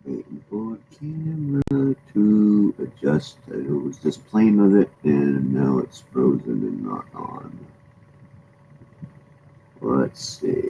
Waiting for camera to adjust. I was just playing with it and now it's frozen and not on. Let's see.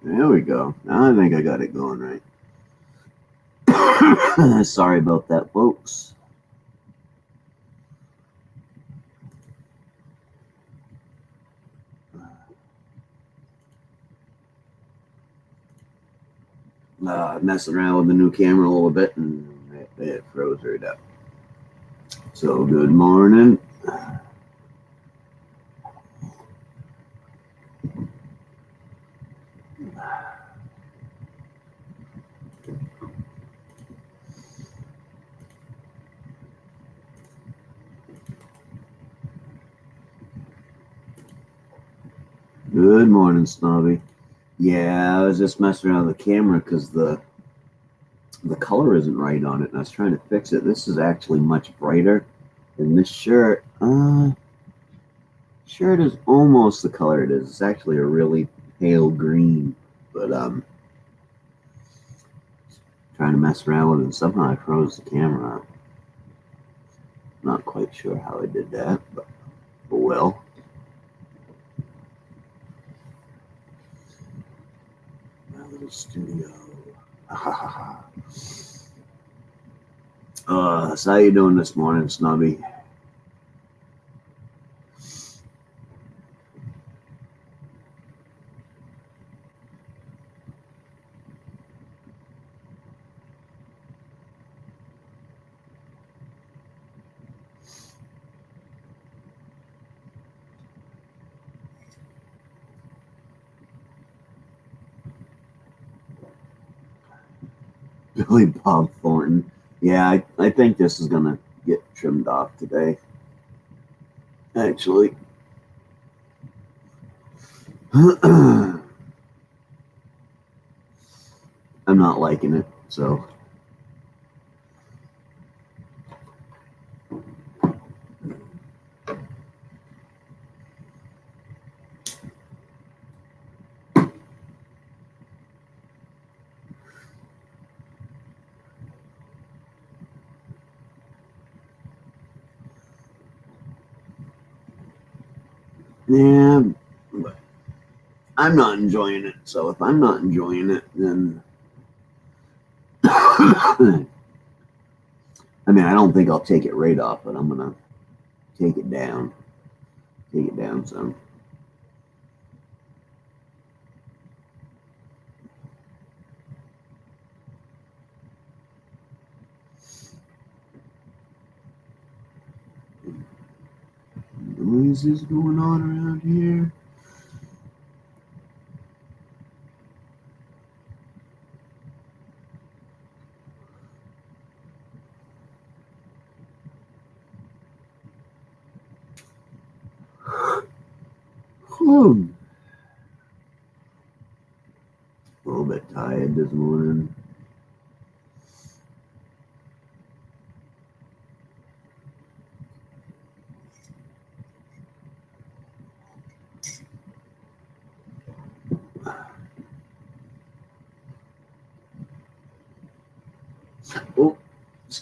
There we go. Now I think I got it going right. Sorry about that, folks. Messing around with the new camera a little bit and it froze right up. So, good morning. Good morning, Snobby. Yeah, I was just messing around with the camera because the color isn't right on it, and I was trying to fix it. This is actually much brighter than this shirt. Shirt is almost the color it is. It's actually a really pale green, but trying to mess around with it, and somehow I froze the camera. Not quite sure how I did that, but well. My little studio. So how you doing this morning, Snubby? Billy Bob Thornton. Yeah, I think this is gonna get trimmed off today. Actually. I'm not liking it, so. Yeah, but I'm not enjoying it. So if I'm not enjoying it, then I mean, I don't think I'll take it right off, but I'm gonna take it down. Take it down some. Noises going on around here. A little bit tired this morning.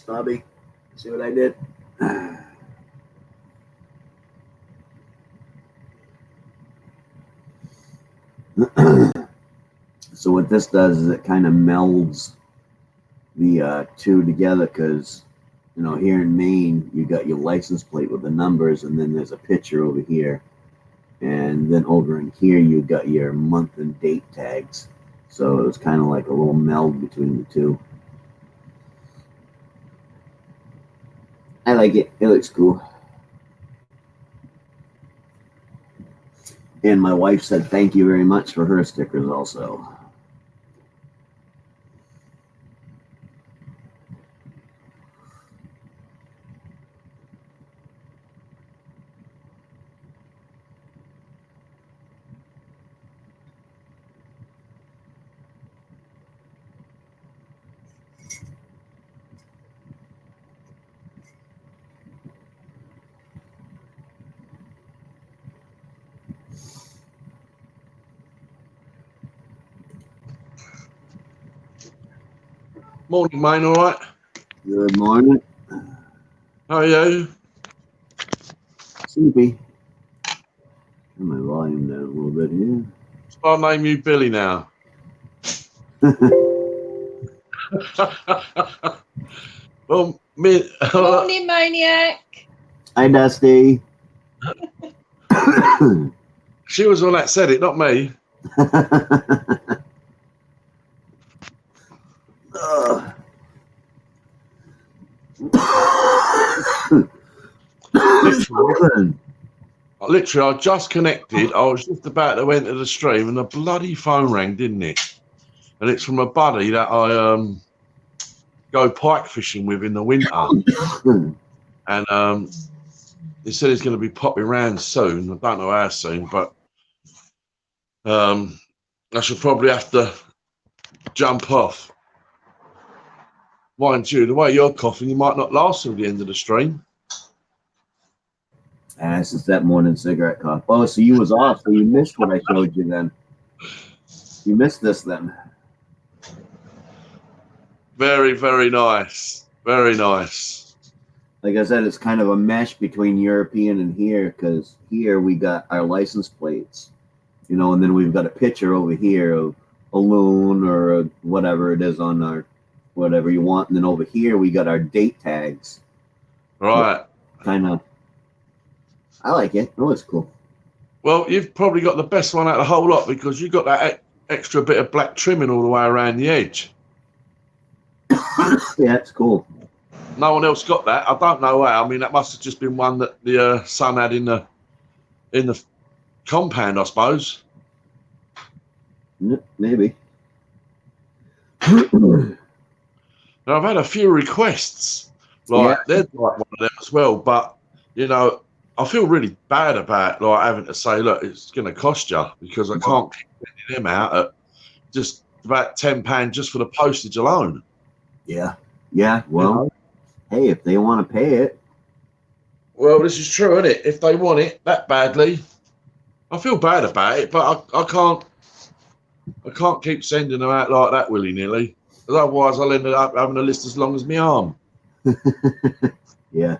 Snobby. See what I did? So what this does is it kind of melds the two together, because here in Maine you got your license plate with the numbers, and then there's a picture over here, and then over in here you got your month and date tags. So it was kind of like a little meld between the two. I like it. It looks cool. And my wife said thank you very much for her stickers also. Morning, Maine, all right? Good morning. How are you? Sleepy. Turn my volume down a little bit here. I'll name you Billy now. Well, Morning, Maine-iac. Hi, Dusty. She was the one that said it, not me. Literally, I just connected. I was just about to enter the stream, and the bloody phone rang, didn't it? And it's from a buddy that I go pike fishing with in the winter. And he said he's going to be popping around soon. I don't know how soon, but I should probably have to jump off. Mind you, the way you're coughing, you might not last till the end of the stream. It's just that morning cigarette cough. Oh, so you was off, so you missed what I showed you then. You missed this then. Very, very nice. Very nice. Like I said, it's kind of a mesh between European and here, because here we got our license plates, and then we've got a picture over here of a loon or whatever it is on our, whatever you want, and then over here we got our date tags. Right. Kind of. I like it. It looks cool. Well, you've probably got the best one out of the whole lot, because you've got that extra bit of black trimming all the way around the edge. Yeah, it's cool. No one else got that. I don't know how. I mean, that must have just been one that the son had in the compound, I suppose. Maybe. Now, I've had a few requests. They'd like one of them as well, but I feel really bad about having to say, look, it's going to cost you, because I can't keep sending them out at just about £10 just for the postage alone. Yeah. Well, hey, if they want to pay it. Well, this is true, isn't it? If they want it that badly, I feel bad about it, but I can't keep sending them out like that willy-nilly, because otherwise I'll end up having a list as long as my arm. Yeah.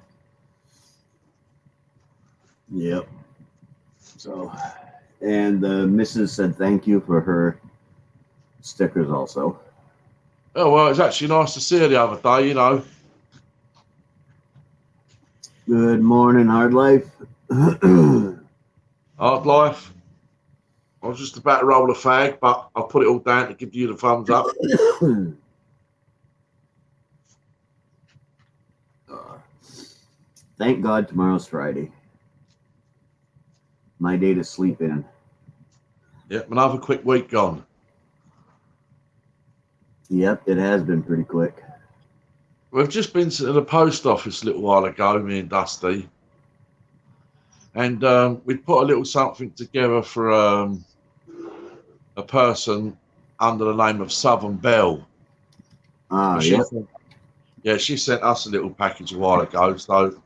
Yep. So, and the missus said thank you for her stickers also. Oh, well, it's actually nice to see her the other day, Good morning, Hard Life. Hard life. I was just about to roll a fag, but I'll put it all down to give you the thumbs up. Thank God tomorrow's Friday. My day to sleep in. Yep, another quick week gone. Yep, it has been pretty quick. We've just been to the post office a little while ago, me and Dusty. And we put a little something together for a person under the name of Southern Belle. She sent us a little package a while ago, so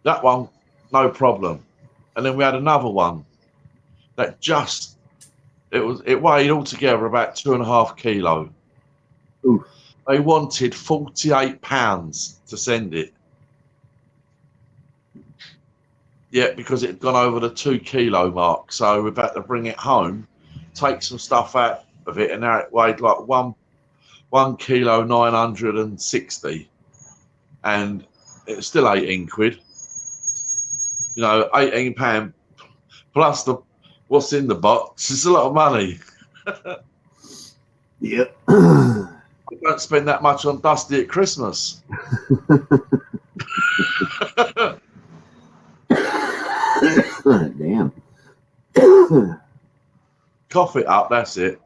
that one, no problem. And then we had another one that it weighed altogether about 2.5 kilos. Ooh. They wanted £48 to send it. Yeah, because it had gone over the 2 kilo mark. So we've had to bring it home, take some stuff out of it, and now it weighed like 1 kilo 960, and it's still 18 quid. You know, £18 plus what's in the box. It's a lot of money. Yep. I don't spend that much on Dusty at Christmas. Damn. Cough it up, that's it.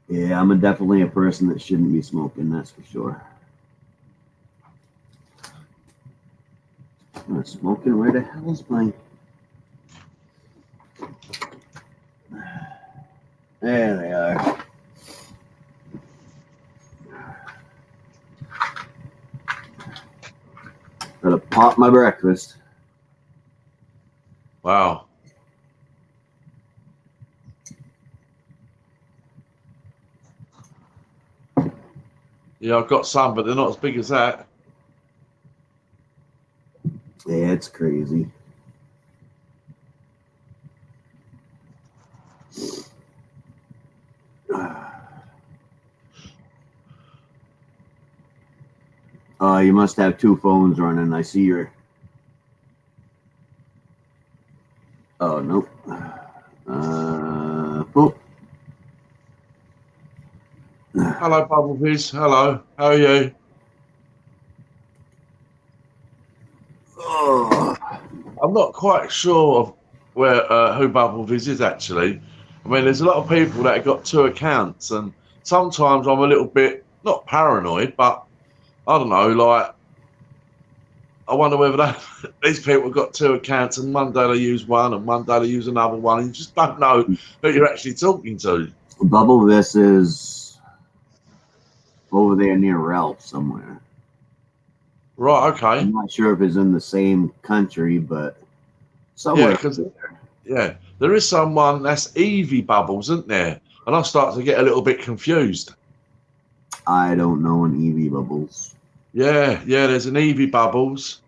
Yeah, I'm definitely a person that shouldn't be smoking, that's for sure. I'm smoking, where the hell is my... There they are. Gotta pop my breakfast. Wow. Yeah, I've got some, but they're not as big as that. Yeah, it's crazy. You must have 2 phones running. I see your... Oh, nope. Oh. Hello, Bubble Fizz. Hello. How are you? Oh. I'm not quite sure of where who Bubble Fizz is actually. I mean, there's a lot of people that have got 2 accounts, and sometimes I'm a little bit not paranoid, but I don't know. Like, I wonder whether these people have got 2 accounts, and one day they use one, and one day they use another one. And you just don't know who you're actually talking to. Bubble, this is over there near Ralph somewhere. Right. Okay. I'm not sure if it's in the same country, but somewhere. Yeah, because there is someone that's Evie Bubbles, isn't there? And I start to get a little bit confused. I don't know an Evie Bubbles. Yeah, there's an Evie Bubbles.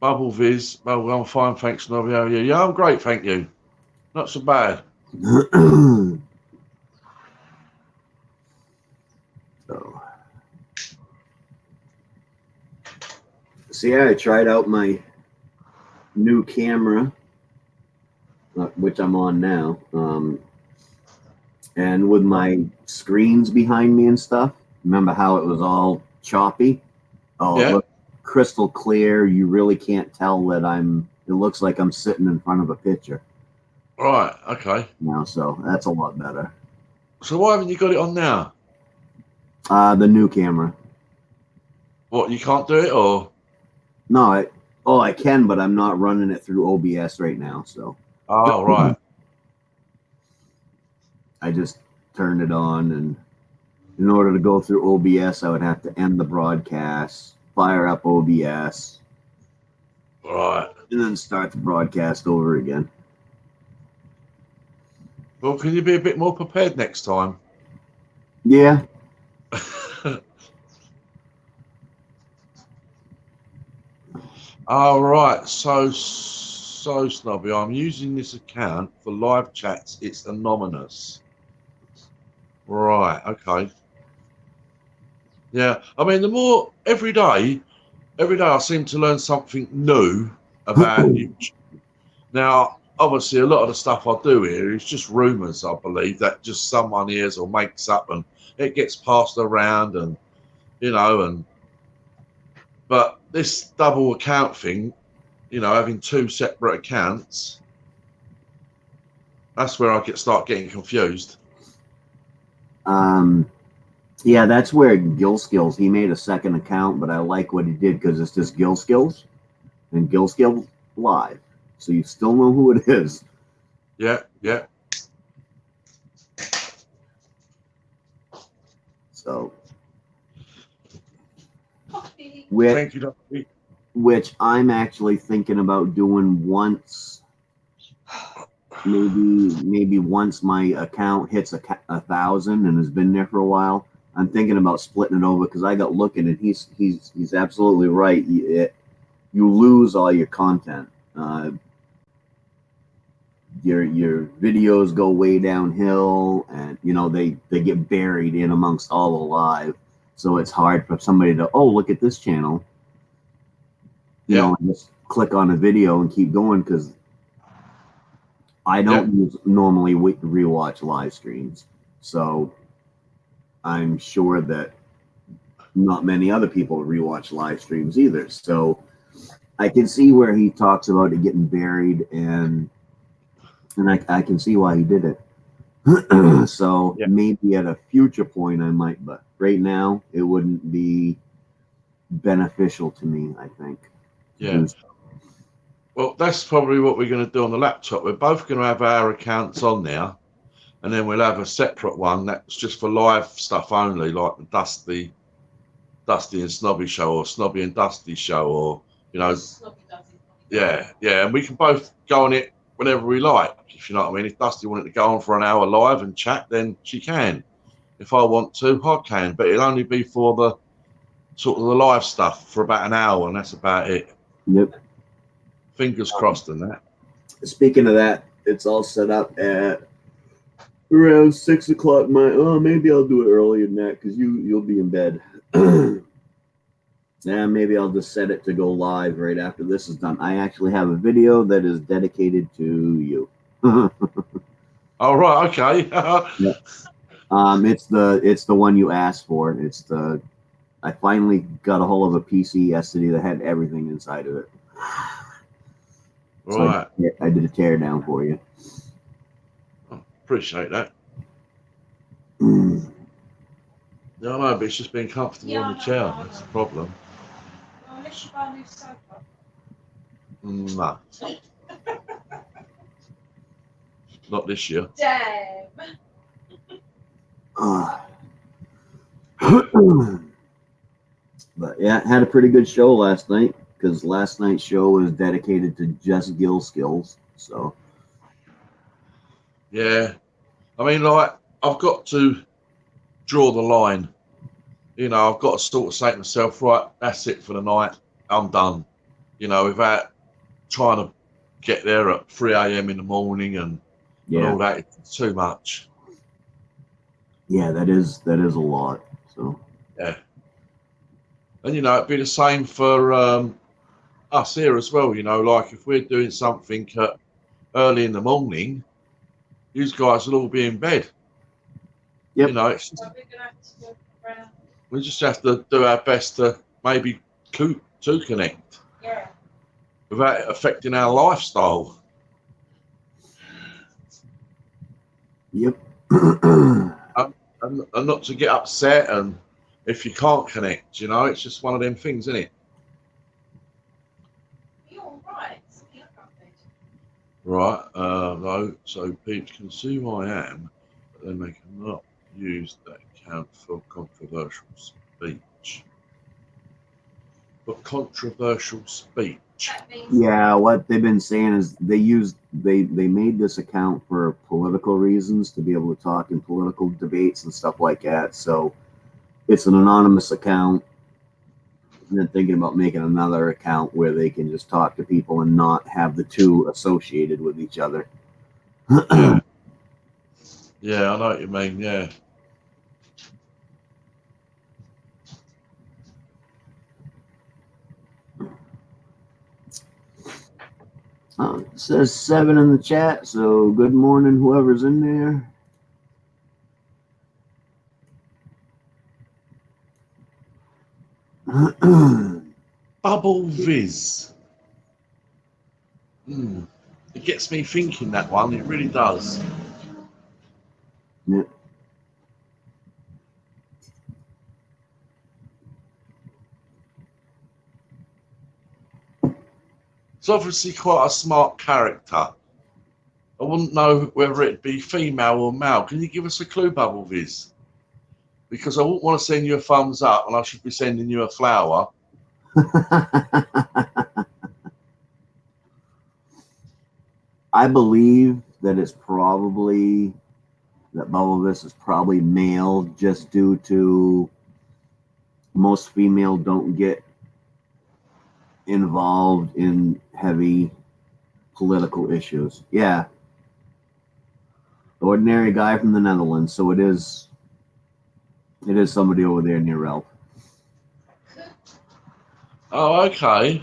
Bubble Viz. Well, I'm fine, thanks, Nobby. How are you? Yeah, I'm great, thank you. Not so bad. So, see, I tried out my new camera, which I'm on now, and with my screens behind me and stuff. Remember how it was all choppy? Oh, Yeah. it looked crystal clear. You really can't tell that it looks like I'm sitting in front of a picture Right, okay. now, so that's a lot better. So why haven't you got it on now? The new camera. What, you can't do it, or? No, I can, but I'm not running it through OBS right now, so. Oh, right. I just turned it on, and in order to go through OBS, I would have to end the broadcast, fire up OBS, Right. and then start the broadcast over again. Well, can you be a bit more prepared next time? Yeah. All right. So Snobby, I'm using this account for live chats. It's anonymous. Right. Okay. Yeah. I mean, the more every day I seem to learn something new about YouTube. Now, obviously, a lot of the stuff I do here is just rumours, I believe, that just someone hears or makes up, and it gets passed around, and but this double account thing, having 2 separate accounts, that's where I start getting confused. Yeah, that's where Gill Skills, he made a second account, but I like what he did because it's just Gill Skills and Gill Skills Live. So you still know who it is. Yeah. So, Thank you, Dr. which I'm actually thinking about doing once maybe once my account hits 1,000 and has been there for a while, I'm thinking about splitting it over because I got looking and he's absolutely right. You lose all your content. Your videos go way downhill, and they get buried in amongst all the live. So it's hard for somebody to look at this channel, and just click on a video and keep going because I don't normally rewatch live streams. So I'm sure that not many other people rewatch live streams either. So I can see where he talks about it getting buried, and I can see why he did it. So maybe at a future point I might, but right now it wouldn't be beneficial to me, I think. Yeah. Well, that's probably what we're going to do on the laptop. We're both going to have our accounts on there, and then we'll have a separate one that's just for live stuff only, like the Dusty and Snobby show, or Snobby and Dusty show, or and we can both go on it whenever we like, if you know what I mean. If Dusty wanted to go on for an hour live and chat, then she can. If I want to, I can, but it'll only be for the sort of the live stuff for about an hour, and that's about it. Yep. Fingers crossed on that. Speaking of that, it's all set up at around 6 o'clock. Maybe I'll do it earlier than that because you'll be in bed. Yeah, maybe I'll just set it to go live right after this is done. I actually have a video that is dedicated to you. All right, okay. Yeah. It's the one you asked for. I finally got a hold of a PC yesterday that had everything inside of it. Right. So I did a tear down for you. Appreciate that. No, but it's just being comfortable on the chair. That's the problem. Well, unless you buy a new sofa. No. Not this year. Damn. But yeah, had a pretty good show last night because last night's show was dedicated to just gill skills. So yeah, I mean, like, I've got to draw the line. I've got to sort of say to myself, right, that's it for the night. I'm done. Without trying to get there at 3 a.m. in the morning and all that. It's too much. Yeah, that is a lot. So yeah, and it'd be the same for us here as well. Like if we're doing something early in the morning, these guys will all be in bed. Yep. It's just, we just have to do our best to maybe to connect. Yeah. Without it affecting our lifestyle. Yep. and not to get upset and if you can't connect, it's just one of them things, isn't it? You're all right. Right, no, so peeps can see who I am, but then they cannot use that account for controversial speech. But controversial speech. Yeah, what they've been saying is they made this account for political reasons to be able to talk in political debates and stuff like that. So it's an anonymous account. And then thinking about making another account where they can just talk to people and not have the two associated with each other. Yeah, I know what you mean, yeah. It says 7 in the chat, so good morning, whoever's in there. Bubble Viz. It gets me thinking, that one. It really does. Yeah. It's obviously quite a smart character. I wouldn't know whether it'd be female or male. Can you give us a clue, Bubble Viz? Because I wouldn't want to send you a thumbs up and I should be sending you a flower. I believe that it's probably that Bubblebus is probably male, just due to most female don't get involved in heavy political issues. Yeah, ordinary guy from the Netherlands, so it is somebody over there near Ralph. Oh, okay.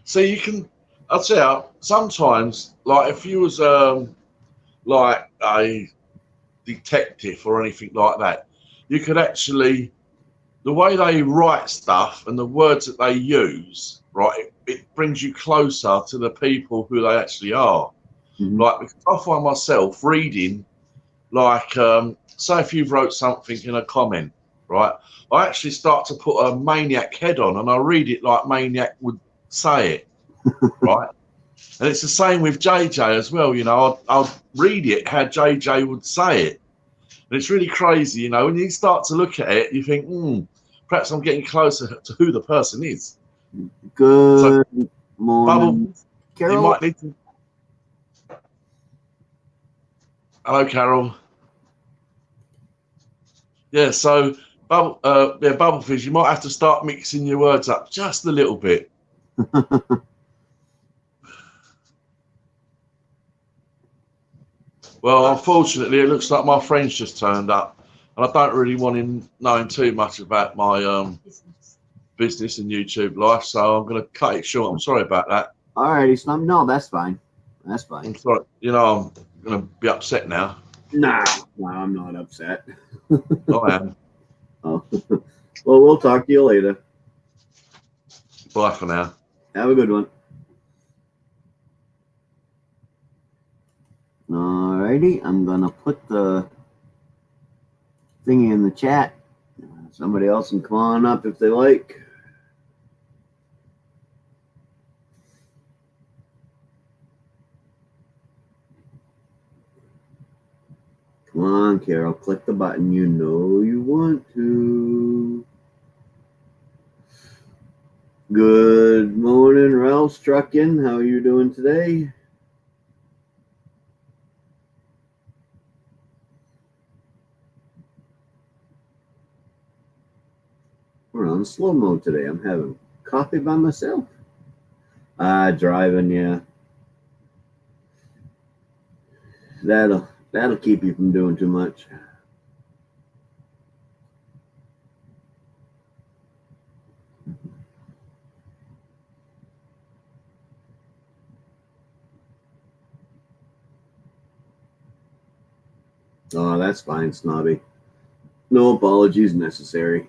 So you can, I'll tell you, sometimes, like if you was like a detective or anything like that, you could actually, the way they write stuff and the words that they use, right, it brings you closer to the people who they actually are. Mhm. Like, because I find myself reading, like, say if you wrote something in a comment, right, I actually start to put a Maine-iac head on and I read it like Maine-iac would say it, right? And it's the same with JJ as well, you know, I'll read it how JJ would say it. And it's really crazy, you know, when you start to look at it, you think, perhaps I'm getting closer to who the person is. Good So, morning, Bubble, you Carol. might need to. Hello, Carol. Yeah, so Bubblefish, you might have to start mixing your words up just a little bit. Well, unfortunately, it looks like my friend's just turned up, and I don't really want him knowing too much about my business and YouTube life, so I'm going to cut it short. I'm sorry about that. Alrighty, Snub. No, that's fine. That's fine. I'm sorry. You know, I'm going to be upset now. Nah, I'm not upset. I am. Oh. Well, we'll talk to you later. Bye for now. Have a good one. Alrighty, I'm gonna put the thingy in the chat. Somebody else can come on up if they like. Come on, Carol, click the button you know you want to. Good morning, Ralph Strucken. How are you doing today? We're on slow mode today. I'm having coffee by myself. Driving, yeah. That'll keep you from doing too much. Oh, that's fine, Snobby. No apologies necessary.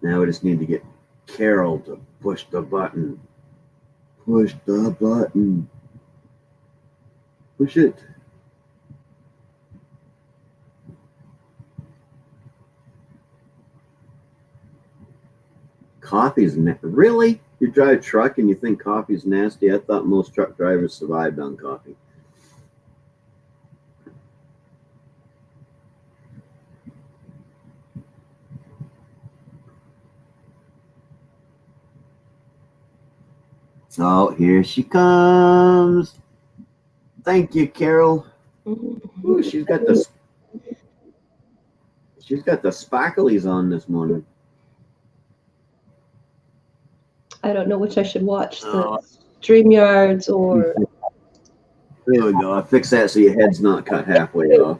Now we just need to get Carol to push the button. Push the button. Push it. Coffee's really? You drive a truck and you think coffee's nasty? I thought most truck drivers survived on coffee. Oh, here she comes. Thank you, Carol. Ooh, she's got the sparklies on this morning. I don't know which I should watch, the StreamYards or. There we go. I fixed that so your head's not cut halfway off.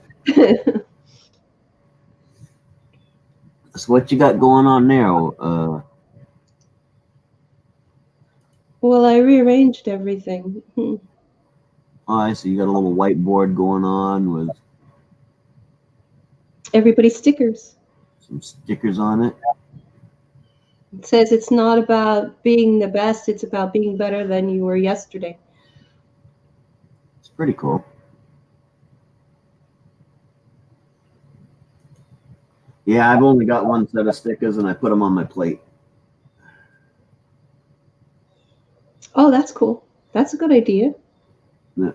So what you got going on there? Well, I rearranged everything. Oh, I see. You got a little whiteboard going on with Everybody's stickers. some stickers on it. It says it's not about being the best, it's about being better than you were yesterday. It's pretty cool. Yeah, I've only got one set of stickers and I put them on my plate. Oh, that's cool. That's a good idea. Yeah.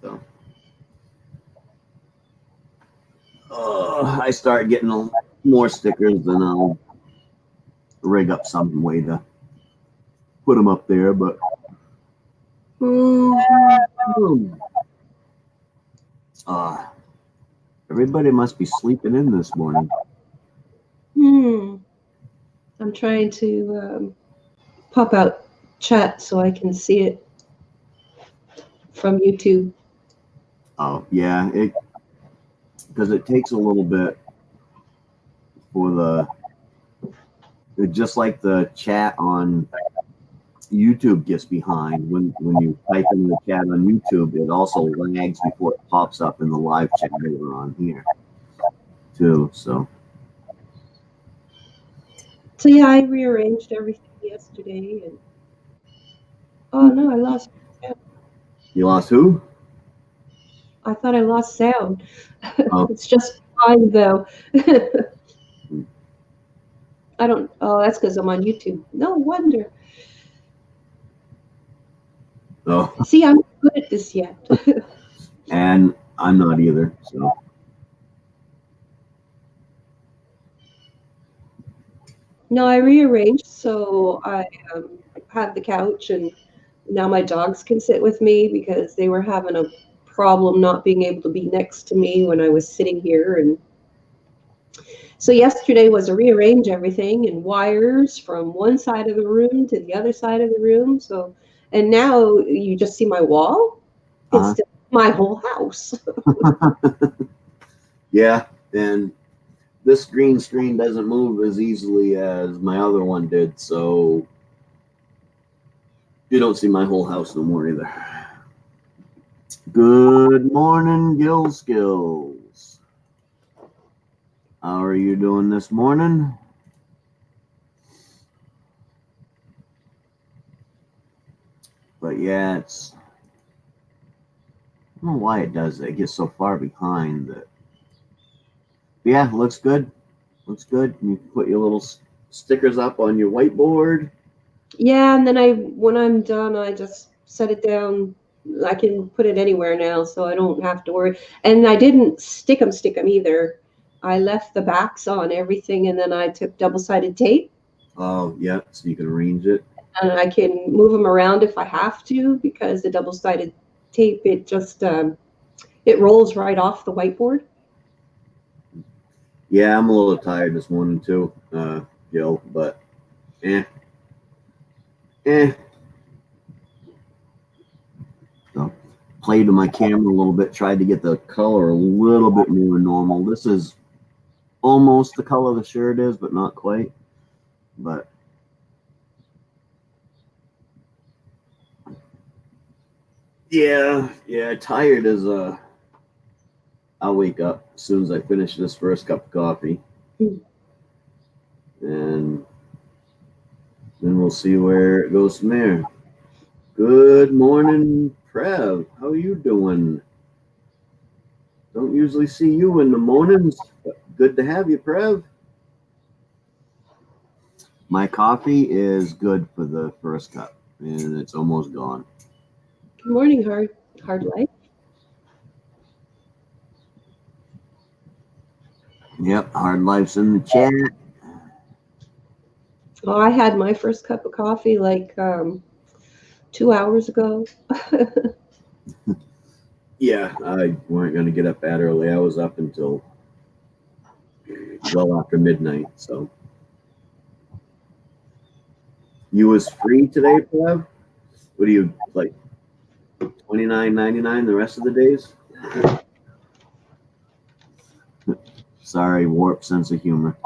So, I start getting more stickers, then I'll rig up some way to put them up there, but everybody must be sleeping in this morning. I'm trying to pop out chat so I can see it from YouTube. Oh yeah, because it takes a little bit for just like the chat on YouTube gets behind when you type in the chat on YouTube, it also lags before it pops up in the live chat over on here too. So yeah, I rearranged everything yesterday, and oh no, I lost sound. you lost who? I thought I lost sound. Oh. It's just fine though. I don't. Oh, that's because I'm on YouTube. No wonder. Oh, See, I'm not good at this yet. and I'm not either. So No, I rearranged so I have the couch, and now my dogs can sit with me because they were having a problem not being able to be next to me when I was sitting here. And so yesterday was to rearrange everything and wires from one side of the room to the other side of the room. So, and now you just see my wall. It's my whole house. yeah, and this green screen doesn't move as easily as my other one did, so you don't see my whole house no more either. Good morning, Gill Skills. How are you doing this morning? But yeah, I don't know why it does that. It gets so far behind that. But yeah, looks good. Looks good. You can put your little stickers up on your whiteboard. Yeah, and then when I'm done, I just set it down. I can put it anywhere now, so I don't have to worry. And I didn't stick them either. I left the backs on everything, and then I took double-sided tape. Oh, yeah, so you can arrange it. And I can move them around if I have to, because the double-sided tape, it just it rolls right off the whiteboard. Yeah, I'm a little tired this morning too, Gil, but So played with my camera a little bit, tried to get the color a little bit more normal. This is almost the color the shirt is, but not quite. But yeah, tired as I'll wake up as soon as I finish this first cup of coffee. And then we'll see where it goes from there. Good morning, Prev. How are you doing? Don't usually see you in the mornings, but good to have you, Prev. My coffee is good for the first cup, and it's almost gone. Good morning, hard life. Yep, hard life's in the chat. Oh, I had my first cup of coffee like 2 hours ago. Yeah, I weren't going to get up that early. I was up until well after midnight. So you was free today, Prev? What do you like? $29.99 the rest of the days? Sorry, warped sense of humor.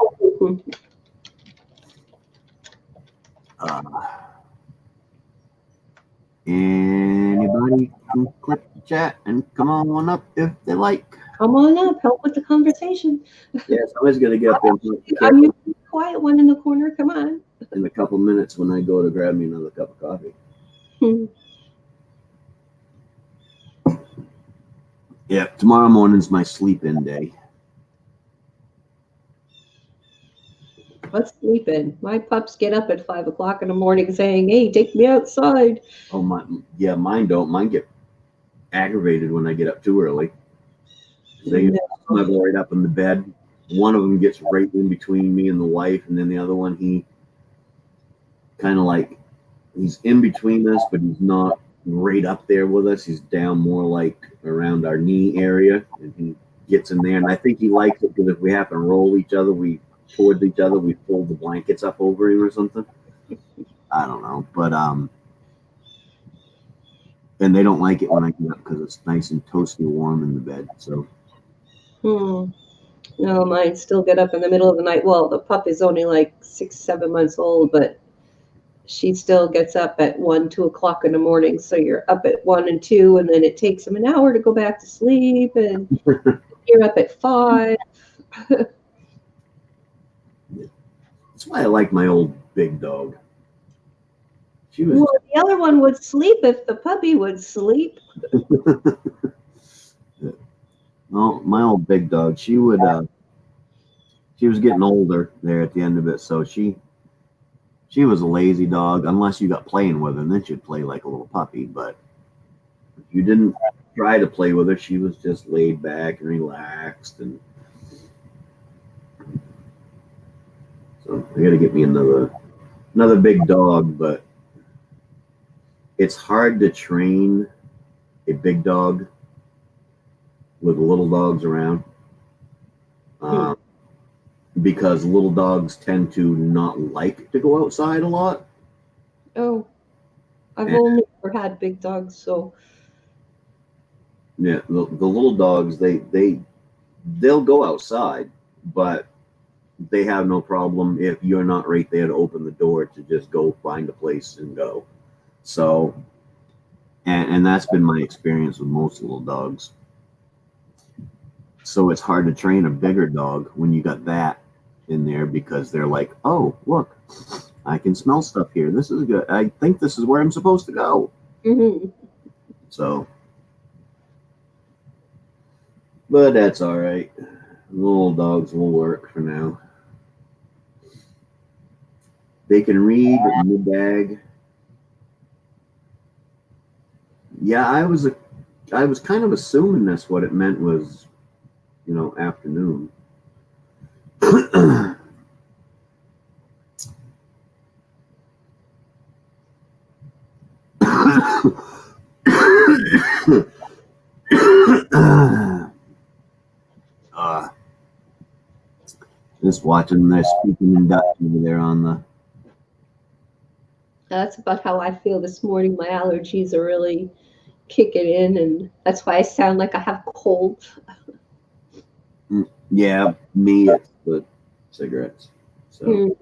Anybody can click the chat and come on up if they like. Come on up, help with the conversation. Yeah, somebody's gonna get up there. I'm the quiet one in the corner. Come on. In a couple minutes when I go to grab me another cup of coffee. Yeah, tomorrow morning's my sleep-in day. Let's sleep in. My pups get up at 5 o'clock in the morning saying, "Hey, take me outside." Oh mine don't. Mine get aggravated when I get up too early. They snuggle right up in the bed. One of them gets right in between me and the wife, and then the other one, he kind of like he's in between us, but he's not right up there with us. He's down more like around our knee area, and he gets in there. And I think he likes it because if we happen to roll towards each other, we fold the blankets up over him or something. I don't know, but and they don't like it when I get up because it's nice and toasty warm in the bed. So No, mine still get up in the middle of the night. Well, the pup is only like 6, 7 months old, but she still gets up at 1, 2 o'clock in the morning. So you're up at 1 and 2, and then it takes him an hour to go back to sleep, and you're up at 5. That's why I like my old big dog. She was Well, the other one would sleep if the puppy would sleep. well, my old big dog. She would. She was getting older there at the end of it, so she was a lazy dog unless you got playing with her, and then she'd play like a little puppy. But if you didn't try to play with her, she was just laid back and relaxed. And so I got to get me another big dog, but it's hard to train a big dog with little dogs around. Because little dogs tend to not like to go outside a lot. Oh, I've only ever had big dogs, so Yeah, the little dogs they'll go outside, but they have no problem if you're not right there to open the door to just go find a place and go. So, and that's been my experience with most little dogs. So it's hard to train a bigger dog when you got that in there because they're like, oh, look, I can smell stuff here. This is good. I think this is where I'm supposed to go. So, but that's all right. Little dogs will work for now. They can read mid-bag. Yeah, I was kind of assuming that's what it meant was, afternoon. Just watching their speaking in Dutch over there on the. that's about how I feel this morning. My allergies are really kicking in, and that's why I sound like I have a cold. Yeah, me, it's the cigarettes. So.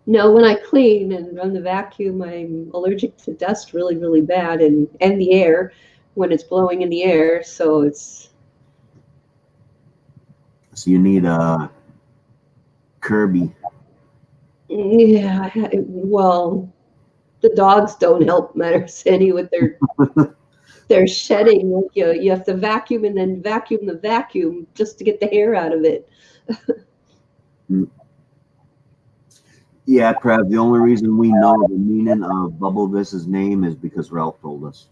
No, when I clean and run the vacuum, I'm allergic to dust really, really bad, and the air when it's blowing in the air. So it's. So you need a Kirby. Yeah, well, the dogs don't help matters any with their shedding. Like you have to vacuum and then vacuum the vacuum just to get the hair out of it. Yeah, Crab, the only reason we know the meaning of Bubblevis's name is because Ralph told us.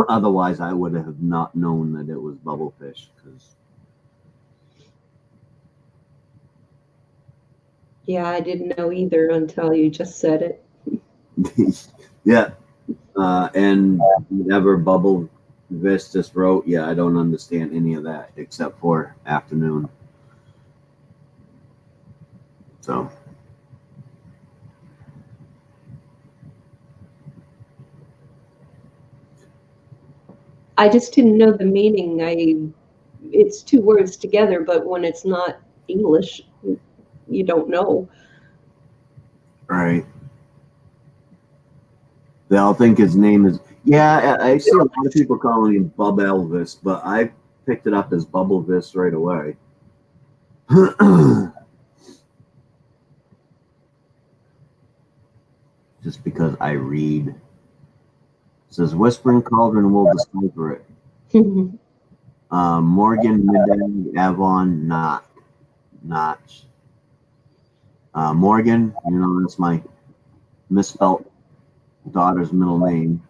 Otherwise, I would have not known that it was Bubblefish. Yeah, I didn't know either until you just said it. Yeah. And whatever Bubblevis just wrote, yeah, I don't understand any of that except for afternoon. So. I just didn't know the meaning. It's 2 words together, but when it's not English, you don't know. Right. They'll think his name is. Yeah, I see a lot of people calling him Bub Elvis, but I picked it up as Bubblevis right away. Just because I read. It says Whispering Cauldron will decipher it. Morgan, Midday, Avon, Notch. Morgan, that's my misspelled daughter's middle name.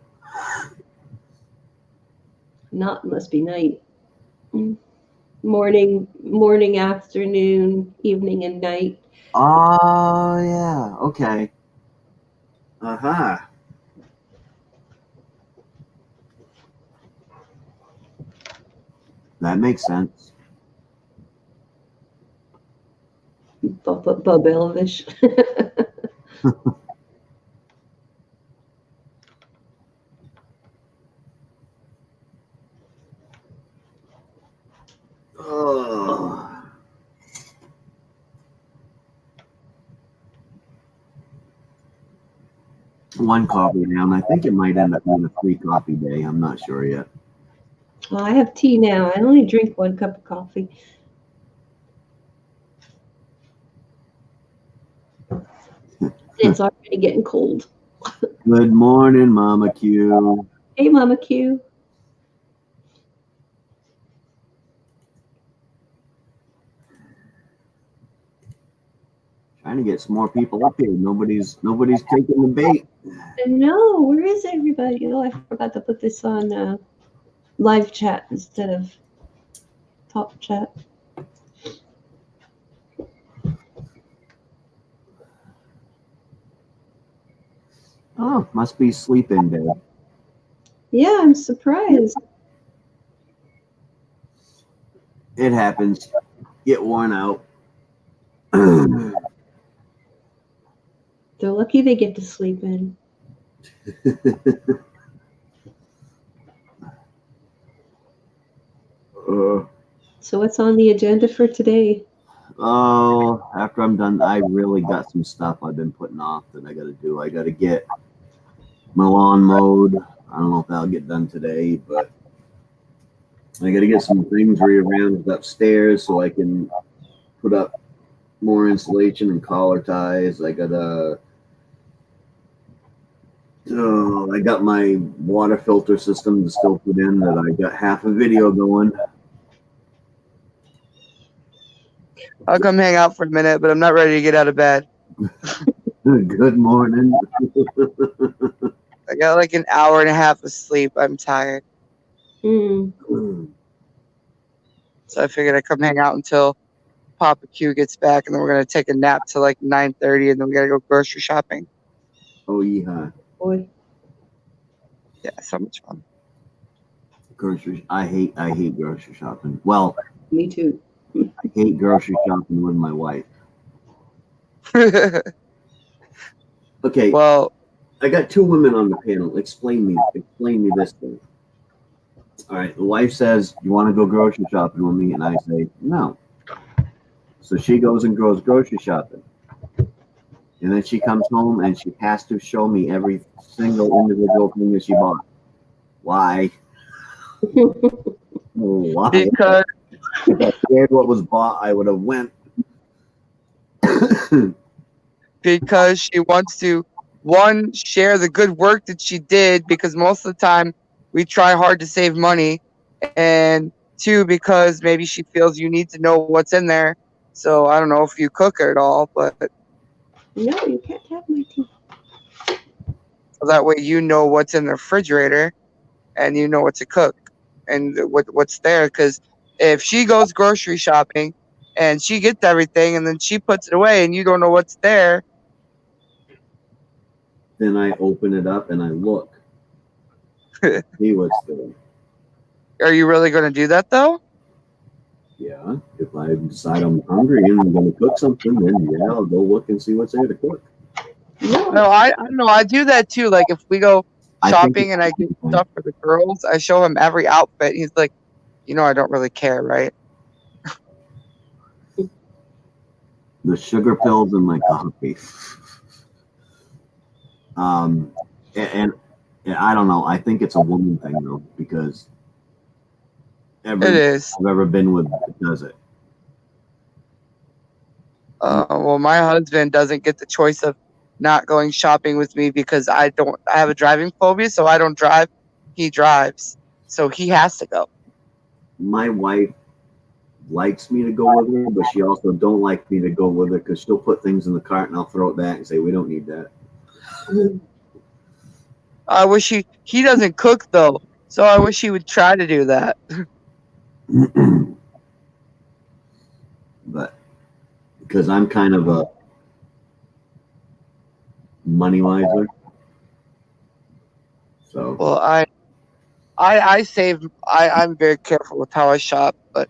Not must be night. Morning, afternoon, evening, and night. Oh, yeah. Okay. Uh-huh. That makes sense. Bubelvish. Oh. One coffee down. I think it might end up being a 3 coffee day. I'm not sure yet. Well, I have tea now. I only drink 1 cup of coffee. It's already getting cold. Good morning, Mama Q. Hey, Mama Q. Trying to get some more people up here. Nobody's taking the bait. No, where is everybody? Oh, I forgot to put this on live chat instead of top chat. Oh, must be sleep-in day. Yeah, I'm surprised. It happens. Get worn out. They're lucky they get to sleep in. So what's on the agenda for today? Oh, after I'm done, I really got some stuff I've been putting off that I got to do. I got to get my lawn mowed. I don't know if that'll get done today, but I got to get some things rearranged upstairs so I can put up more insulation and collar ties. I got to. Oh, I got my water filter system to still put in that I got half a video going. I'll come hang out for a minute, but I'm not ready to get out of bed. Good morning. I got like an hour and a half of sleep. I'm tired. Mm. So I figured I'd come hang out until Papa Q gets back, and then we're going to take a nap till like 9:30, and then we got to go grocery shopping. Oh, yeah. Boy. Yeah, so much fun. Grocery. I hate grocery shopping. Well, Me too. I hate grocery shopping with my wife. Okay, Well, I got 2 women on the panel. Explain me this thing. All right, the wife says, "You want to go grocery shopping with me?" And I say, "No." So she goes and goes grocery shopping. And then she comes home and she has to show me every single individual thing that she bought. Why? Why? because If I cared what was bought, I would have went. because she wants to, one, share the good work that she did, because most of the time we try hard to save money, and 2, because maybe she feels you need to know what's in there. So I don't know if you cook at all, but No, you can't have my tea. so that way you know what's in the refrigerator and you know what to cook and what's there. Because if she goes grocery shopping and she gets everything and then she puts it away and you don't know what's there, Then I open it up and I look. See what's there. are you really going to do that though? Yeah, if I decide I'm hungry and I'm going to cook something, then yeah, I'll go look and see what's there to cook. No, I don't know. I do that too. Like if we go shopping and I get stuff for the girls, I show him every outfit. He's like, I don't really care, right? The sugar pills and my coffee. And I don't know. I think it's a woman thing though, because It is. I've ever been with does it. Well, my husband doesn't get the choice of not going shopping with me because I have a driving phobia, so I don't drive. He drives, so he has to go. My wife likes me to go with her, but she also don't like me to go with her because she'll put things in the cart and I'll throw it back and say, "We don't need that." I wish he doesn't cook though, so I wish he would try to do that. But because I'm kind of money wiser. So Well, I save. I'm very careful with how I shop, but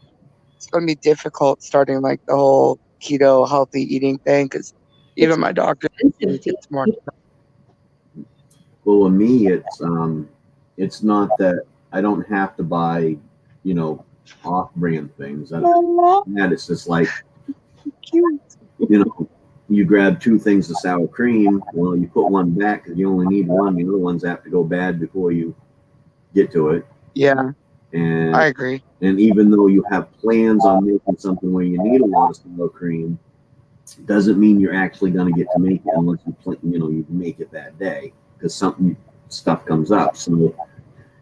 it's going to be difficult starting like the whole keto healthy eating thing because even It's my doctor expensive thinks to it's more. eat. well, with me, it's not that I don't have to buy, you know, off-brand things. That it's just like, Cute. you know, you grab two things of sour cream. Well, you put one back because you only need one. The other ones have to go bad before you get to it. Yeah, And I agree. and even though you have plans on making something where you need a lot of sour cream, doesn't mean you're actually going to get to make it unless you make it that day because something stuff comes up. So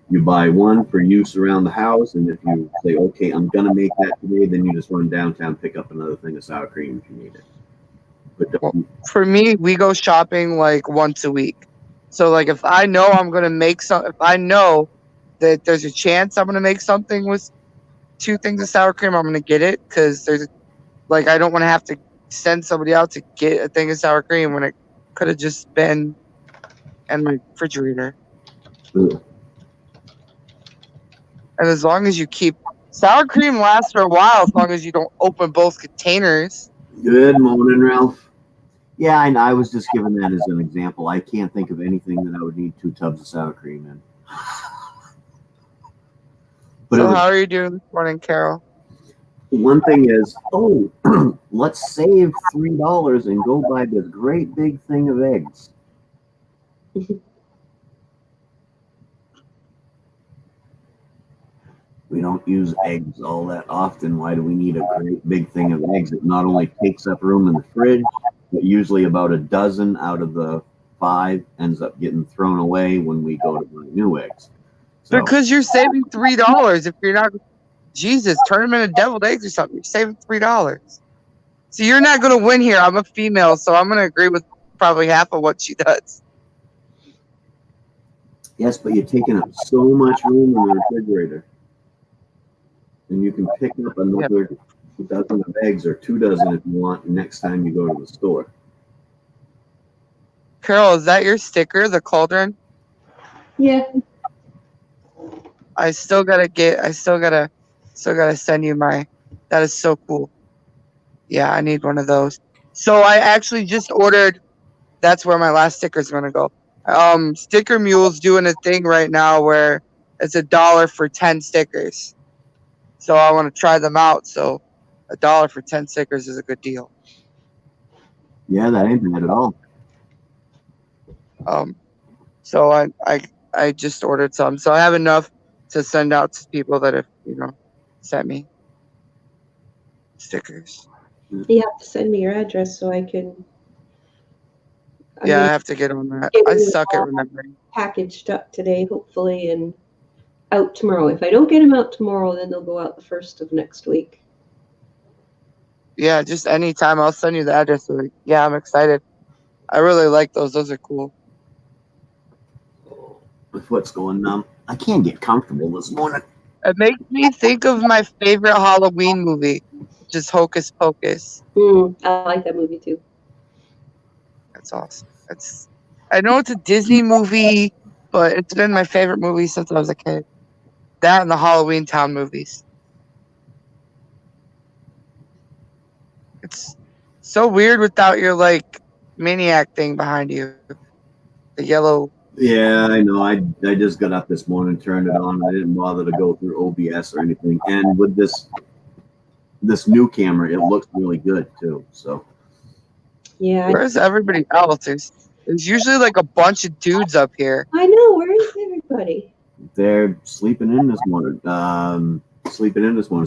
you buy one for use around the house, and if you say, okay, I'm going to make that today, then you just run downtown, pick up another thing of sour cream if you need it. But Well, for me, we go shopping like once a week. So like if I know I'm gonna make some, if I know that there's a chance I'm gonna make something with two things of sour cream, I'm gonna get it because there's like I don't want to have to send somebody out to get a thing of sour cream when it could have just been in my refrigerator. ugh. And as long as you keep sour cream lasts for a while, as long as you don't open both containers. Good morning, Ralph. Yeah, I was just giving that as an example. I can't think of anything that I would need 2 tubs of sour cream in. But So it was, how are you doing this morning, Carol? one thing is, let's save $3 and go buy this great big thing of eggs. We don't use eggs all that often. Why do we need a great big thing of eggs? It not only takes up room in the fridge, but usually about a dozen out of the 5 ends up getting thrown away when we go to buy new eggs. So Because you're saving $3. If you're not, Jesus, turn them into deviled eggs or something. You're saving $3. So you're not gonna win here. I'm a female, so I'm gonna agree with probably half of what she does. yes, but you're taking up so much room in the refrigerator. And you can pick up another dozen of eggs or 2 dozen if you want next time you go to the store. Carol, is that your sticker, the cauldron? Yeah. I still gotta send you my. That is so cool. Yeah, I need one of those. So I actually just ordered. That's where my last sticker is gonna go. Sticker Mule's doing a thing right now where it's $1 for 10 stickers. So I want to try them out. So $1 for 10 stickers is a good deal. Yeah, that ain't bad at all. So I just ordered some. So I have enough to send out to people that have sent me stickers. You have to send me your address so I can. I'm Yeah, I gonna have to get on that. get I them suck at all remembering. packaged up today, hopefully, and out tomorrow. If I don't get them out tomorrow, then they'll go out the 1st of next week. Yeah, just anytime I'll send you the address. Yeah, I'm excited. I really like those. Those are cool. With what's going on, I can't get comfortable this morning. It makes me think of my favorite Halloween movie, which is Hocus Pocus. I like that movie too. That's awesome. I know it's a Disney movie, but it's been my favorite movie since I was a kid. That and the Halloween Town movies. It's so weird without your Maine-iac thing behind you. The yellow. Yeah, I know. I just got up this morning, turned it on. I didn't bother to go through OBS or anything. And with this new camera, it looks really good too. So Yeah, Where's everybody else? There's usually like a bunch of dudes up here. I know. Where is everybody? they're sleeping in this morning.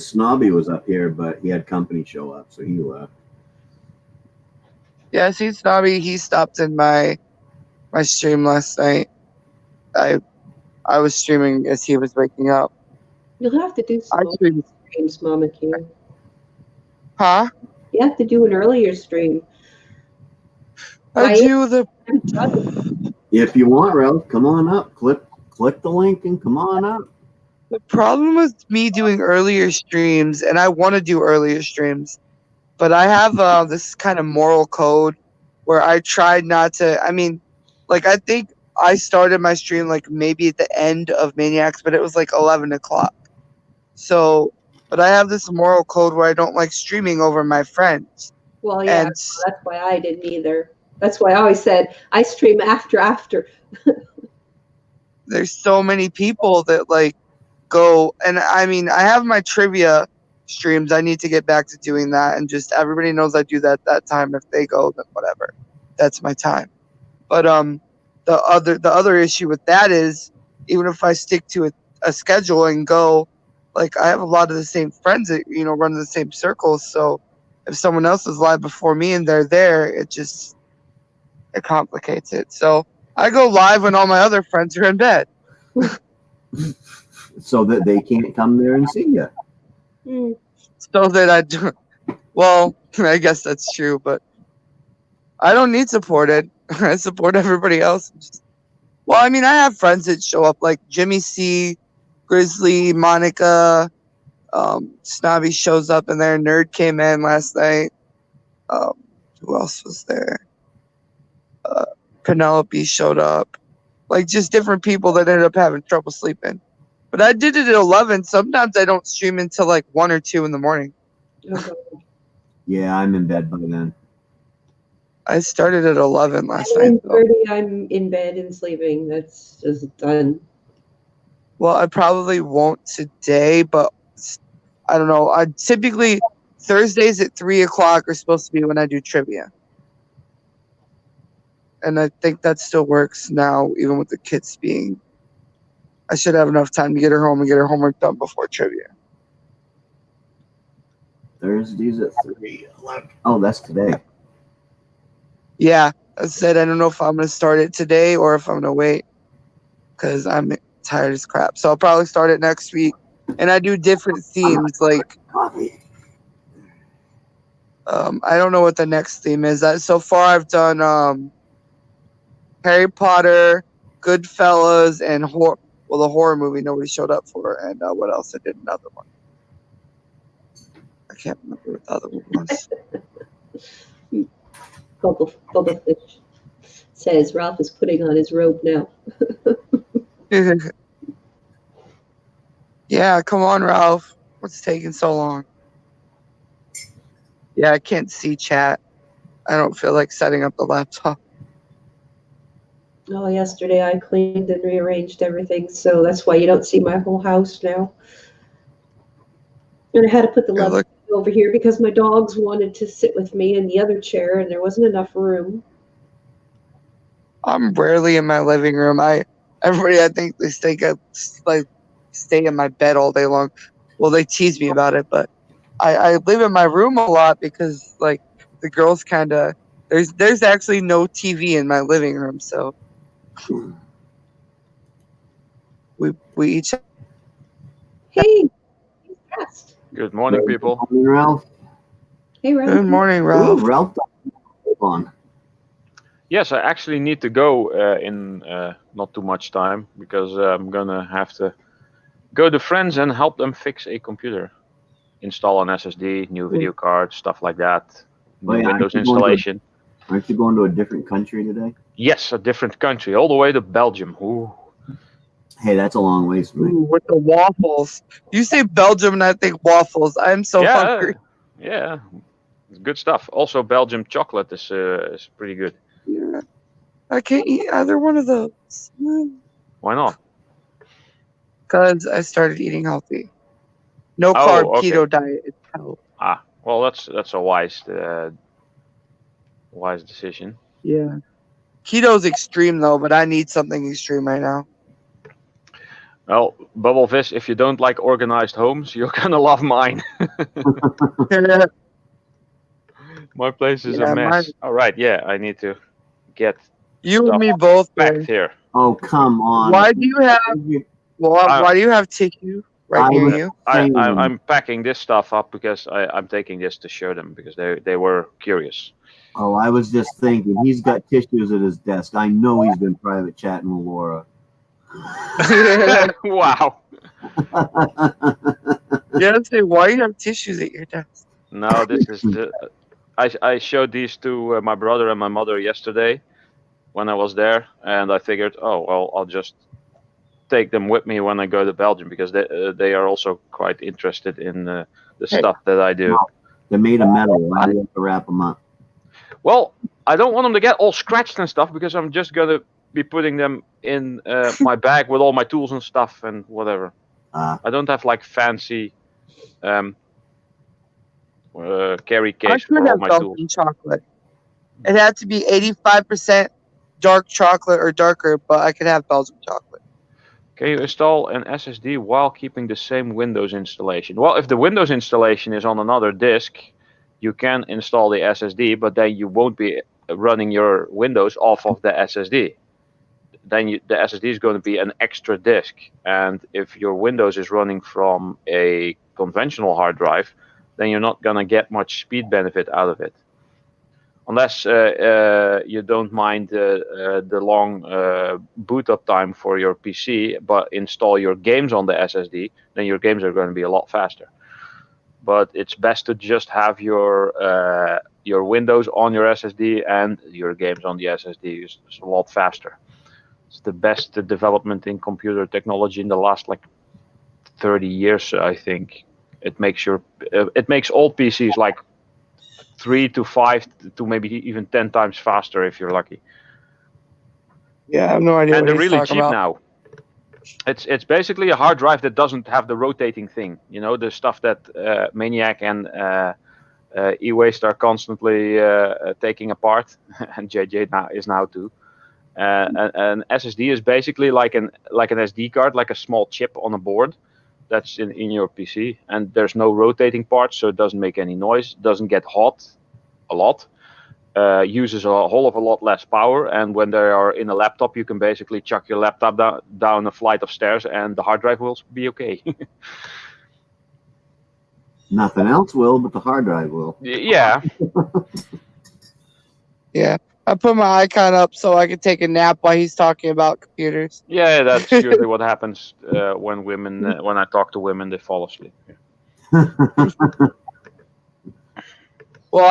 Snobby was up here, but he had company show up, so he left. Yeah, see Snobby, he stopped in my stream last night. I was streaming as he was waking up. You'll have to do I some streamed. streams, Mama Q. Huh? You have to do an earlier stream. I do the. If you want, Ralph, come on up. Click the link and come on up. The problem with me doing earlier streams, and I want to do earlier streams, but I have this kind of moral code where I tried not to. I mean, like I think I started my stream like maybe at the end of Maine-iacs, but it was like 11 o'clock. So, but I have this moral code where I don't like streaming over my friends. Well, yeah, And that's why I didn't either. That's why I always said I stream after. there's so many people that like go, and I mean, I have my trivia streams. I need to get back to doing that, and just everybody knows I do that time. If they go, then whatever, that's my time. But the other issue with that is even if I stick to a schedule and go, like I have a lot of the same friends that run in the same circles. So if someone else is live before me and they're there, it complicates it. So I go live when all my other friends are in bed. So that they can't come there and see you. Mm. So that I do. Well, I guess that's true, but I don't need supported. I support everybody else. Well, I mean, I have friends that show up, like Jimmy C, Grizzly, Monica, Snobby shows up in there. Nerd came in last night. Who else was there? Penelope showed up. Like just different people that ended up having trouble sleeping. But I did it at 11. Sometimes I don't stream until like 1 or 2 in the morning. Oh, God. Yeah, I'm in bed by then. I started at 11 last night. 9:30, I'm in bed and sleeping. That's just done. Well, I probably won't today, but I don't know. I typically Thursdays at 3 o'clock are supposed to be when I do trivia. And I think that still works now, even with the kids being. I should have enough time to get her home and get her homework done before trivia. Thursdays at 3. Oh, that's today. Yeah, I said I don't know if I'm going to start it today or if I'm going to wait because I'm tired as crap. So I'll probably start it next week. And I do different themes. Like, Coffee. I don't know what the next theme is. So far, I've done Harry Potter, Goodfellas, and the horror movie nobody showed up for. And what else? I did another one. I can't remember what the other one was. Bubble Fish says Ralph is putting on his robe now. Yeah, come on, Ralph. What's taking so long? Yeah, I can't see chat. I don't feel like setting up the laptop. Oh, yesterday I cleaned and rearranged everything, so that's why you don't see my whole house now. And I had to put the leather over here because my dogs wanted to sit with me in the other chair, and there wasn't enough room. I'm rarely in my living room. Everybody, I think they think I like stay in my bed all day long. Well, they tease me about it, but I live in my room a lot because like the girls kind of there's actually no TV in my living room, so we each. Hey, he's dressed. Good morning, people. Good morning, Ralph. Hey, Ralph. Good morning, Ralph. Ooh, Ralph. Hold on. Yes, I actually need to go in not too much time because I'm gonna have to go to friends and help them fix a computer, install an SSD, new video card, stuff like that. New Wait, Windows installation. Aren't you going to a different country today? Yes, a different country, all the way to Belgium. Ooh. Hey, that's a long ways from me. Ooh, with the waffles. You say Belgium and I think waffles. I'm so hungry. Yeah, good stuff. Also, Belgium chocolate is pretty good. Yeah. I can't eat either one of those. Why not? Because I started eating healthy. No Oh, carb okay. keto diet. It's health. Well, that's a wise decision. Yeah. Keto's extreme though, but I need something extreme right now. Well, Bubble Fish, if you don't like organized homes, you're gonna love mine. My place is a mess. All right, I need to get you and me both, back man. here. Oh, come on. Why do you have? Why do you have tissue right near you? I'm packing this stuff up because I'm taking this to show them because they were curious. Oh, I was just thinking, he's got tissues at his desk. I know he's been private chatting with Laura. Wow. Yeah, say why you have tissues at your desk? No, this is I showed these to my brother and my mother yesterday when I was there, and I figured, oh well, I'll just take them with me when I go to Belgium because they are also quite interested in the Hey. stuff that I do. They're made of metal. Why do you have to wrap them up? Well, I don't want them to get all scratched and stuff because I'm just gonna be putting them in my bag with all my tools and stuff and whatever. I don't have like fancy carry I case could for all have my tools. Belgian chocolate. It had to be 85% dark chocolate or darker, but I could have Belgian chocolate. Can you install an SSD while keeping the same Windows installation? Well, if the Windows installation is on another disk, you can install the SSD, but then you won't be running your Windows off of the SSD. Then the SSD is going to be an extra disk. And if your Windows is running from a conventional hard drive, then you're not going to get much speed benefit out of it. Unless you don't mind the long boot up time for your PC, but install your games on the SSD, then your games are going to be a lot faster. But it's best to just have your Windows on your SSD and your games on the SSD. It's a lot faster. It's the best development in computer technology in the last like 30 years, I think. It makes old PCs like 3 to 5 to maybe even 10 times faster if you're lucky. Yeah, I have no idea And what they're he's really talking cheap about. now. It's basically a hard drive that doesn't have the rotating thing. You know, the stuff that Maine-iac and e-waste are constantly taking apart, and JJ is now too. An SSD is basically like an SD card, like a small chip on a board that's in your PC, and there's no rotating parts, so it doesn't make any noise, doesn't get hot a lot, uses a whole of a lot less power, and when they are in a laptop, you can basically chuck your laptop down a flight of stairs, and the hard drive will be okay. Nothing else will, but the hard drive will. Yeah. Yeah, I put my icon up so I could take a nap while he's talking about computers. Yeah, that's usually what happens when when I talk to women, they fall asleep. Well,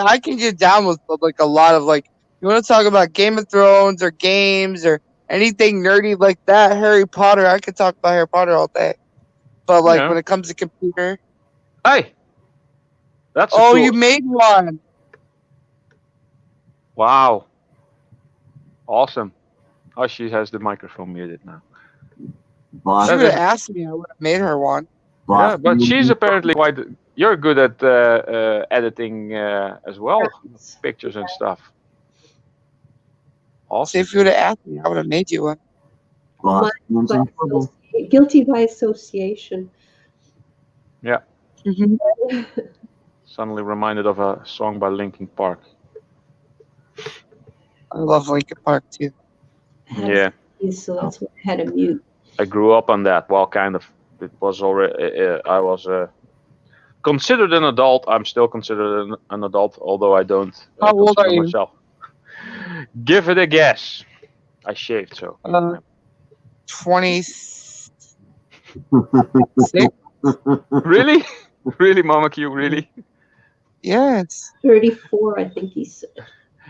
I can get down with like a lot of like, you want to talk about Game of Thrones or games or anything nerdy like that, Harry Potter, I could talk about Harry Potter all day. But like Yeah. when it comes to computer, Hey, that's oh, cool. you made one. Wow. Awesome. Oh, she has the microphone muted now. Boss, She That would have is- asked me, I would have made her one. Yeah, boss, but she's apparently quite. You're good at editing as well, pictures and stuff. So Awesome. if you would have asked me, I would have made you one. boss, doing some trouble. Guilty by association. Mm-hmm. Suddenly reminded of a song by Linkin Park. I love Linkin Park too. Yeah, So that's why I had to mute. I grew up on that. Well, kind of. It was already. I was considered an adult. I'm still considered an adult, although I don't How old consider are you? myself. Give it a guess. I shaved, so. 26. Really? Really, Mama Q, really? Yes. 34, I think he said.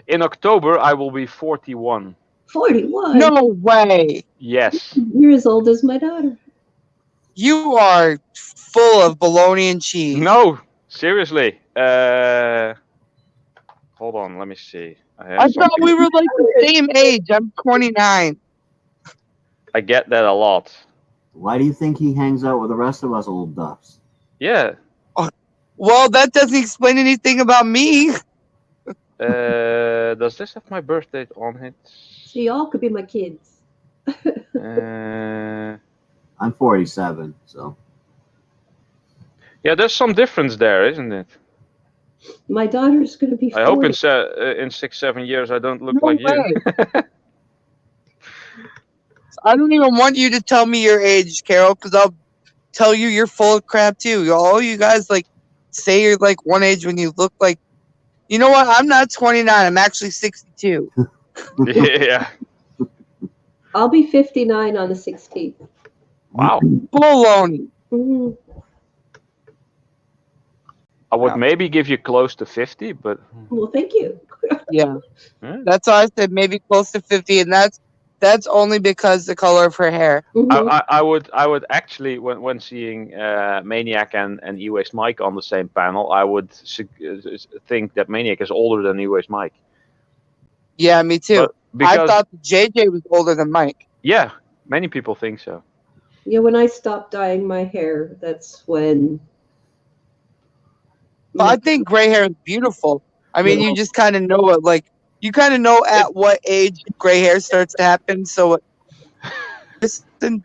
In October, I will be 41. 41? No way. Yes. You're as old as my daughter. You are full of bologna and cheese. No, seriously. Hold on, let me see. I thought we were like the same age. I'm 29. I get that a lot. Why do you think he hangs out with the rest of us old duffs? Yeah. Well, that doesn't explain anything about me. Does this have my birth date on it? So y'all could be my kids. I'm 47, so. Yeah, there's some difference there, isn't it? My daughter's going to be 40. I hope in 6-7 years I don't look No like you. I don't even want you to tell me your age, Carol, because I'll tell you you're full of crap too. All you guys like say you're like one age when you look like. You know what? I'm not 29. I'm actually 62. Yeah. I'll be 59 on the 16th. Wow. Bologna. Mm-hmm. I would Yeah. maybe give you close to 50, but Well, thank you. Yeah. eh, That's why I said maybe close to 50, and that's only because the color of her hair. Mhm. I would actually when seeing Maine-iac and E-Waste Mike on the same panel, I would think that Maine-iac is older than E-Waste Mike. Yeah, me too. But I because thought JJ was older than Mike. yeah, many people think so. Yeah, when I stopped dyeing my hair, that's when. But I think gray hair is beautiful. I mean, you just kind of know it. Like you kind of know at what age gray hair starts to happen. So,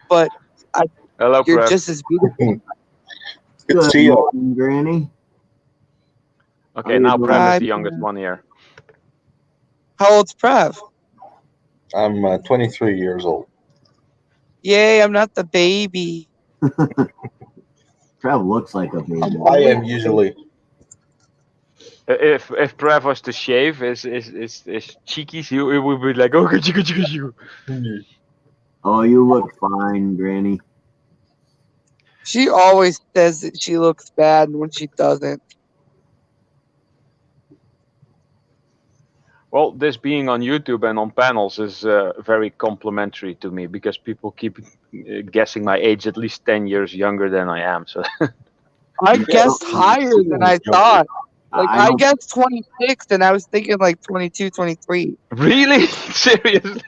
but Hello, you're Prev. just as beautiful. Good to Good see you. morning, Granny. Okay, you now doing? Prev is Hi, the youngest Prev. one here. How old's Prev? I'm 23 years old. Yay, I'm not the baby. Trev looks like a baby. I am usually. If Prev was to shave his cheekies, he would be like, oh, good. Oh, you look fine, Granny. She always says that she looks bad when she doesn't. Well, this being on YouTube and on panels is very complimentary to me because people keep guessing my age at least 10 years younger than I am. So I Yeah, guessed higher than I thought. Like I I don't. guessed 26, and I was thinking like 22, 23. really, seriously,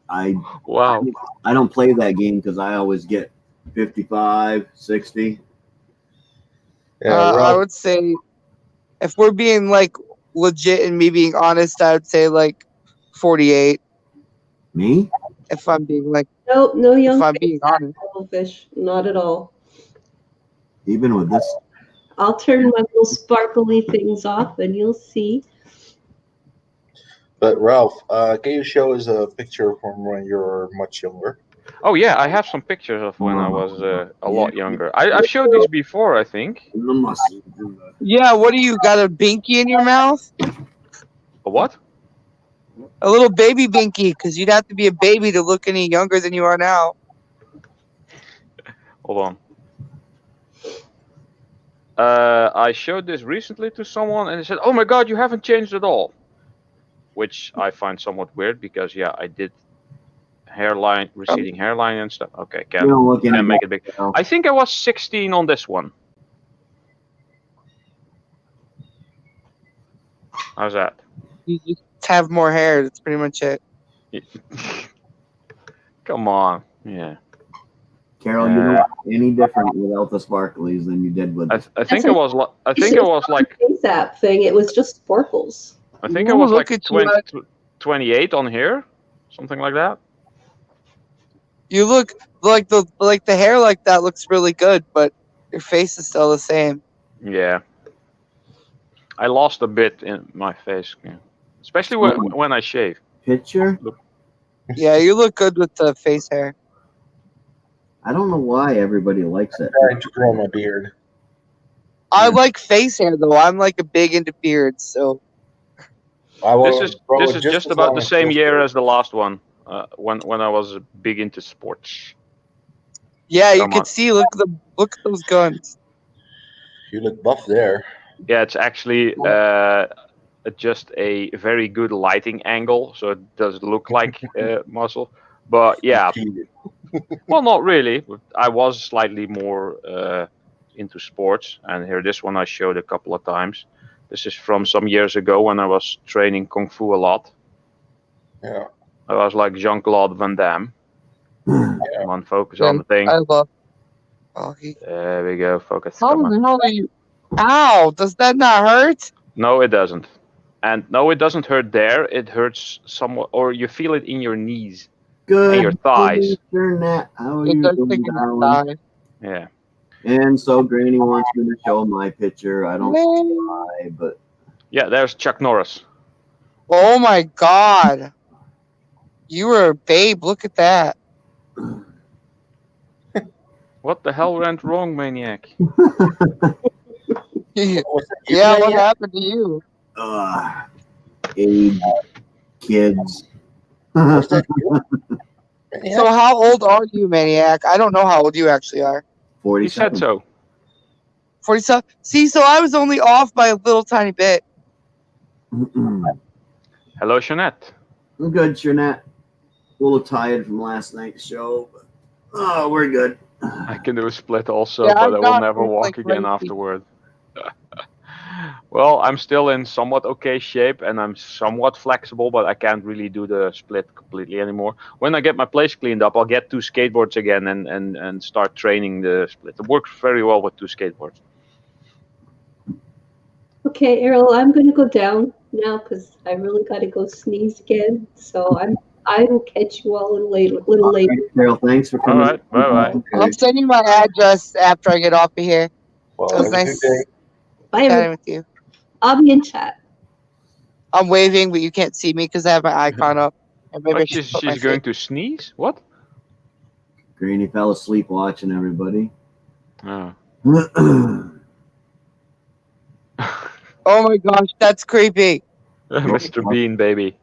I wow. I don't play that game because I always get 55, 60. Yeah, I Ralph. would say, if we're being like legit and me being honest, I would say like 48. Me? If I'm being like, No if young I'm being honest. fish, not at all. Even with this? I'll turn my little sparkly things off, and you'll see. But Ralph, can you show us a picture from when you were much younger? Oh yeah, I have some pictures of when I was a lot younger. I've showed these before, I think. In the muscle. Yeah, what do you got, a binky in your mouth? A what? A little baby binky, because you'd have to be a baby to look any younger than you are now. Hold on. I showed this recently to someone, and they said, "Oh my God, you haven't changed at all," which I find somewhat weird because yeah, I did hairline, receding hairline and stuff. Okay, You don't look any can make it big. better. I think I was 16 on this one. How's that? You just have more hair. That's pretty much it. Come on, yeah. Carol, you don't look any different without the sparklies than you did with this. I think I was like I think I was like Face app thing. It was just sparkles. I think I Ooh, was look like at you. 28 on here, something like that. You look like the hair like that looks really good, but your face is still the same. Yeah. I lost a bit in my face, yeah. Especially when I shave. Picture? Yeah, you look good with the face hair. I don't know why everybody likes it. Trying to grow my beard. I like face hair though. I'm like a big into beards, so I will This grow is it just as about long the as same it year feels as the last one. When I was big into sports. yeah, you Come can on. see. Look at those guns. good. You look buff there. Yeah, it's actually just a very good lighting angle, so it does look like muscle. But yeah, Cheated. well, not really. But I was slightly more into sports, and here this one I showed a couple of times. This is from some years ago when I was training kung fu a lot. Yeah. I was like Jean-Claude Van Damme. Come on, focus on the thing. I love. There we go, focus. How Come on. the hell are you? Ow! Does that not hurt? No, it doesn't. And no, it doesn't hurt there. It hurts somewhat, or you feel it in your knees Good. and your thighs. Internet. How are It you does doing, think in your darling? thigh. Yeah. And so Granny wants me to show my picture. I don't know Yay. why, but Yeah, there's Chuck Norris. Oh my God! You were a babe. Look at that. What the hell went wrong, Maine-iac? Yeah, Was that you, what Maine-iac? happened to you? age, kids. Was that you? So Maine-iac? how old are you, Maniac? I don't know how old you actually are. He said 47. so. 47. See, so I was only off by a little tiny bit. Hello, Jeanette. I'm good, Jeanette. A little tired from last night's show, but we're good. I can do a split also, Yeah, but I'm I will not never feeling walk again lazy. afterward. Well, I'm still in somewhat okay shape and I'm somewhat flexible, but I can't really do the split completely anymore. When I get my place cleaned up, I'll get 2 skateboards again and start training the split. It works very well with 2 skateboards. Okay, Errol, I'm gonna go down now because I really gotta go sneeze again. So I will catch you all a little later. Carol, thanks for All coming. right, bye-bye. I'll send you my address after I get off of here. Well, It was have a nice good day. Bye, chatting everyone. with you. I'll be in chat. I'm waving, but you can't see me because I have my icon up. And maybe I Like should put she's my going face. to sneeze? What? Greeny fell asleep watching everybody. Oh. Oh my gosh, that's creepy. Mr. Bean, baby.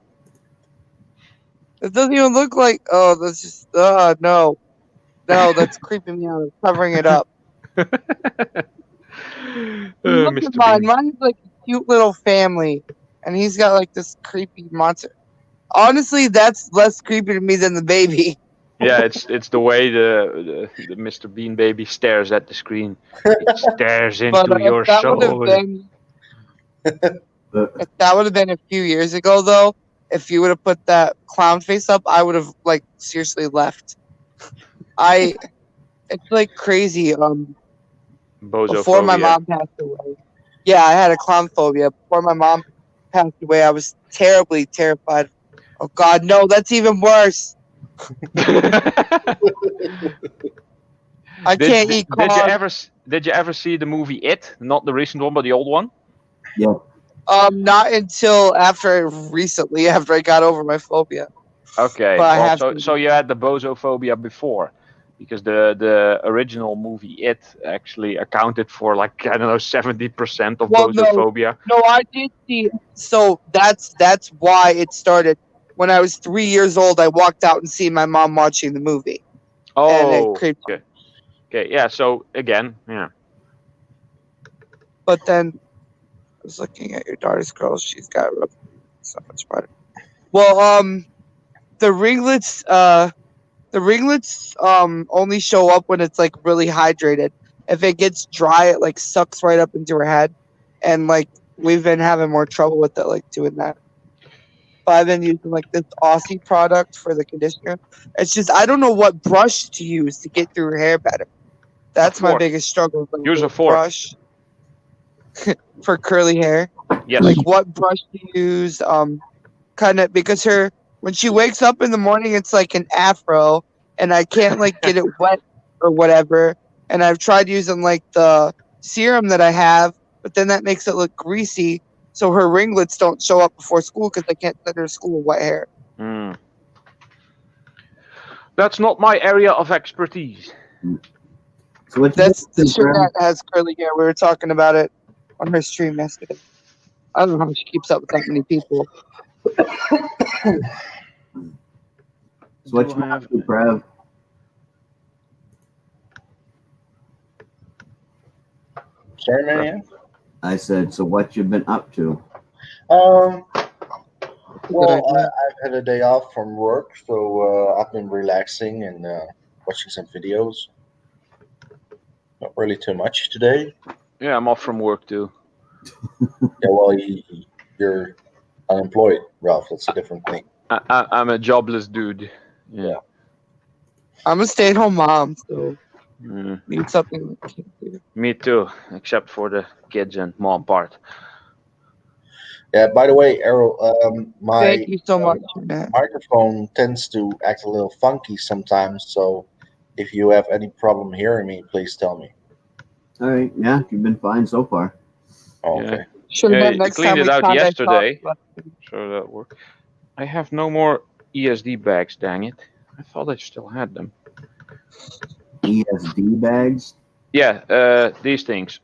It doesn't even look like. Oh, that's just. No, that's creeping me out. I'm covering it up. Look at Mr. mine. Bean. Mine's like a cute little family, and he's got like this creepy monster. Honestly, that's less creepy to me than the baby. Yeah, it's the way the Mr. Bean baby stares at the screen. It stares But into your if that would have soul. been, if that would have been a few years ago, though, if you would have put that clown face up, I would have like seriously left. It's like crazy. Before my Bozophobia. mom passed away. Yeah, I had a clown phobia. Before my mom passed away, I was terribly terrified. Oh God, no, that's even worse. I can't eat corn. Did you ever see the movie It? Not the recent one, but the old one. Yeah. Not until recently, after I got over my phobia. Okay. But I Well, have so to. so you had the bozophobia before, because the original movie It actually accounted for like I don't know 70% of Well, no, bozophobia. I did see. So that's why it started. When I was 3 years old, I walked out and see my mom watching the movie, and it Oh. creeped me. Okay. Okay. Yeah. So again, yeah. But then I was looking at your daughter's curls. She's got so much better. Well, the ringlets, only show up when it's like really hydrated. If it gets dry, it like sucks right up into her head, and like we've been having more trouble with it, like doing that. But I've been using like this Aussie product for the conditioner. It's just I don't know what brush to use to get through her hair better. That's my fork. biggest struggle. Like, Use a what fork. brush for curly hair. Yes. Like what brush to use. Kind of because when she wakes up in the morning, it's like an afro, and I can't like get it wet or whatever. And I've tried using like the serum that I have, but then that makes it look greasy. So her ringlets don't show up before school because I can't send her to school with wet hair. Hmm. That's not my area of expertise. So what? That's the shirt that has curly hair. We were talking about it on her stream yesterday. I don't know how she keeps up with that many people. So what you have to Brev? Sorry, man. I said, so what you've been up to? Well, idea. I've had a day off from work, so I've been relaxing and watching some videos. Not really too much today. Yeah, I'm off from work too. Yeah, well, you're unemployed, Ralph. That's a different thing. I'm a jobless dude. Yeah. I'm a stay-at-home mom, so Mm, need something. I can't do. me too, except for the kids and mom part. Yeah. By the way, Errol, my Thank you so much for that. microphone tends to act a little funky sometimes. So, if you have any problem hearing me, please tell me. All right. Yeah, you've been fine so far. Oh, Yeah. okay. Sure, Yeah, then you next cleaned time it we out talk, yesterday. So that worked. I have no more ESD bags, dang it. I thought I still had them. ESD bags. Yeah, these things.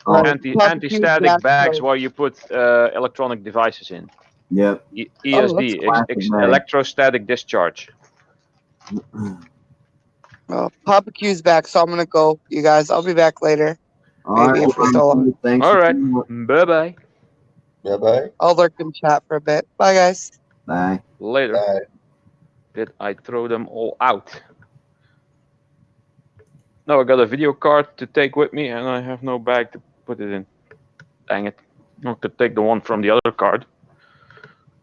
Oh, Anti-static bags where you put electronic devices in. yep. ESD, classic bag. electrostatic discharge. Well, Papa Q's back, so I'm gonna go. You guys, I'll be back later. All Maybe right, if we're still on. thanks. All for right. coming up. Bye bye. Bye bye. I'll lurk in chat for a bit. Bye, guys. Bye. Later. Bye. Did I throw them all out? No, I got a video card to take with me, and I have no bag to put it in. Dang it. I could take the one from the other card.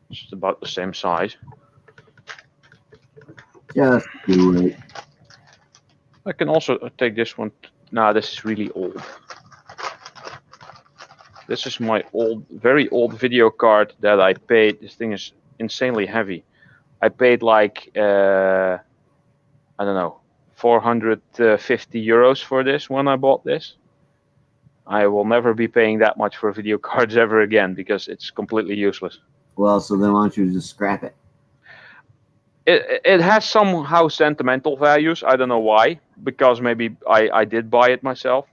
It's about the same size. Just do it. I can also take this one. Nah, this is really old. This is my very old video card that I paid. This thing is insanely heavy. I paid like, I don't know, 450 euros for this when I bought this. I will never be paying that much for video cards ever again because it's completely useless. Well, so then why don't you just scrap it? It has somehow sentimental values. I don't know why, because maybe I did buy it myself,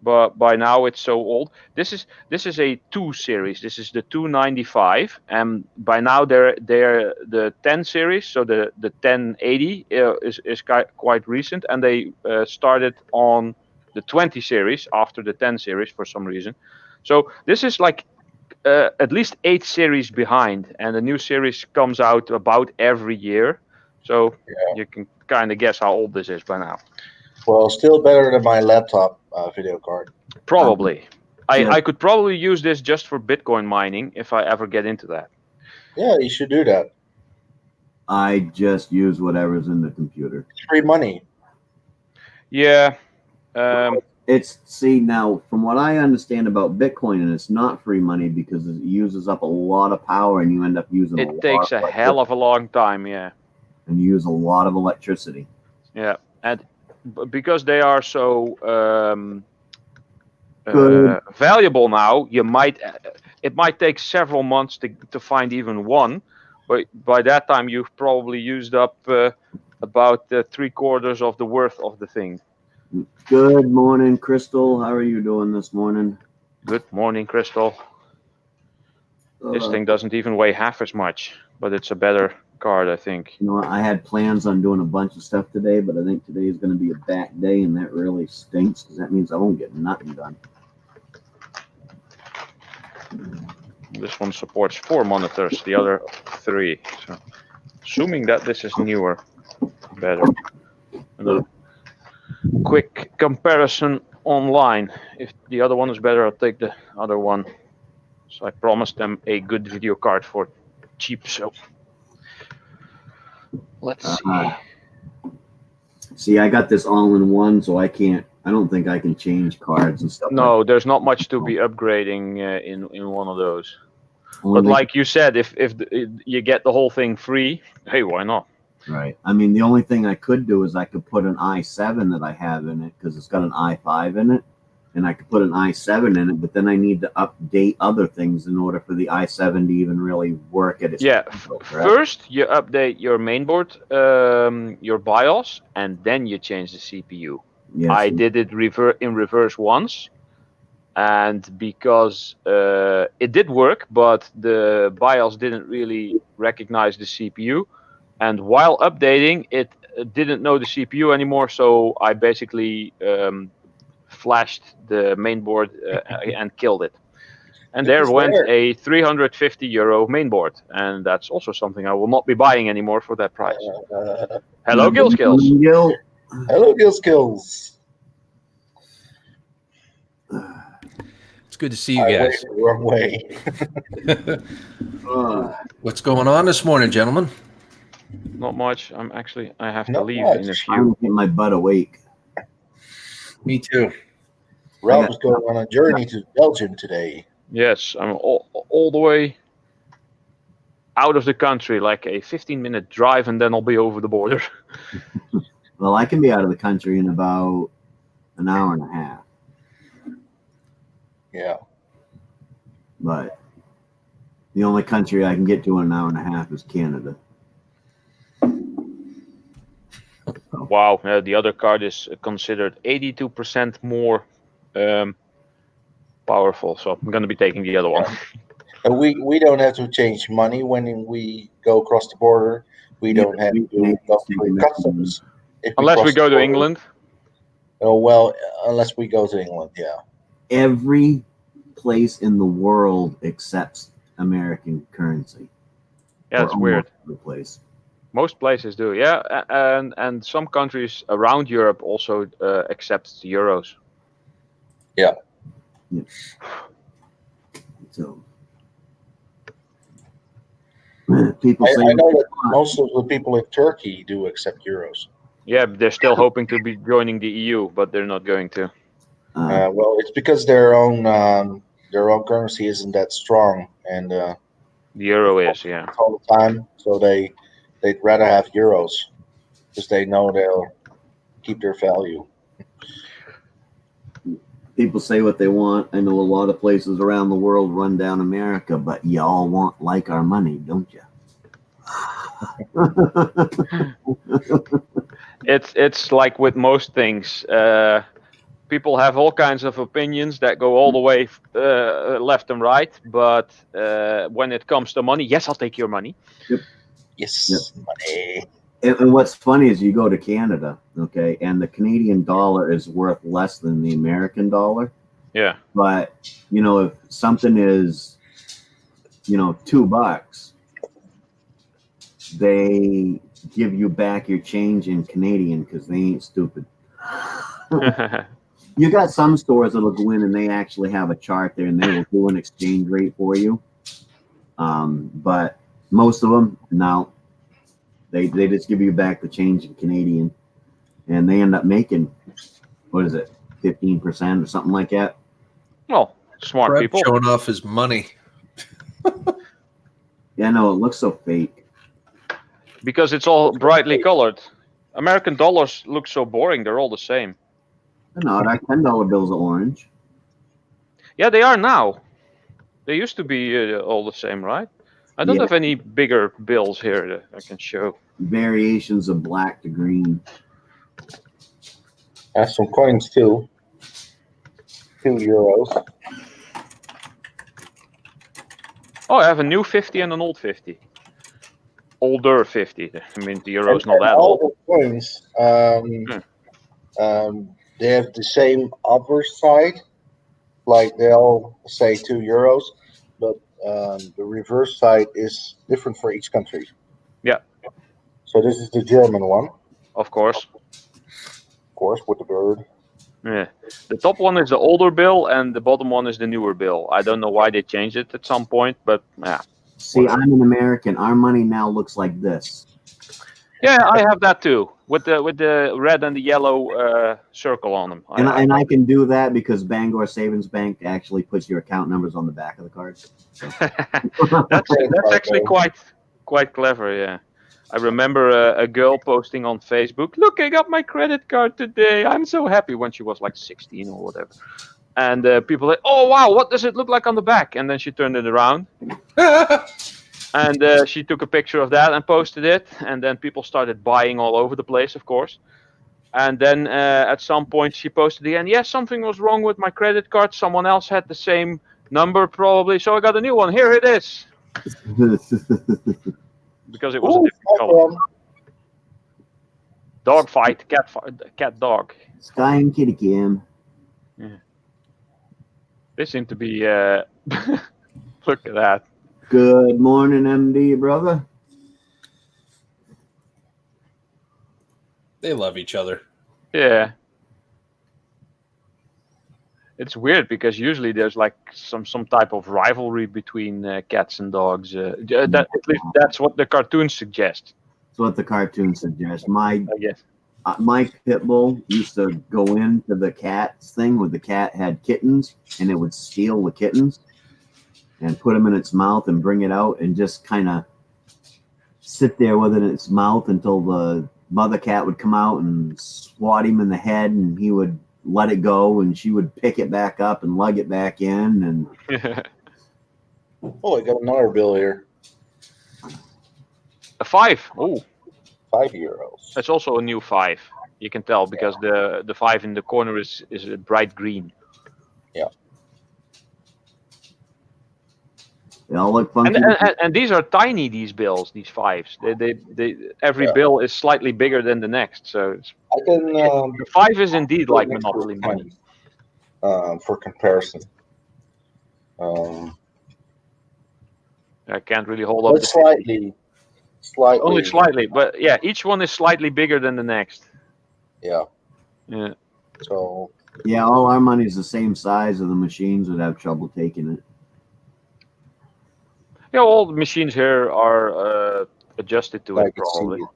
but by now it's so old. This is a 2 series. This is the 295, and by now they're the 10 series. So the 1080 is quite recent, and they started on the 20 series after the 10 series for some reason. So this is like at least 8 series behind, and the new series comes out about every year. So you can kind of guess how old this is by now. Well, still better than my laptop video card. Probably. Yeah. I could probably use this just for Bitcoin mining if I ever get into that. Yeah, you should do that. I just use whatever's in the computer. It's free money. Yeah. See, now, from what I understand about Bitcoin, and it's not free money because it uses up a lot of power, and you end up using It takes a hell of a long time, yeah. And you use a lot of electricity. Yeah, and because they are so valuable now, it might take several months to find even one, but by that time you've probably used up about 3/4 of the worth of the thing. Good morning, Crystal. How are you doing this morning? Good morning, Crystal. This thing doesn't even weigh half as much, but it's a better card, I think. You know what? I had plans on doing a bunch of stuff today, but I think today is going to be a back day, and that really stinks because that means I won't get nothing done. This one supports 4 monitors, the other 3. So, assuming that this is newer, better. Another quick comparison online. If the other one is better, I'll take the other one. So I promised them a good video card for cheap. So let's see. See, I got this all-in-one, so I don't think I can change cards and stuff. No, like there's not much to be upgrading in one of those. Only But like you said, if you get the whole thing free, hey, why not? Right. I mean, the only thing I could do is I could put an i7 that I have in it because it's got an i5 in it, and I could put an i7 in it, but then I need to update other things in order for the i7 to even really work at its potential, correct? First you update your mainboard, your BIOS, and then you change the CPU. Yes. I did it in reverse once, and because it did work, but the BIOS didn't really recognize the CPU, and while updating, it didn't know the CPU anymore, so I basically flashed the mainboard and killed it. And there went a 350 euro mainboard, and that's also something I will not be buying anymore for that price. Hello, Gill Skills. Hello, Gill Skills. It's good to see you guys. Wrong way. What's going on this morning, gentlemen? Not much. I have to Not leave much. in a I'm few. getting my butt awake. Me too. Rob is going on a journey to Belgium today. Yes, I'm all the way out of the country, like a 15-minute drive, and then I'll be over the border. Well, I can be out of the country in about an hour and a half. Yeah. But the only country I can get to in an hour and a half is Canada. Wow, the other card is considered 82% more powerful, so I'm going to be taking the other one. We don't have to change money when we go across the border. We don't have to go through customs. If Unless we cross go the to border. England. Oh well, unless we go to England, yeah. Every place in the world accepts American currency. Yeah, Or it's weird. almost every place. Most places do. Yeah, and some countries around Europe also accept the euros. So people I say know that most of the people in Turkey do accept euros. Yeah, they're still hoping to be joining the EU, but they're not going to. Well, it's because their own currency isn't that strong, and The euro is, yeah. all the time, so they'd rather have euros because they know they'll keep their value. people say what they want. I know a lot of places around the world run down America, but y'all want like our money, don't you? It's like with most things. People have all kinds of opinions that go all the way left and right, but when it comes to money, yes, I'll take your money. Yes, money. And what's funny is you go to Canada, okay, and the Canadian dollar is worth less than the American dollar. Yeah. But if something is, $2, they give you back your change in Canadian because they ain't stupid. You got some stores that'll go in and they actually have a chart there and they will do an exchange rate for you. But most of them, no. They just give you back the change in Canadian, and they end up making, what is it, 15% or something like that. Well, smart Brett people. showing off his money. Yeah, no, it looks so fake. Because it's all brightly colored. American dollars look so boring. They're all the same. No, our $10 bills are orange. Yeah, they are now. They used to be all the same, right? I don't Yeah. have any bigger bills here that I can show. Variations of black to green. I have some coins too. €2. Oh, I have a new 50 and an old 50. Older 50. I mean, the euro's not that all old. the coins, they have the same upper side, like they all say €2, but the reverse side is different for each country. Yeah. So this is the German one, Of course. with the bird. Yeah. The top one is the older bill, and the bottom one is the newer bill. I don't know why they changed it at some point, but yeah. See, Whatever. I'm an American. Our money now looks like this. Yeah, I have that too, with the red and the yellow circle on them. And I can do that because Bangor Savings Bank actually puts your account numbers on the back of the cards. that's actually quite clever. Yeah, I remember a girl posting on Facebook, "Look, I got my credit card today. I'm so happy." When she was like 16 or whatever, and people like, "Oh wow, what does it look like on the back?" And then she turned it around. And she took a picture of that and posted it, and then people started buying all over the place, of course. And then at some point she posted again, yes, something was wrong with my credit card. Someone else had the same number probably, so I got a new one. Here it is. Because it was a different color. Dog fight, cat dog. Sky and Kitty Cam. Yeah. They seem to be. Look at that. Good morning, MD, brother. They love each other. Yeah. It's weird because usually there's like some type of rivalry between cats and dogs. At least that's what the cartoons suggest. That's what the cartoon suggests. My I guess. My pit bull used to go into the cat's thing where the cat had kittens, and it would steal the kittens and put them in its mouth and bring it out and just kind of sit there with it in its mouth until the mother cat would come out and swat him in the head, and he would let it go, and she would pick it back up and lug it back in. And Oh, I got another bill here. A 5. Oh, €5. that's also a new 5. You can tell because the 5 in the corner is a bright green. Yeah. They all look And, funky. and these are tiny. These bills, these fives. They every Yeah. bill is slightly bigger than the next. So I can the five is indeed put like next to Monopoly a money. pen, for comparison. I can't really hold up But the slightly. only slightly, but yeah, each one is slightly bigger than the next. Yeah. Yeah. So Yeah, all our money is the same size, and the machines would have trouble taking it. Yeah, all the machines here are adjusted to I it can see probably. it.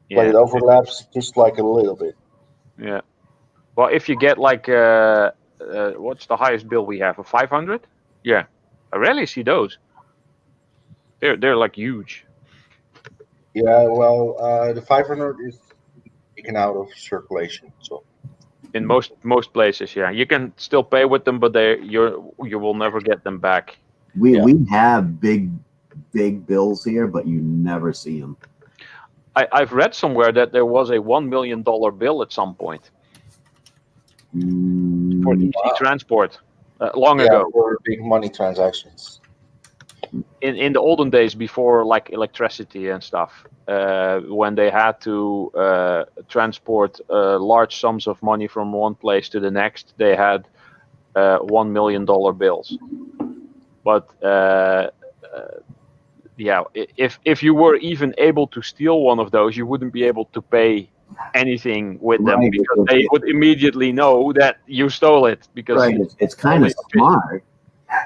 But Yeah, it overlaps just like a little bit. yeah. Well, if you get like what's the highest bill we have? A 500? Yeah, I rarely see those. They're like huge. Yeah, well, the 500 is taken out of circulation. So In most places, yeah, you can still pay with them, but you will never get them back. We have big bills here, but you never see them. I've read somewhere that there was a $1 million bill at some point for easy transport long ago. for big money transactions. In the olden days, before like electricity and stuff, when they had to transport large sums of money from one place to the next, they had $1 million bills. But yeah, if you were even able to steal one of those, you wouldn't be able to pay anything with them Right, because they would immediately know that you stole it. Because Right, it's kind of only- smart.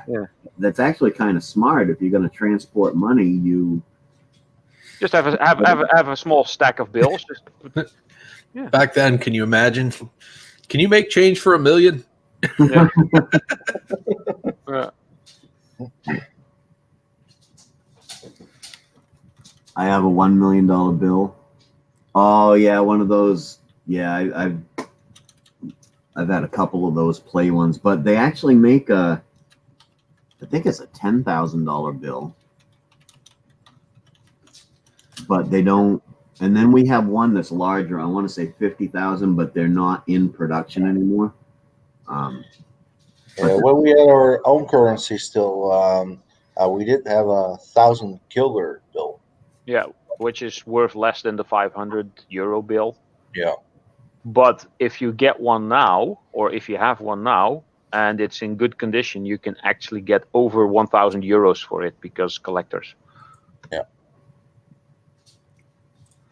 Yeah. That's actually kind of smart. If you're going to transport money, you just have a small stack of bills. Just Back then, can you imagine? Can you make change for $1 million? yeah. I have a $1 million bill. Oh yeah, one of those. Yeah, I've had a couple of those play ones, but they actually make I think it's a $10,000 bill, but they don't. And then we have one that's larger. I want to say 50,000, but they're not in production anymore. When we had our own currency still, we did have a 1,000 guilder bill. Yeah, which is worth less than the 500 euro bill. Yeah. But if you get one now, or if you have one now, and it's in good condition, you can actually get over 1,000 euros for it because collectors. Yeah.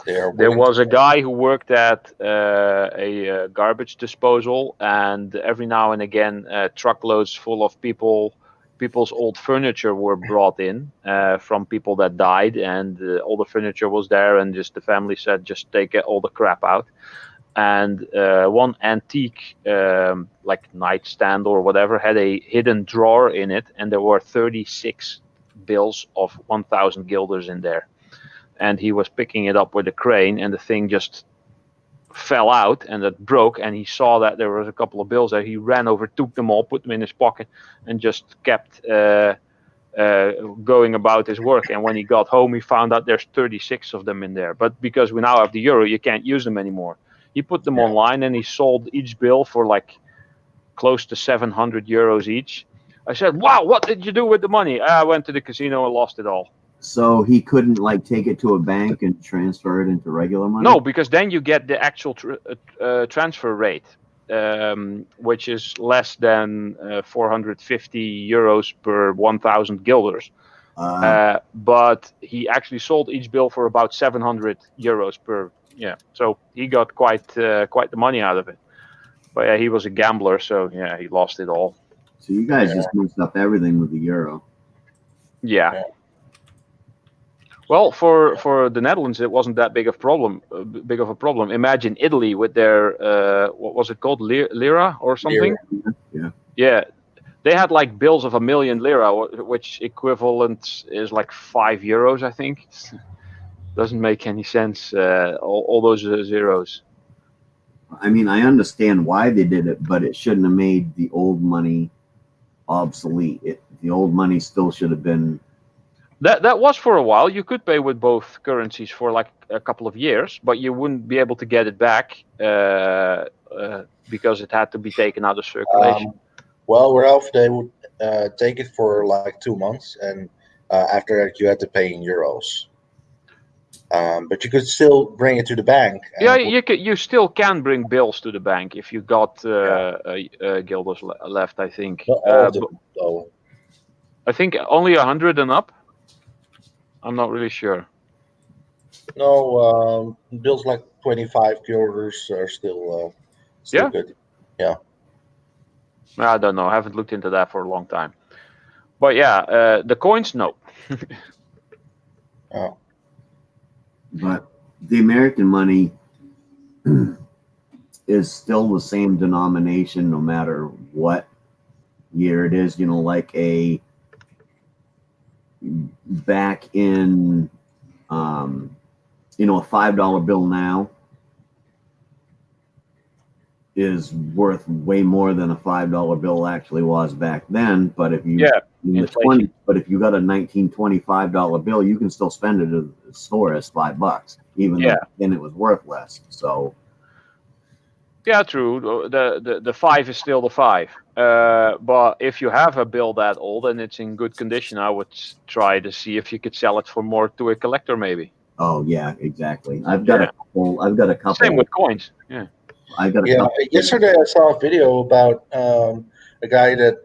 There was a guy who worked at a garbage disposal, and every now and again, truckloads full of people's old furniture were brought in from people that died, and all the furniture was there, and just the family said, just take all the crap out. And one antique, like nightstand or whatever, had a hidden drawer in it, and there were 36 bills of 1,000 guilders in there. And he was picking it up with a crane, and the thing just fell out, and it broke. And he saw that there was a couple of bills there. He ran over, took them all, put them in his pocket, and just kept going about his work. And when he got home, he found out there's 36 of them in there. But because we now have the euro, you can't use them anymore. He put them online, and he sold each bill for like close to 700 euros each. I said, "Wow, what did you do with the money?" I went to the casino and lost it all. So he couldn't like take it to a bank and transfer it into regular money? No, because then you get the actual transfer rate, which is less than 450 euros per 1,000 guilders. But he actually sold each bill for about 700 euros per. Yeah, so he got quite the money out of it. But yeah, he was a gambler, so yeah, he lost it all. So you guys just mixed up everything with the euro. Yeah. Well, for the Netherlands, it wasn't that big of a problem. Imagine Italy with their what was it called, lira or something? Yeah. Yeah, they had like bills of 1 million lira, which equivalent is like 5 euros, I think. Doesn't make any sense. All those zeros. I mean, I understand why they did it, but it shouldn't have made the old money obsolete. The old money still should have been. That was for a while. You could pay with both currencies for like a couple of years, but you wouldn't be able to get it back because it had to be taken out of circulation. Well, Ralph, they would take it for like 2 months, and after that you had to pay in euros. But you could still bring it to the bank. And Yeah, it would, you still can bring bills to the bank if you got guilders left. I think. not all of But them, though. I think only 100 and up. I'm not really sure. No, bills like 25 guilders are still Yeah? good. Yeah. I don't know. I haven't looked into that for a long time. But yeah, the coins, no. Oh. But the American money is still the same denomination no matter what year it is. You know, like back in, a $5 bill now is worth way more than a $5 bill actually was back then. But if you Yeah, in the inflation. 20s, but if you got a $1925 bill, you can still spend it at the store as $5, even Yeah. though then it was worth less. So Yeah, true. The 5 is still the 5. But if you have a bill that old and it's in good condition, I would try to see if you could sell it for more to a collector, maybe. oh yeah, exactly. I've got a couple. Same with coins. Yeah. I've got a Yeah, couple. yesterday I saw a video about a guy that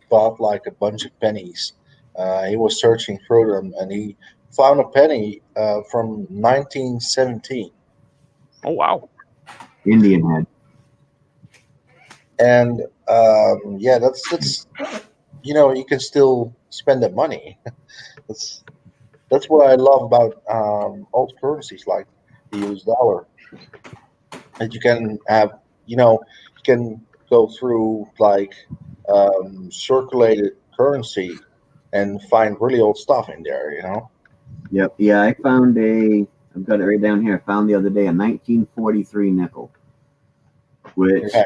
bought like a bunch of pennies. He was searching through them, and he found a penny from 1917. Oh wow. Indian head. And yeah, that's you can still spend that money. That's what I love about old currencies like the US dollar. That you can have, you can go through like circulated currency and find really old stuff in there. Yep. Yeah, I've got it right down here. I found the other day a 1943 nickel, which Yeah.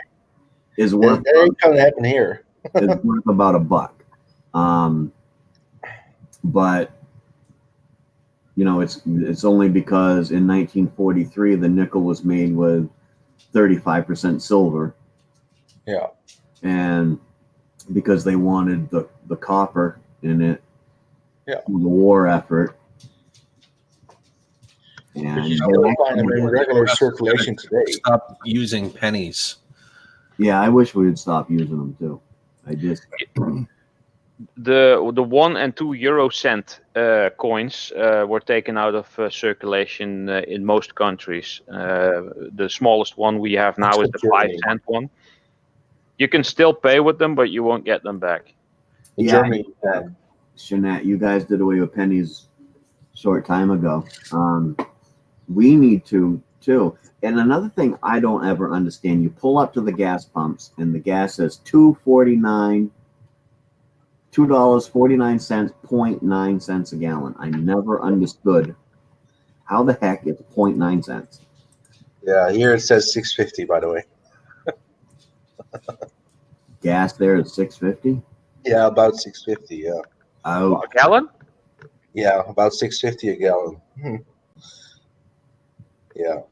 is worth That ain't gonna happen here. is worth about $1. But it's only because in 1943 the nickel was made with 35% silver, Yeah. and because they wanted the copper in it Yeah. for the war effort. But And you still find them in regular circulation today. Stop using pennies. yeah, I wish we would stop using them too. I just The 1 and 2 euro cent coins were taken out of circulation in most countries. The smallest one we have now is the Except 5 Germany. cent one. You can still pay with them, but you won't get them back. In Yeah, Germany, Shanette, you guys did away with pennies short time ago. We need to too. And another thing I don't ever understand: you pull up to the gas pumps, and the gas says $2.49, $2.49, 0.9 cents a gallon. I never understood how the heck it's 0.9 cents. yeah, here it says 650. By the way, Gas there is $6.50. yeah, about 650. Yeah, Oh, A gallon? yeah, about 650 a gallon. Yeah,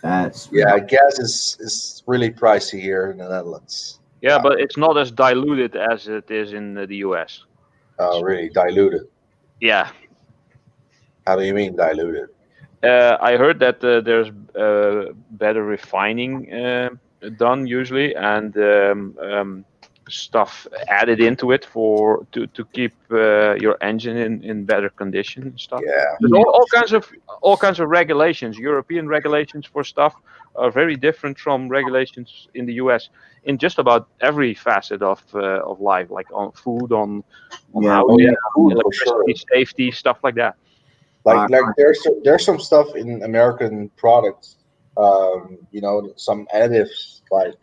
that's yeah, gas is really pricey here in the Netherlands. Yeah, but it's not as diluted as it is in the US. Really diluted. Yeah. How do you mean diluted? I heard that there's better refining done usually, and stuff added into it to keep your engine in better condition and stuff. Yeah, There's all kinds of regulations. European regulations for stuff are very different from regulations in the US in just about every facet of life, like on food, on Yeah, housing, food for electricity, sure. safety, stuff like that. Like there's some stuff in American products. Some additives like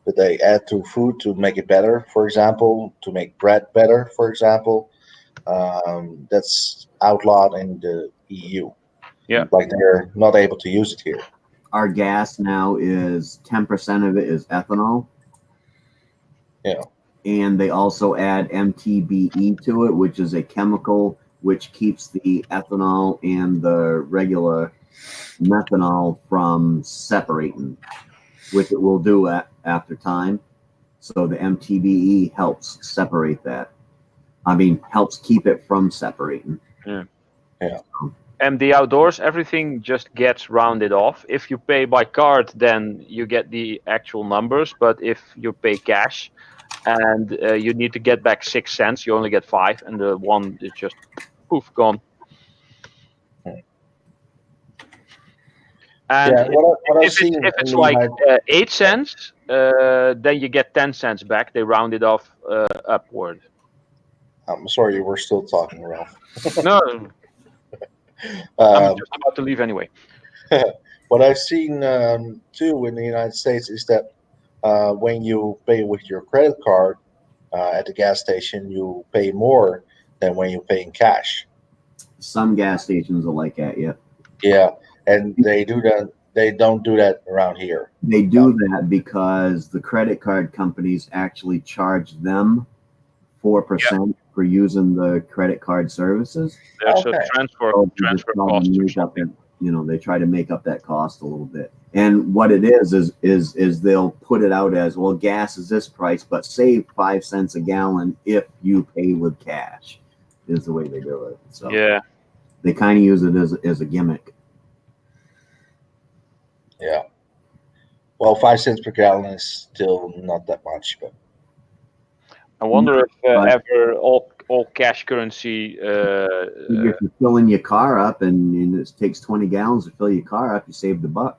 that they add to food to make it better. For example, to make bread better. For example, that's outlawed in the EU. Yeah. Like they're not able to use it here. our gas now is 10% of it is ethanol. Yeah. And they also add MTBE to it, which is a chemical which keeps the ethanol and the regular methanol from separating. which it will do after time. So the MTBE helps separate that. I mean, helps keep it from separating. Yeah. Yeah. And the outdoors, everything just gets rounded off. If you pay by card, then you get the actual numbers. But if you pay cash and you need to get back 6 cents, you only get 5, and the one is just poof gone. And Yeah, what I've if seen if in it's the like United 8 cents, then you get 10 cents back. They round it off upward. I'm sorry, we're still talking, Ralph. No, I'm Um, just about to leave anyway. what I've seen too in the United States is that when you pay with your credit card at the gas station, you pay more than when you pay in cash. Some gas stations are like that, yeah. Yeah, and they do that. They don't do that around here. They do that because the credit card companies actually charge them 4% for using the credit card services. There's a Okay. transfer So they just transfer try to cost or make up something. that, they try to make up that cost a little bit. And what it is they'll put it out as, well, gas is this price, but save 5 cents a gallon if you pay with cash, is the way they do it. So Yeah. they kind of use it as a gimmick. Yeah. Well, 5 cents per gallon is still not that much, but I wonder if But ever all cash currency. if you're filling your car up and it takes 20 gallons to fill your car up, you saved $1.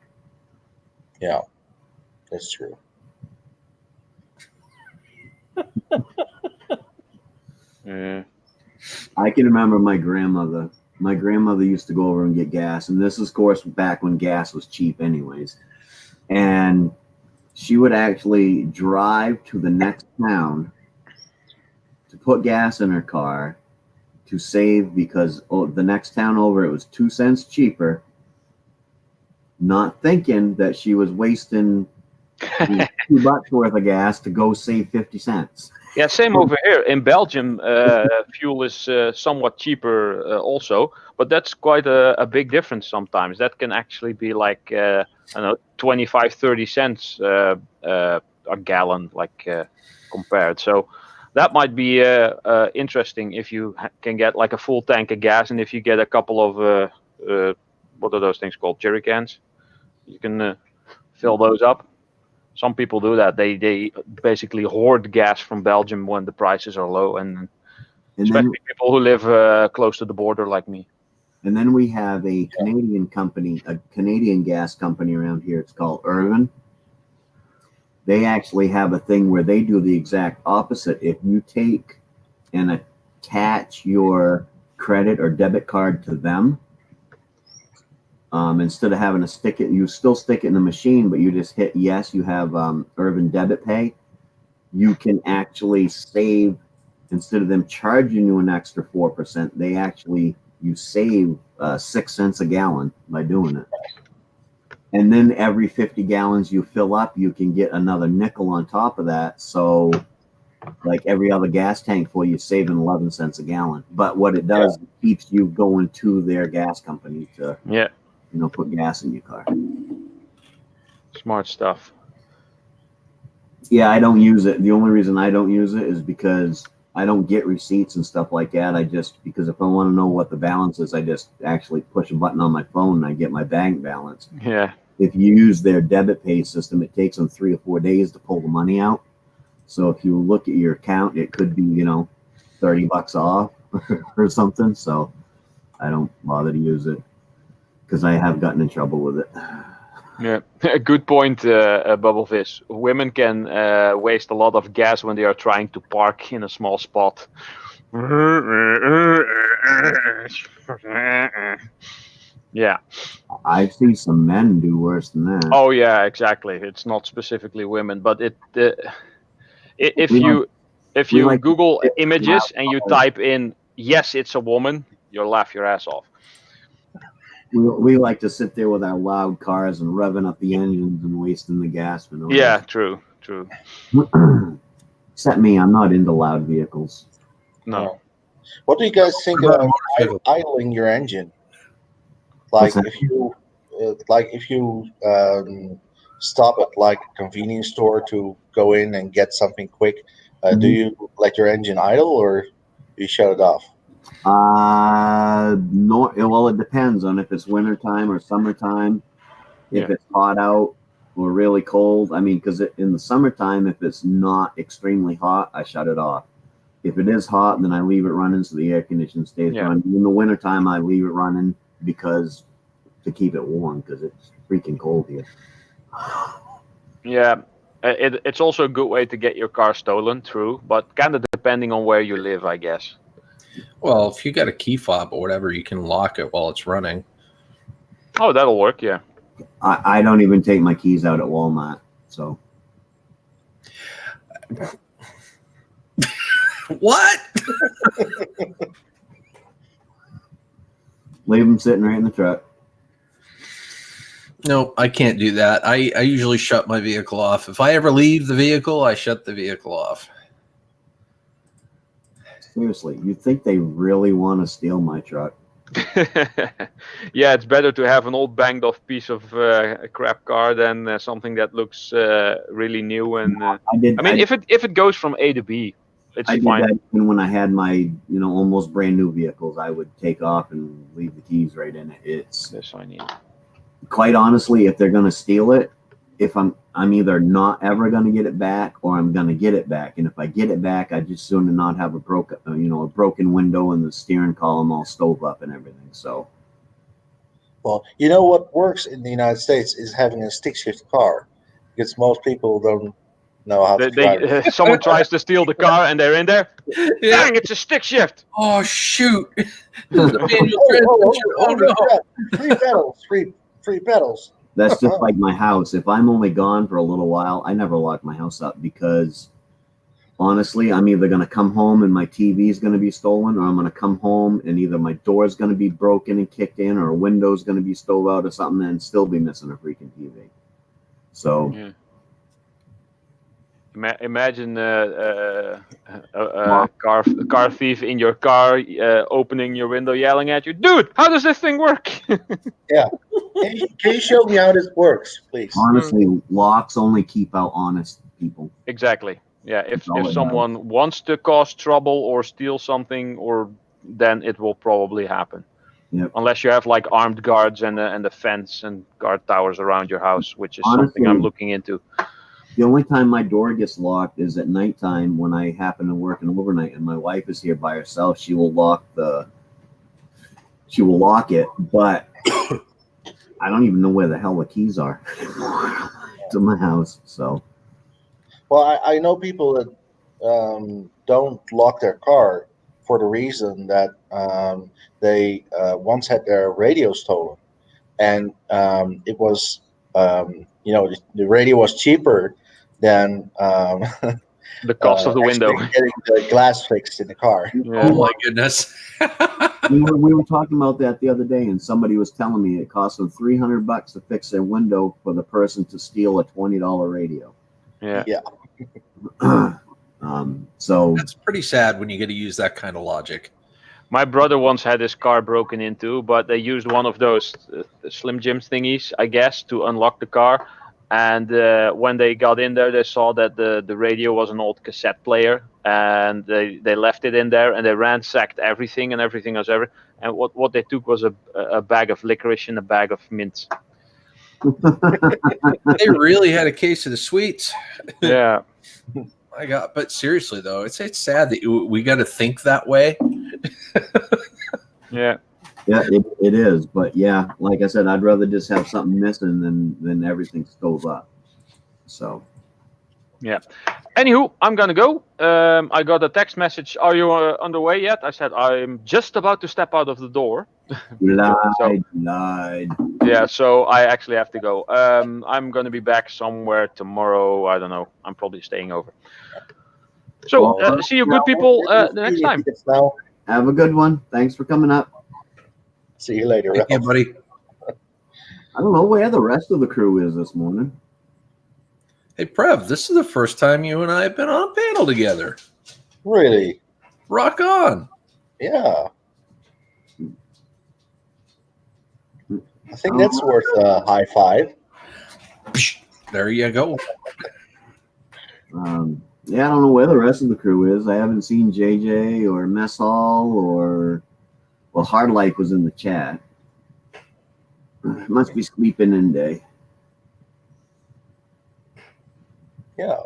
yeah, that's true. Yeah. I can remember my grandmother. My grandmother used to go over and get gas, and this is, of course, back when gas was cheap, anyways. And she would actually drive to the next town to put gas in her car to save, because the next town over it was 2 cents cheaper. Not thinking that she was wasting $2 worth of gas to go save 50 cents. Yeah, same over here. In Belgium, fuel is somewhat cheaper also, but that's quite a big difference sometimes. That can actually be like, I don't know, 25, 30 cents a gallon, like compared. So that might be interesting if you can get like a full tank of gas, and if you get a couple of, what are those things called? Jerry cans. You can fill those up. Some people do that. They basically hoard gas from Belgium when the prices are low, and And especially people who live close to the border like me. then we have a Canadian company, a Canadian gas company around here. It's called Irvin. They actually have a thing where they do the exact opposite. If you take and attach your credit or debit card to them, instead of having to stick it, you still stick it in the machine, but you just hit yes, you have Irvin Debit Pay. You can actually save, instead of them charging you an extra 4%, you save 6 cents a gallon by doing it. And then every 50 gallons you fill up, you can get another nickel on top of that. So like every other gas tank full, you're saving 11 cents a gallon. But what it does, it keeps you going to their gas company to put gas in your car. Smart stuff. Yeah, I don't use it. The only reason I don't use it is because I don't get receipts and stuff like that. Because if I want to know what the balance is, I just actually push a button on my phone and I get my bank balance. Yeah. If you use their debit pay system, it takes them 3 or 4 days to pull the money out. So if you look at your account, it could be, $30 off or something. So I don't bother to use it because I have gotten in trouble with it. Yeah, a good point, Bubblefish. Women can waste a lot of gas when they are trying to park in a small spot. Yeah. I've seen some men do worse than that. Oh yeah, exactly. It's not specifically women, but if We you like Google to- images and you type in yes, it's a woman, you'll laugh your ass off. We like to sit there with our loud cars and revving up the engines and wasting the gas for no Yeah, true. reason. Except me, I'm not into loud vehicles. No. What do you guys think What about about a motorcycle? idling your engine? What's Like that? if you stop at like a convenience store to go in and get something quick, do Mhm. you let your engine idle or you shut it off? No. Well, it depends on if it's wintertime or summertime. If Yeah. it's hot out or really cold, I mean, because in the summertime, if it's not extremely hot, I shut it off. If it is hot, then I leave it running so the air conditioning stays Yeah. running. In the wintertime, I leave it running because to keep it warm because it's freaking cold here. Yeah. It's also a good way to get your car stolen, true, but kind of depending on where you live, I guess. Well, if you got a key fob or whatever, you can lock it while it's running. Oh, that'll work, yeah. I don't even take my keys out at Walmart, so What? leave them sitting right in the truck. No, I can't do that. I usually shut my vehicle off. If I ever leave the vehicle, I shut the vehicle off. Seriously, you think they really want to steal my truck? Yeah, it's better to have an old banged off piece of crap car than something that looks really new. And I did. I mean, if it goes from A to B, it's I did fine. that even when I had my, almost brand new vehicles. I would take off and leave the keys right in it. It's This I need. quite honestly, if they're gonna steal it, if I'm either not ever gonna get it back or I'm gonna get it back. And if I get it back, I just sooner not have a broken window and the steering column all stove up and everything. So Well, you know what works in the United States is having a stick shift car, because most people don't know how to drive. Someone tries to steal the car and they're in there. Yeah. Dang, it's a stick shift. Oh shoot! This is a manual Oh, transmission. holy Oh, no. crap. Three pedals, three pedals. that's just like my house. If I'm only gone for a little while, I never lock my house up because honestly, I'm either going to come home and my TV is going to be stolen, or I'm going to come home and either my door is going to be broken and kicked in, or a window is going to be stove out or something, and still be missing a freaking TV. So Yeah. Imagine a car thief in your car, opening your window, yelling at you, "Dude, how does this thing work?" Yeah. Can you show me how this works, please? honestly, locks only keep out honest people. Exactly. Yeah. If That's all it someone wants to cause trouble or steal something, or then it will probably happen. Yep. Unless you have like armed guards and a fence and guard towers around your house, which is something I'm Honestly, looking into. The only time my door gets locked is at nighttime when I happen to work an overnight and my wife is here by herself. She will lock it, but I don't even know where the hell the keys are to my house. So Well, I know people that don't lock their car for the reason that they once had their radio stolen, and it was the radio was cheaper than The cost of the window. actually getting the glass fixed in the car. Yeah. Oh my goodness! we were talking about that the other day, and somebody was telling me it cost them $300 to fix their window for the person to steal a $20 radio. Yeah. Yeah. So That's pretty sad when you get to use that kind of logic. My brother once had his car broken into, but they used one of those Slim Jim thingies, I guess, to unlock the car. And when they got in there, they saw that the radio was an old cassette player, and they left it in there, and they ransacked everything, and everything was ever. And what they took was a bag of licorice and a bag of mints. They really had a case of the sweets. Yeah. My God! But seriously though, it's sad that we got to think that way. Yeah. yeah, it is. But yeah, like I said, I'd rather just have something missing than everything stove up. So Yeah. Anywho, I'm gonna go. I got a text message. Are you on the way yet? I said I'm just about to step out of the door. lied. Yeah, so I actually have to go. I'm gonna be back somewhere tomorrow. I don't know. I'm probably staying over. So Well, see you, good people, the next time. Now, Have a good one. Thanks for coming up. see you later. Thank you, Ralph. buddy. I don't know where the rest of the crew is this morning. Hey, Prev, this is the first time you and I have been on a panel together. Really? Rock on. Yeah. I think that's worth a high five. There you go. Yeah, I don't know where the rest of the crew is. I haven't seen JJ or Mess Hall or Hard Life was in the chat. Must be sleeping in day. Yeah.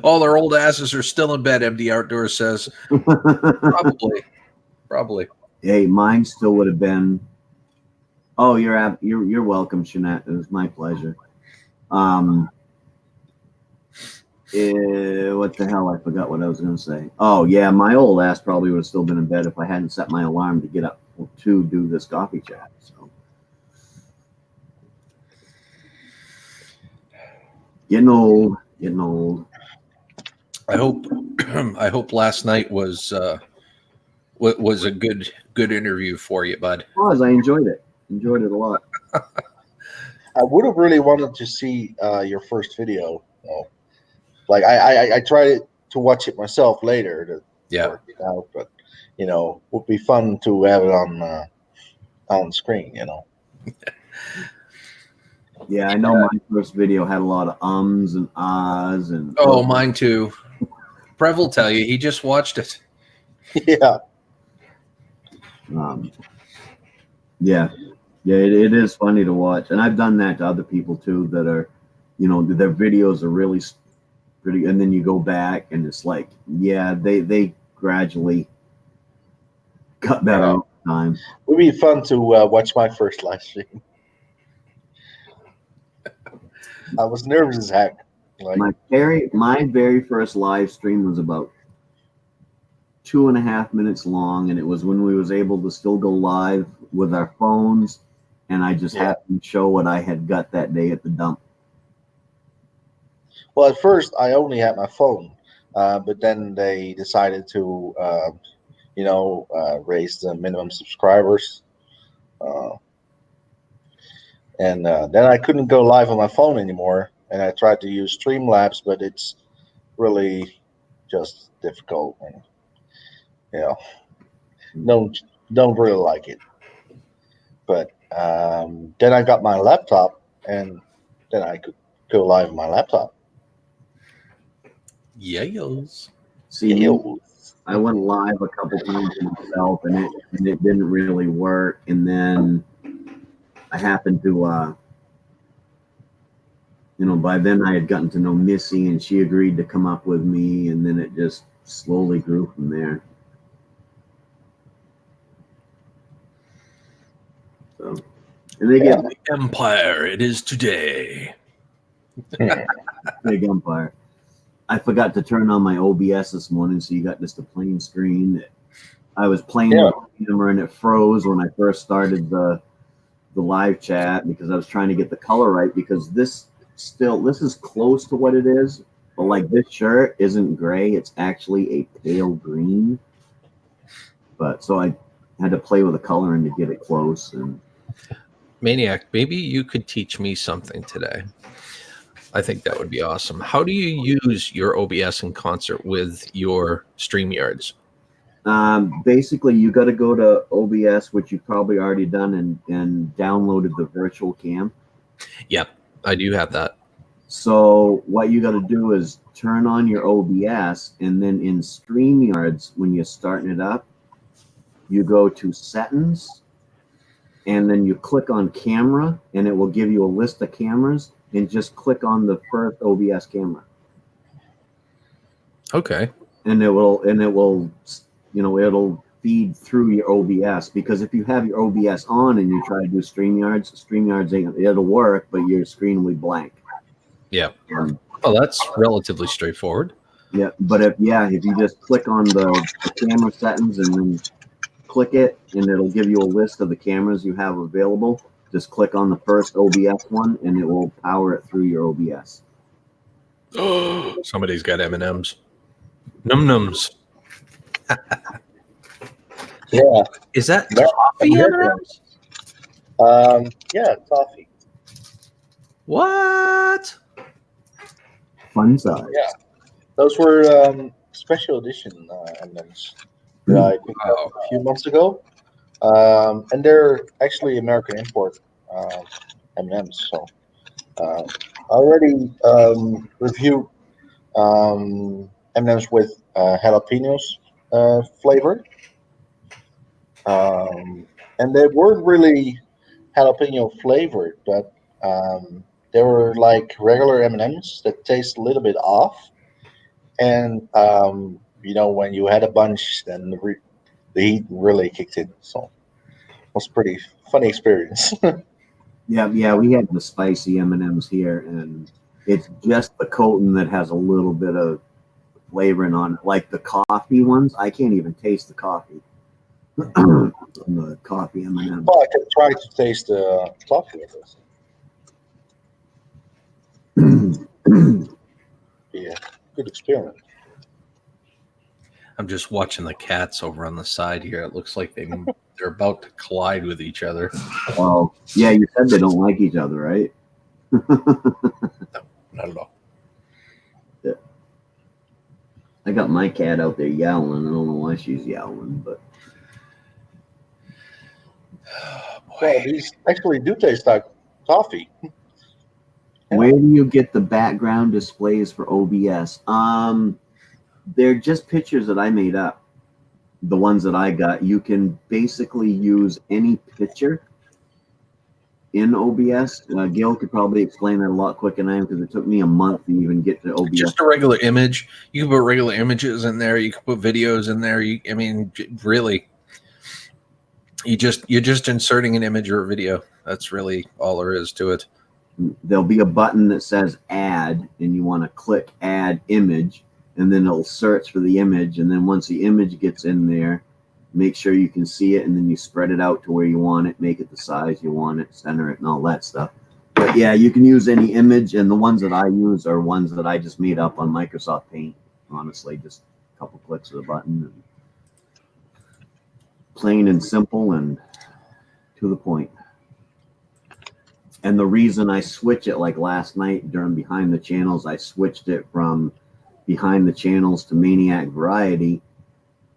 All their old asses are still in bed, MD Outdoors says. Probably. Hey, mine still would have been. Oh, you're welcome, Shanette. It was my pleasure. What the hell? I forgot what I was going to say. Oh, yeah, my old ass probably would have still been in bed if I hadn't set my alarm to get up to do this coffee chat. So, getting old. I hope last night was a good interview for you, bud. I enjoyed it. Enjoyed it a lot. I would have really wanted to see your first video. Like I tried to watch it myself later to work it out, but would be fun to have it on screen. Yeah, I know my first video had a lot of ums and ahs and. Oh, mine too. Prev will tell you he just watched it. Yeah. Yeah, it is funny to watch, and I've done that to other people too. That are, their videos are really pretty, and then you go back and it's like, yeah, they gradually got better over time. It would be fun to watch my first live stream. I was nervous as heck. Like, my very first live stream was about 2.5 minutes long, and it was when we was able to still go live with our phones, and I just happened to show what I had got that day at the dump. Well, at first I only had my phone, but then they decided to, raise the minimum subscribers, and then I couldn't go live on my phone anymore. And I tried to use Streamlabs, but it's really just difficult, and don't really like it. But then I got my laptop, and then I could go live on my laptop. Yes. See, I went live a couple times myself, and it didn't really work. And then I happened to, by then I had gotten to know Missy, and she agreed to come up with me, and then it just slowly grew from there. So, and they get the empire it is today. Big empire. I forgot to turn on my OBS this morning, so you got just a plain screen. I was playing with the camera, and it froze when I first started the live chat because I was trying to get the color right, because this is close to what it is, but like this shirt isn't gray, it's actually a pale green. But so I had to play with the coloring to get it close. And Maine-iac, maybe you could teach me something today. I think that would be awesome. How do you use your OBS in concert with your StreamYards? Basically, you got to go to OBS, which you've probably already done, and downloaded the virtual cam. Yep, I do have that. So what you got to do is turn on your OBS, and then in StreamYards, when you're starting it up, you go to Settings, and then you click on Camera, and it will give you a list of cameras, and just click on the first OBS camera. Okay. And it will, it'll feed through your OBS, because if you have your OBS on and you try to do StreamYards it'll work, but your screen will be blank. Yeah. Oh, that's relatively straightforward. Yeah, but if you just click on the camera settings and then click it, and it'll give you a list of the cameras you have available. Just click on the first OBS one, and it will power it through your OBS. Somebody's got M&Ms. Num-nums. Yeah. Is that toffee M&Ms? Yeah, toffee. What? Fun size. Yeah, those were special edition M&Ms that I picked up a few months ago, and they're actually American import M&Ms. So already reviewed M&Ms with jalapenos flavor, and they weren't really jalapeno flavored, but they were like regular M&Ms that taste a little bit off. And when you had a bunch, then the heat really kicked in. So it was pretty funny experience. Yeah, we had the spicy M&Ms here, and it's just the coating that has a little bit of flavoring on it. Like the coffee ones, I can't even taste the coffee. The coffee M&Ms. Well, I can try to taste the coffee of this. Yeah, good experiment. I'm just watching the cats over on the side here. It looks like they're about to collide with each other. Oh, yeah, you said they don't like each other, right? Not at all. I got my cat out there yowling. I don't know why she's yowling, but Well, these actually do taste like coffee. where do you get the background displays for OBS? They're just pictures that I made up. The ones that I got, you can basically use any picture in OBS. Gil could probably explain that a lot quicker than I am because it took me a month to even get to OBS. Just a regular image. You can put regular images in there. You can put videos in there. Really, you're just inserting an image or a video. That's really all there is to it. There'll be a button that says add, and you want to click add image, and then it'll search for the image. And then once the image gets in there, make sure you can see it, and then you spread it out to where you want it, make it the size you want it, center it, and all that stuff. But yeah, you can use any image, and the ones that I use are ones that I just made up on Microsoft Paint. Honestly, just a couple clicks of the button, and plain and simple and to the point. And the reason I switch it, like last night during Behind the Channels, I switched it from Behind the Channels to Maine-iac Variety,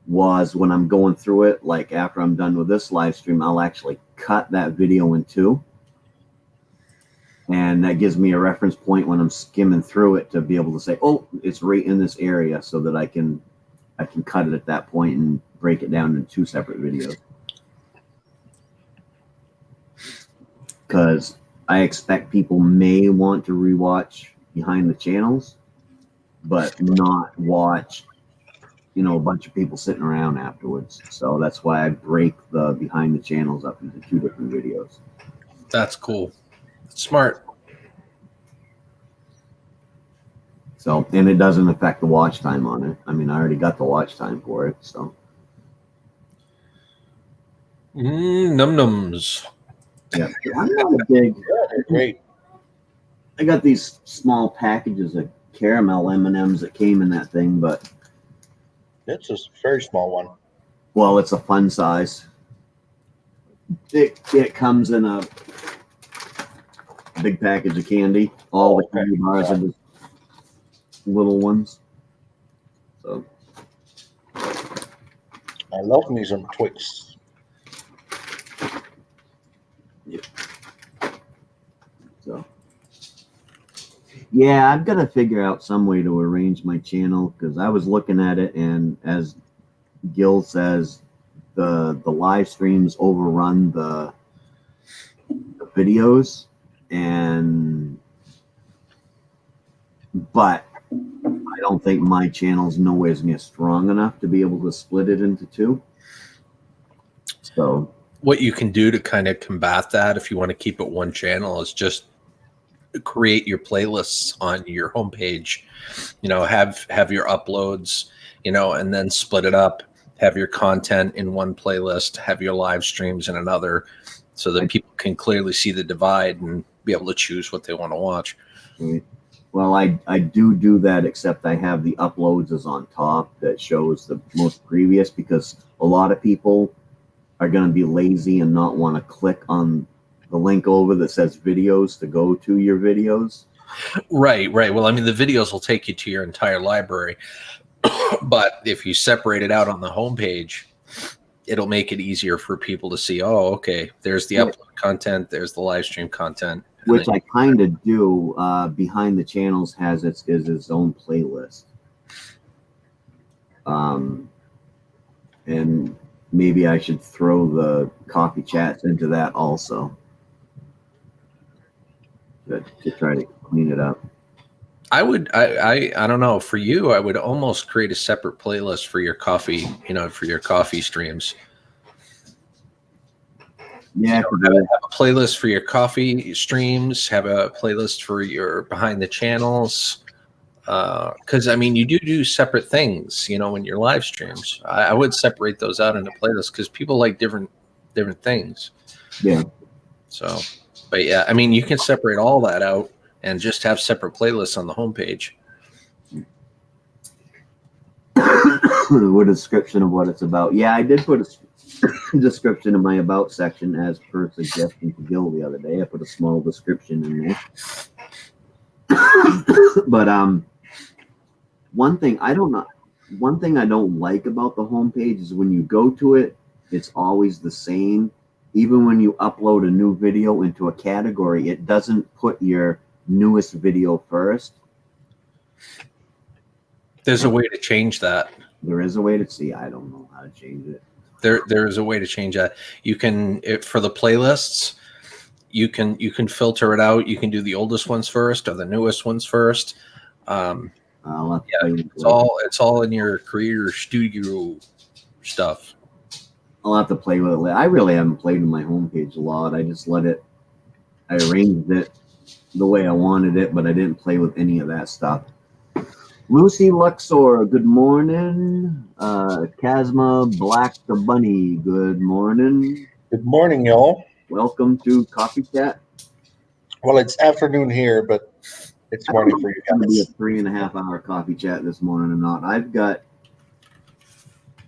was when I'm going through it, like after I'm done with this live stream, I'll actually cut that video in two. And that gives me a reference point when I'm skimming through it to be able to say, oh, it's right in this area, so that I can cut it at that point and break it down into two separate videos. Because I expect people may want to rewatch Behind the Channels, but not watch, a bunch of people sitting around afterwards. So that's why I break the Behind the Channels up into two different videos. That's cool. Smart. So, and it doesn't affect the watch time on it. I mean, I already got the watch time for it, so. Num-nums. Yeah, I'm not a big. Yeah, they're great. I got these small packages of caramel M&Ms that came in that thing, but It's a very small one. well, it's a fun size. It comes in a big package of candy. All the candy bars are just little ones. So I love me some Twix. So, yeah, I've got to figure out some way to arrange my channel because I was looking at it, and as Gil says, the live streams overrun the videos, but I don't think my channel's nowhere near strong enough to be able to split it into two. So What you can do to kind of combat that, if you want to keep it one channel, is just create your playlists on your homepage. Have your uploads, and then split it up. Have your content in one playlist, have your live streams in another, so that people can clearly see the divide and be able to choose what they want to watch. well, I do that, except I have the uploads as on top that shows the most previous, because a lot of people are going to be lazy and not want to click on the link over that says videos to go to your videos. Right. Well, I mean, the videos will take you to your entire library, but if you separate it out on the homepage, it'll make it easier for people to see, oh, okay, there's the upload content, there's the live stream content. which I kind of do. Behind the Channels has its own playlist. And maybe I should throw the coffee chats into that also, to try to clean it up. I don't know. For you, I would almost create a separate playlist for your coffee, for your coffee streams. Yeah, have a playlist for your coffee streams, have a playlist for your behind the channels. Because I mean, you do separate things, in your live streams. I would separate those out into playlists because people like different things. Yeah. So, but yeah, I mean, you can separate all that out and just have separate playlists on the homepage. With a description of what it's about. Yeah, I did put a description in my about section as per suggestion to Gil the other day. I put a small description in there. But one thing I don't like about the homepage is when you go to it, it's always the same. Even when you upload a new video into a category, it doesn't put your newest video first. There's a way to change that. There is a way to see. I don't know how to change it. There is a way to change that. You can, for the playlists, you can filter it out. You can do the oldest ones first or the newest ones first. It's all in your Creator Studio stuff. I'll have to play with it. I really haven't played with my homepage a lot. I just I arranged it the way I wanted it, but I didn't play with any of that stuff. Lucy Luxor, good morning. Kazma Black the Bunny, good morning. Good morning, y'all. Welcome to Coffee Chat. Well, it's afternoon here, but it's morning for you It's going to be a guys. 3.5-hour coffee chat this morning or not. I've got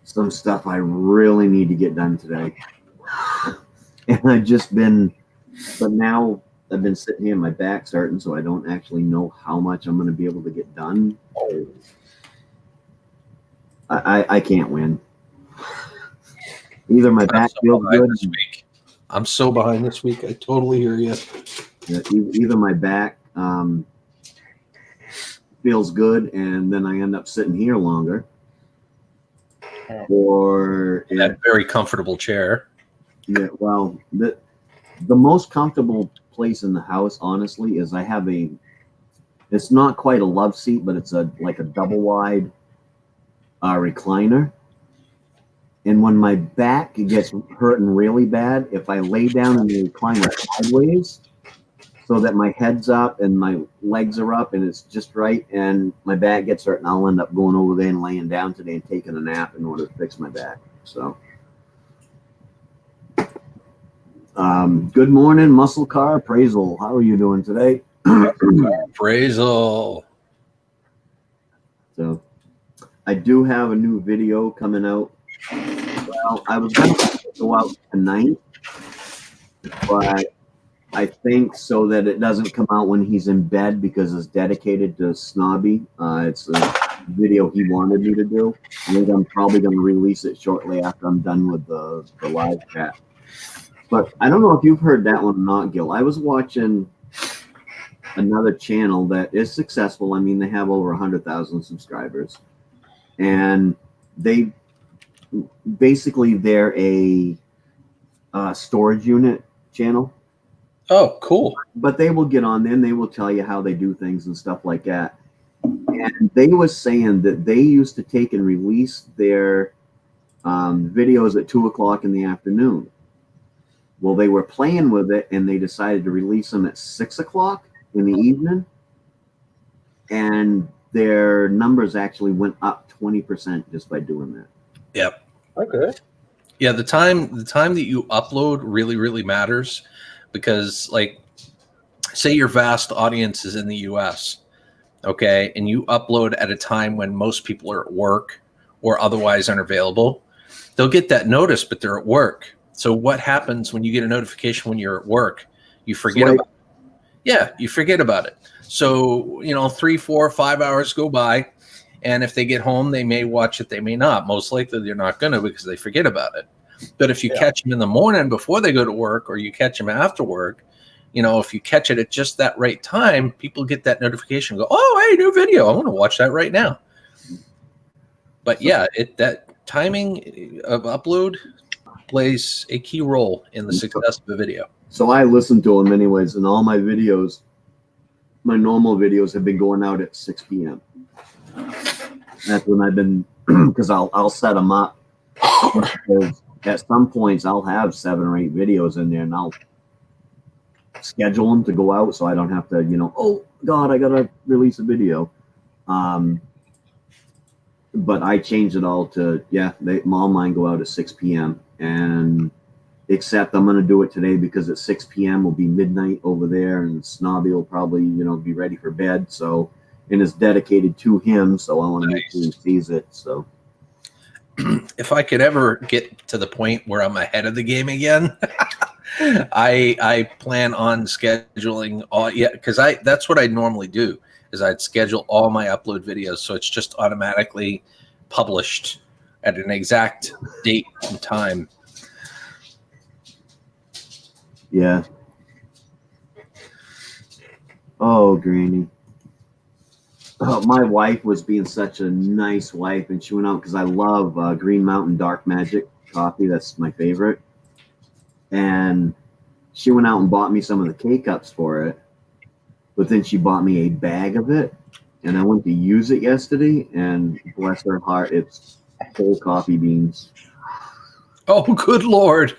some stuff I really need to get done today. And but now I've been sitting here, my back's hurting, so I don't actually know how much I'm going to be able to get done. I can't win. Either my back feels good. This week. I'm so behind this week. I totally hear you. Either my back feels good, and then I end up sitting here longer, or that very comfortable chair. Yeah, well, the most comfortable place in the house, honestly, is I have it's not quite a love seat, but it's like a double wide recliner. And when my back gets hurting really bad, if I lay down in the recliner sideways so that my head's up and my legs are up and it's just right, and my back gets hurt, and I'll end up going over there and laying down today and taking a nap in order to fix my back. So good morning, Muscle Car Appraisal. How are you doing today? Appraisal. So I do have a new video coming out. Well, I was going to go out tonight, but I think so that it doesn't come out when he's in bed, because it's dedicated to Snobby. It's a video he wanted me to do. I think I'm probably going to release it shortly after I'm done with the live chat. But I don't know if you've heard that one or not, Gil. I was watching another channel that is successful. I mean, they have over 100,000 subscribers, and they're a storage unit channel. Oh, cool. But they will get on there and they will tell you how they do things and stuff like that. And they were saying that they used to take and release their videos at 2 o'clock in the afternoon. Well, they were playing with it and they decided to release them at 6 o'clock in the evening. And their numbers actually went up 20% just by doing that. Yep. Okay. Yeah, the time that you upload really, really matters, because, like, say your vast audience is in the US, okay, and you upload at a time when most people are at work or otherwise unavailable, they'll get that notice, but they're at work. So what happens when you get a notification when you're at work? You forget about it. Yeah, you forget about it. So, 3, 4, 5 hours go by, and if they get home, they may watch it, they may not. Most likely they're not going to, because they forget about it. But if you catch them in the morning before they go to work, or you catch them after work, you know, if you catch it at just that right time, people get that notification, go, oh, hey, new video. I want to watch that right now. But yeah, that timing of upload plays a key role in the success of a video. So I listen to them anyways, and all my videos, my normal videos have been going out at 6 p.m. That's when I've been, because I'll set them up. Because at some points I'll have 7 or 8 videos in there, and I'll schedule them to go out so I don't have to, you know, oh God, I gotta release a video. But I changed it all to, all mine go out at 6 p.m. and except I'm going to do it today because at 6 p.m. will be midnight over there, and Snobby will probably, you know, be ready for bed. So, and it's dedicated to him, so I want to make sure he sees it. So, if I could ever get to the point where I'm ahead of the game again, I plan on scheduling all, because that's what I normally do. Is I'd schedule all my upload videos so it's just automatically published at an exact date and time. Yeah. Oh, Granny. My wife was being such a nice wife, and she went out because I love Green Mountain Dark Magic coffee. That's my favorite. And she went out and bought me some of the K-Cups for it. But then she bought me a bag of it, and I went to use it yesterday, and bless her heart, it's whole coffee beans. Oh, good Lord.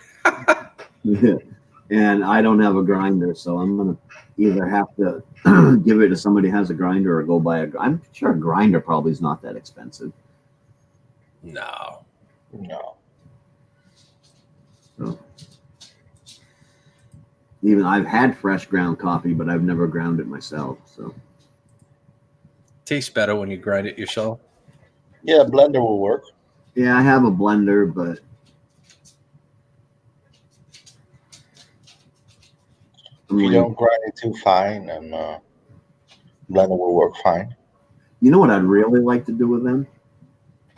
And I don't have a grinder, so I'm going to either have to give it to somebody who has a grinder or go buy I'm sure a grinder probably is not that expensive. No. So, even I've had fresh ground coffee, but I've never ground it myself. So tastes better when you grind it yourself. Yeah, blender will work. Yeah, I have a blender, but If you don't grind it too fine, and blender will work fine. You know what I'd really like to do with them?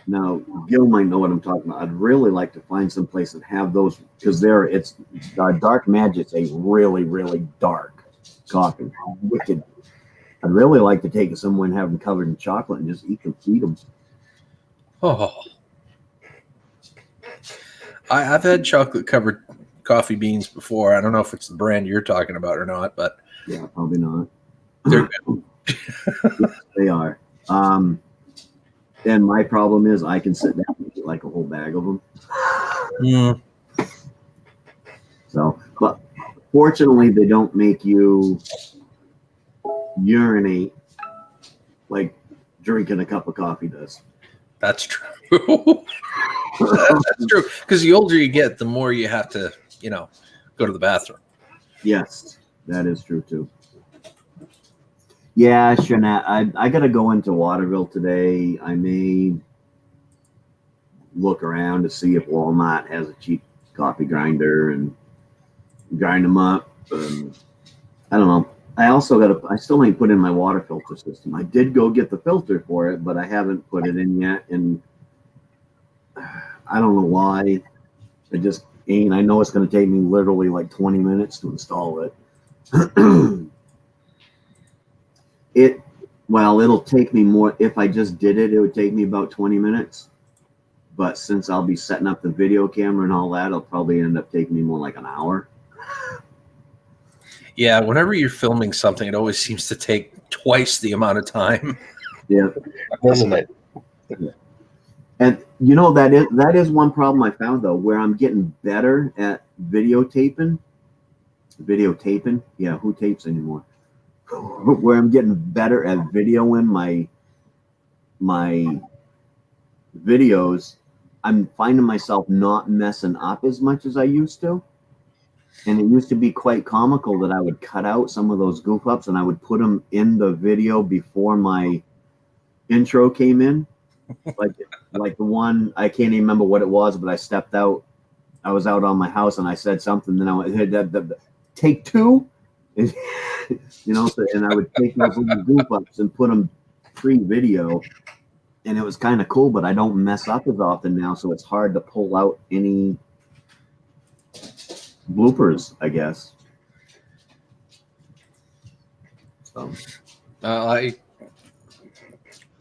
Now, Gil might know what I'm talking about. I'd really like to find some place that have those, because it's Dark Magic's a really, really dark coffee. Wicked. I'd really like to take it somewhere and have them covered in chocolate and just eat them. Oh. I've had chocolate covered coffee beans before. I don't know if it's the brand you're talking about or not, but yeah, probably not. They're good. Yes, they are. And my problem is I can sit down and eat like a whole bag of them. Mm. So, but fortunately, they don't make you urinate like drinking a cup of coffee does. That's true. That's true. Because the older you get, the more you have to, go to the bathroom. Yes, that is true too. Yeah, Shanette, I got to go into Waterville today. I may look around to see if Walmart has a cheap coffee grinder and grind them up. I don't know. I still ain't put in my water filter system. I did go get the filter for it, but I haven't put it in yet. And I don't know why. I just ain't. I know it's going to take me literally like 20 minutes to install it. It'll take me more. If I just did it, it would take me about 20 minutes. But since I'll be setting up the video camera and all that, it'll probably end up taking me more like an hour. Yeah, whenever you're filming something, it always seems to take twice the amount of time. Yeah, Doesn't it? Yeah. And that is one problem I found though, where I'm getting better at videotaping. Yeah, who tapes anymore? Where I'm getting better at videoing my videos, I'm finding myself not messing up as much as I used to. And it used to be quite comical that I would cut out some of those goof ups and I would put them in the video before my intro came in. Like the one, I can't even remember what it was, but I stepped out. I was out on my house and I said something. Then I went, take 2. And, and I would take those little goof ups and put them pre-video. And it was kind of cool, but I don't mess up as often now. So it's hard to pull out any bloopers, I guess. So Of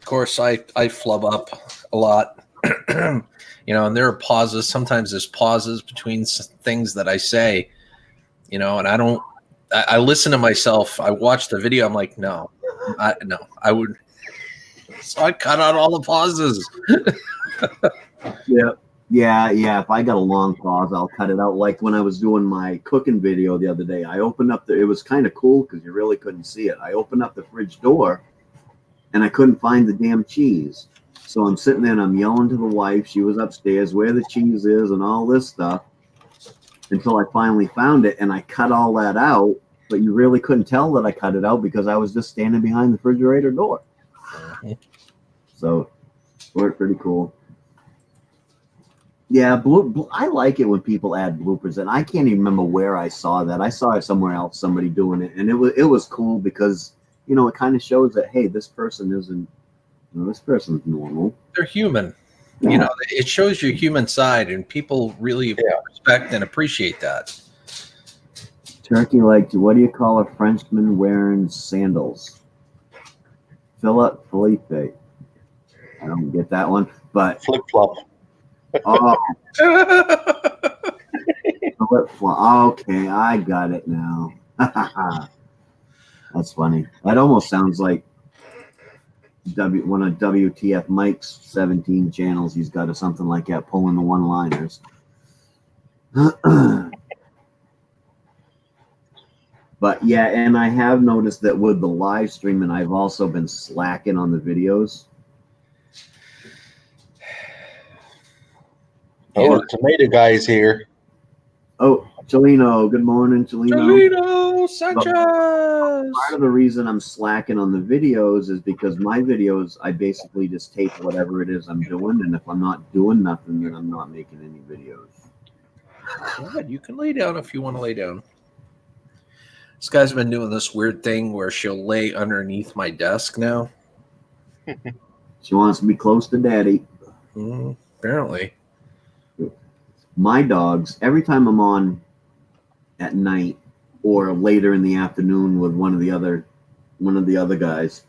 course, I flub up a lot, and there are pauses. Sometimes there's pauses between things that I say, and I don't. I listen to myself. I watch the video. I'm like, no, I would. So I cut out all the pauses. yeah. If I got a long pause, I'll cut it out. Like when I was doing my cooking video the other day, I opened up it was kind of cool because you really couldn't see it. I opened up the fridge door and I couldn't find the damn cheese. So I'm sitting there and I'm yelling to the wife. She was upstairs where the cheese is and all this stuff until I finally found it, and I cut all that out. But you really couldn't tell that I cut it out because I was just standing behind the refrigerator door. So it worked pretty cool. Yeah, I like it when people add bloopers, and I can't even remember where I saw that. I saw it somewhere else, somebody doing it, and it was cool because it kind of shows that, hey, this person isn't, this person's normal. They're human. Yeah. It shows your human side, and people really respect and appreciate that. Turkey what do you call a Frenchman wearing sandals? Felipe. I don't get that one, but Flip flop. oh, okay, I got it now. That's funny. That almost sounds like one of WTF Mike's 17 channels. He's got something like that, pulling the one-liners. But yeah, and I have noticed that with the live streaming, I've also been slacking on the videos. Oh, the tomato guy is here. Oh, Chelino. Good morning, Chelino. Chelino Sanchez. Part of the reason I'm slacking on the videos is because my videos, I basically just tape whatever it is I'm doing, and if I'm not doing nothing, then I'm not making any videos. Good. You can lay down if you want to lay down. This guy's been doing this weird thing where she'll lay underneath my desk now. She wants to be close to Daddy. Apparently. My dogs, every time I'm on at night or later in the afternoon with one of the other guys,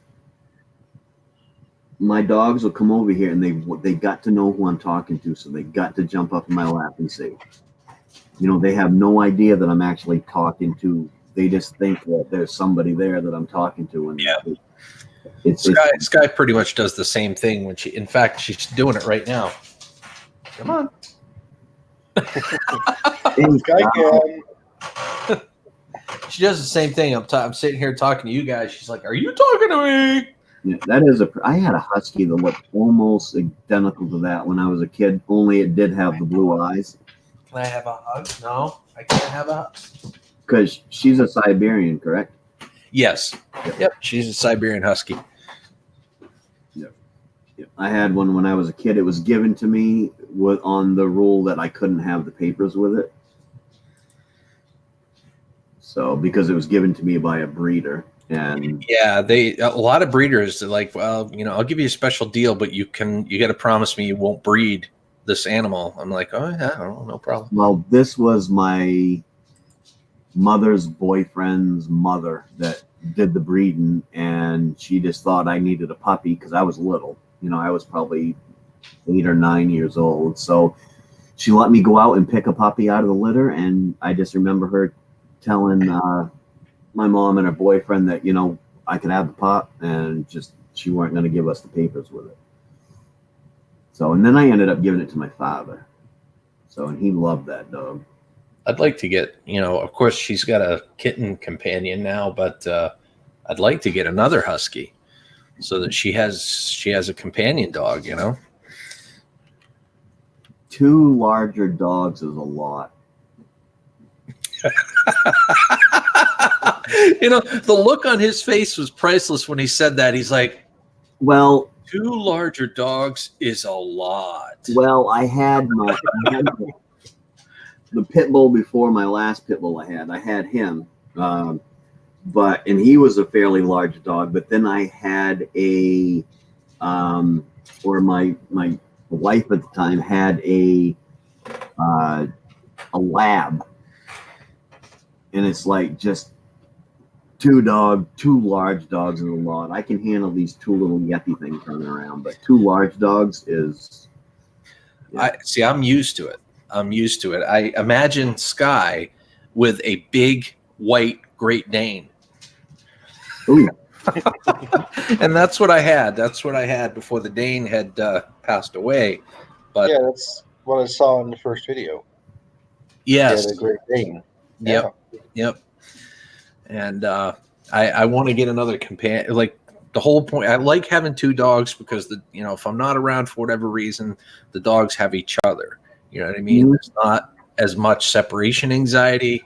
my dogs will come over here and they got to know who I'm talking to, so they got to jump up in my lap and say, they have no idea that I'm actually talking to. They just think that there's somebody there that I'm talking to, and Sky pretty much does the same thing when in fact, she's doing it right now. Come on. She does the same thing. I'm sitting here talking to you guys. She's like, "Are you talking to me?" Yeah, I had a husky that looked almost identical to that when I was a kid. Only it did have the blue eyes. Can I have a hug? No, I can't have a hug. Because she's a Siberian, correct? Yes. Yep. She's a Siberian husky. Yep. I had one when I was a kid. It was given to me on the rule that I couldn't have the papers with it. So because it was given to me by a breeder, and a lot of breeders are like, well, I'll give you a special deal, but you got to promise me you won't breed this animal. I'm like, oh yeah, no problem. Well, this was my mother's boyfriend's mother that did the breeding, and she just thought I needed a puppy because I was little. I was probably 8 or 9 years old. So she let me go out and pick a puppy out of the litter, and I just remember her telling my mom and her boyfriend that I could have the pup, and just she weren't going to give us the papers with it. So, and then I ended up giving it to my father. So, and he loved that dog. I'd like to get, of course she's got a kitten companion now, but I'd like to get another husky so that she has a companion dog, 2 larger dogs is a lot. The look on his face was priceless when he said that. He's like, well, 2 larger dogs is a lot. Well, I had the pit bull before my last pit bull I had him. And he was a fairly large dog, but then I had or my wife at the time had a lab, and it's like just two large dogs is a lot. I can handle these two little yuppie things running around, but two large dogs is. Yeah. I'm used to it. I imagine Sky with a big white Great Dane. Ooh. And that's what I had. That's what I had before the Dane had passed away. But Yeah, that's what I saw in the first video. yes, Yeah, the Great Dane. yep, yep. And I want to get another companion. Like the whole point, I like having two dogs because if I'm not around for whatever reason, the dogs have each other. You know what I mean? Mhm. There's not as much separation anxiety.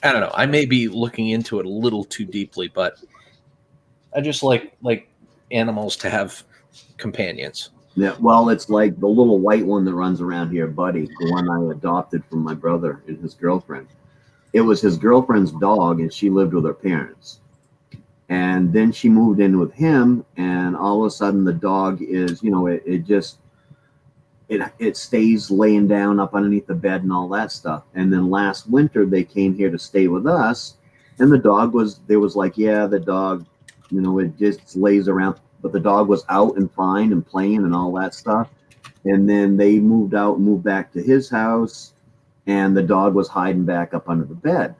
I don't know. I may be looking into it a little too deeply, but I just like animals to have companions. Yeah, well, it's like the little white one that runs around here, Buddy, the one I adopted from my brother and his girlfriend. It was his girlfriend's dog, and she lived with her parents. And then she moved in with him, and all of a sudden the dog is, it stays laying down up underneath the bed and all that stuff. And then last winter they came here to stay with us, and the dog was the dog, it just lays around, but the dog was out and fine and playing and all that stuff. And then they moved back to his house, and the dog was hiding back up under the bed.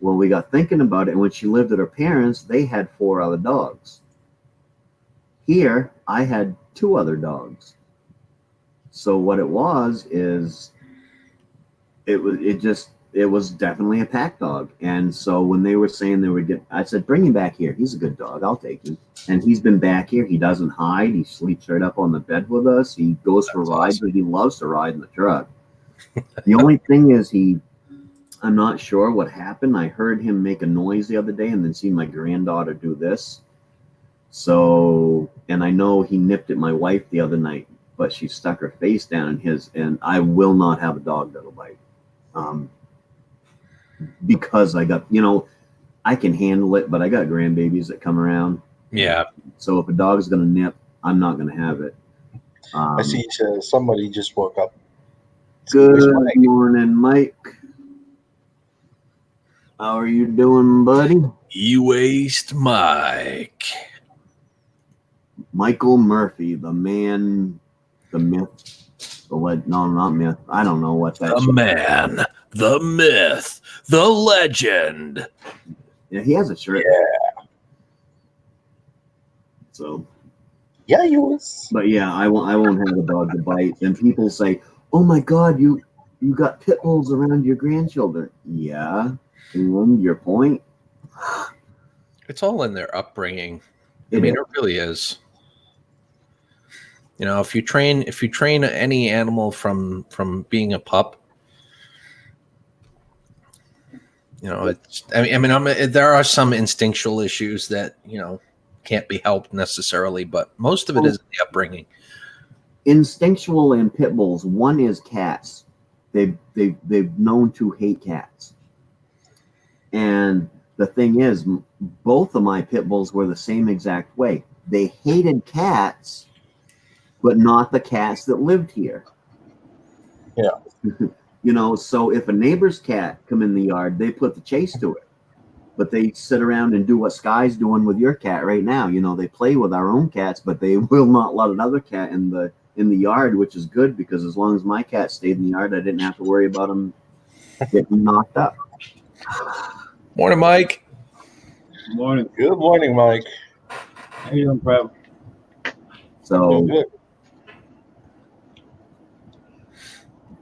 Well, we got thinking about it, and when she lived at her parents, they had 4 other dogs. Here, I had 2 other dogs. So what it was is it was definitely a pack dog. And so when they were saying they would I said, bring him back here. He's a good dog. I'll take him. And he's been back here. He doesn't hide. He sleeps right up on the bed with us. He goes for rides, but he loves to ride in the truck. The only thing is I'm not sure what happened. I heard him make a noise the other day and then see my granddaughter do this. So, and I know he nipped at my wife the other night, but she stuck her face down in his, and I will not have a dog that'll bite. Because I got, I can handle it, but I got grandbabies that come around. Yeah. So if a dog's going to nip, I'm not going to have it. I see somebody just woke up. Good morning, Mike. How are you doing, buddy? You waste Mike. Michael Murphy, the man, the myth, no, not myth. I don't know what that. The man, the myth, the legend. Yeah, he has a shirt. Yeah. So. Yeah, he was. But yeah, I won't have a dog to bite. And people say, "Oh my God, you got pit bulls around your grandchildren." Yeah. And your point? It's all in their upbringing. It really is. If you train any animal from being a pup, there are some instinctual issues that can't be helped necessarily, but most of it is the upbringing. Instinctual and pit bulls. One is cats. They've known to hate cats. And the thing is, both of my pit bulls were the same exact way. They hated cats, but not the cats that lived here. Yeah. So if a neighbor's cat come in the yard, they put the chase to it. But they sit around and do what Sky's doing with your cat right now. They play with our own cats, but they will not let another cat in the yard, which is good because as long as my cat stayed in the yard, I didn't have to worry about him getting knocked up. Morning, Mike. Morning. Good morning, Mike. How you doing, Prab? So, Good.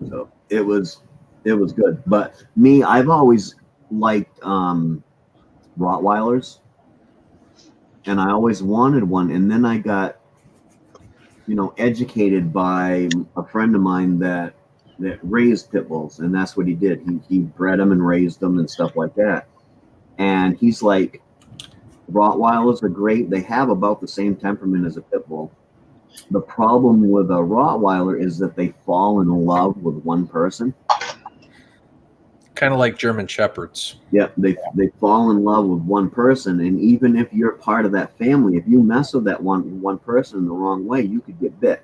So it was good. But me, I've always liked Rottweilers, and I always wanted one. And then I got, educated by a friend of mine that raised pit bulls, and that's what he did. He bred them and raised them and stuff like that. And he's like, Rottweilers are great. They have about the same temperament as a pit bull. The problem with a Rottweiler is that they fall in love with one person. Kind of like German Shepherds. Yeah, they fall in love with one person, and even if you're part of that family, if you mess with that one person in the wrong way, you could get bit.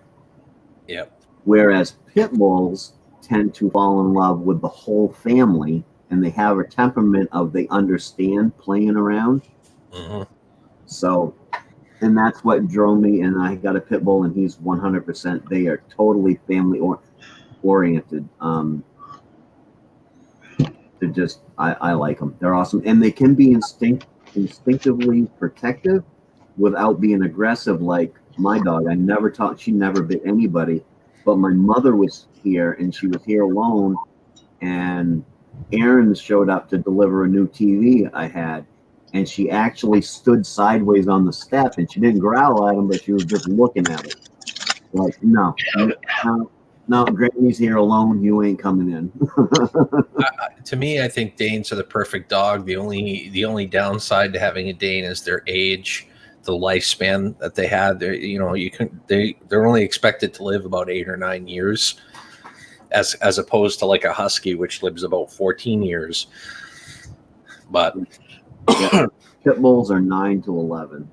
Yep. Whereas pit bulls tend to fall in love with the whole family, and they have a temperament of they understand playing around. Mhm. So, and that's what drove me. And I got a pit bull, and he's 100%. They are totally family oriented. They're just, I like them. They're awesome, and they can be instinctively protective without being aggressive. Like my dog, she never bit anybody, but my mother was here, and she was here alone, and Erin showed up to deliver a new TV I had, and she actually stood sideways on the step, and she didn't growl at him, but she was just looking at it. Like, no, no, Granny's here alone. You ain't coming in. To me, I think Danes are the perfect dog. The only downside to having a Dane is their age, the lifespan that they have. They're only expected to live about 8 or 9 years, as opposed to like a Husky, which lives about 14 years. But Yeah. Pit bulls are 9 to 11.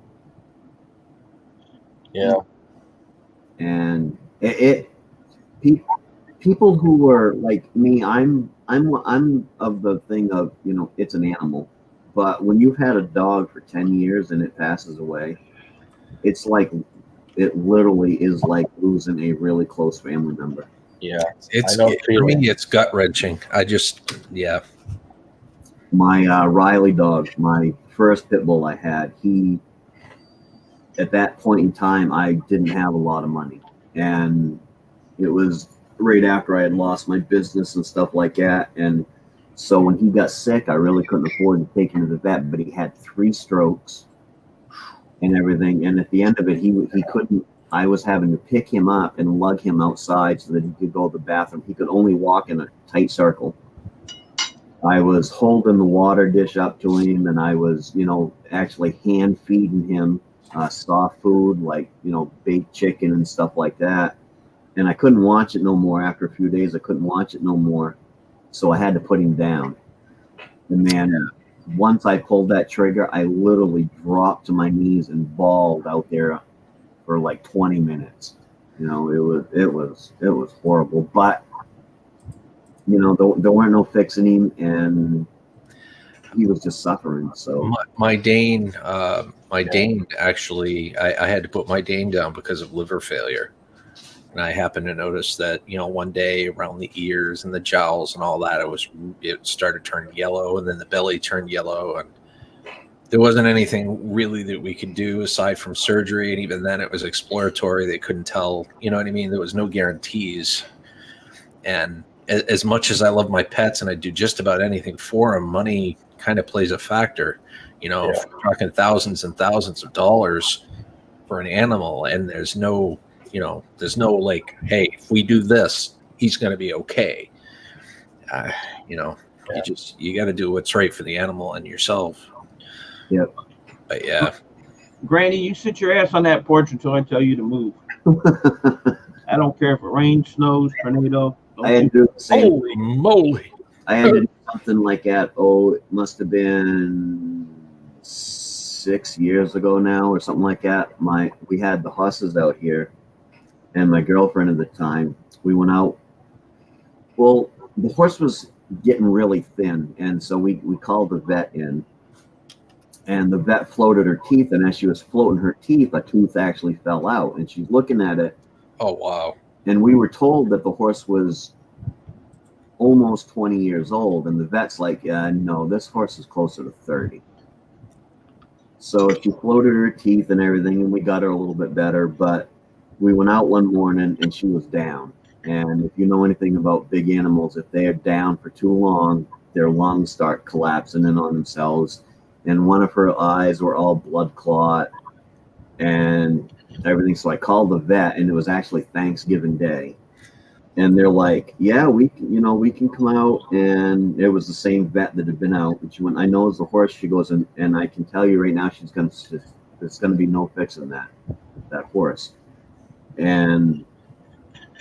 Yeah. And people who are like me, I'm of the thing of, it's an animal, but when you've had a dog for 10 years and it passes away, it's like, it literally is like losing a really close family member. Yeah. for me, it's gut wrenching. Yeah. My Riley dog, my first pit bull I had, at that point in time, I didn't have a lot of money, and it was right after I had lost my business and stuff like that. And so when he got sick, I really couldn't afford to take him to the vet, but he had 3 strokes and everything. And at the end of it, he couldn't, I was having to pick him up and lug him outside so that he could go to the bathroom. He could only walk in a tight circle. I was holding the water dish up to him, and I was, actually hand feeding him soft food, like, baked chicken and stuff like that. And I couldn't watch it no more. After a few days, I couldn't watch it no more. So I had to put him down. And man, once I pulled that trigger, I literally dropped to my knees and bawled out there for like 20 minutes. It was horrible. But there weren't no fixing him, and he was just suffering. So my Dane, Dane actually, I had to put my Dane down because of liver failure. And I happened to notice that, one day around the ears and the jowls and all that, it started turning yellow, and then the belly turned yellow. And there wasn't anything really that we could do aside from surgery. And even then it was exploratory. They couldn't tell, you know what I mean? There was no guarantees. And as much as I love my pets and I do just about anything for them, money kind of plays a factor. If we're talking thousands and thousands of dollars for an animal, and there's no like, hey, if we do this, he's going to be okay. You got to do what's right for the animal and yourself. Yep. But yeah. Granny, you sit your ass on that porch until I tell you to move. I don't care if it rains, snows, tornado. I had to do the same. Holy moly. I had to do something like that. Oh, it must have been 6 years ago now or something like that. We had the horses out here, and my girlfriend at the time, we went out. Well, the horse was getting really thin, and so we called the vet in, and the vet floated her teeth, and as she was floating her teeth, a tooth actually fell out, and she's looking at it. Oh, wow. And we were told that the horse was almost 20 years old, and the vet's like, no, this horse is closer to 30. So she floated her teeth and everything, and we got her a little bit better, but we went out one morning and she was down. And if you know anything about big animals, if they are down for too long, their lungs start collapsing in on themselves. And one of her eyes were all blood clot and everything. So I called the vet, and it was actually Thanksgiving Day. And they're like, yeah, we can come out. And it was the same vet that had been out. And she went, I know it's the horse. She goes, and I can tell you right now, there's going to be no fixing that horse. And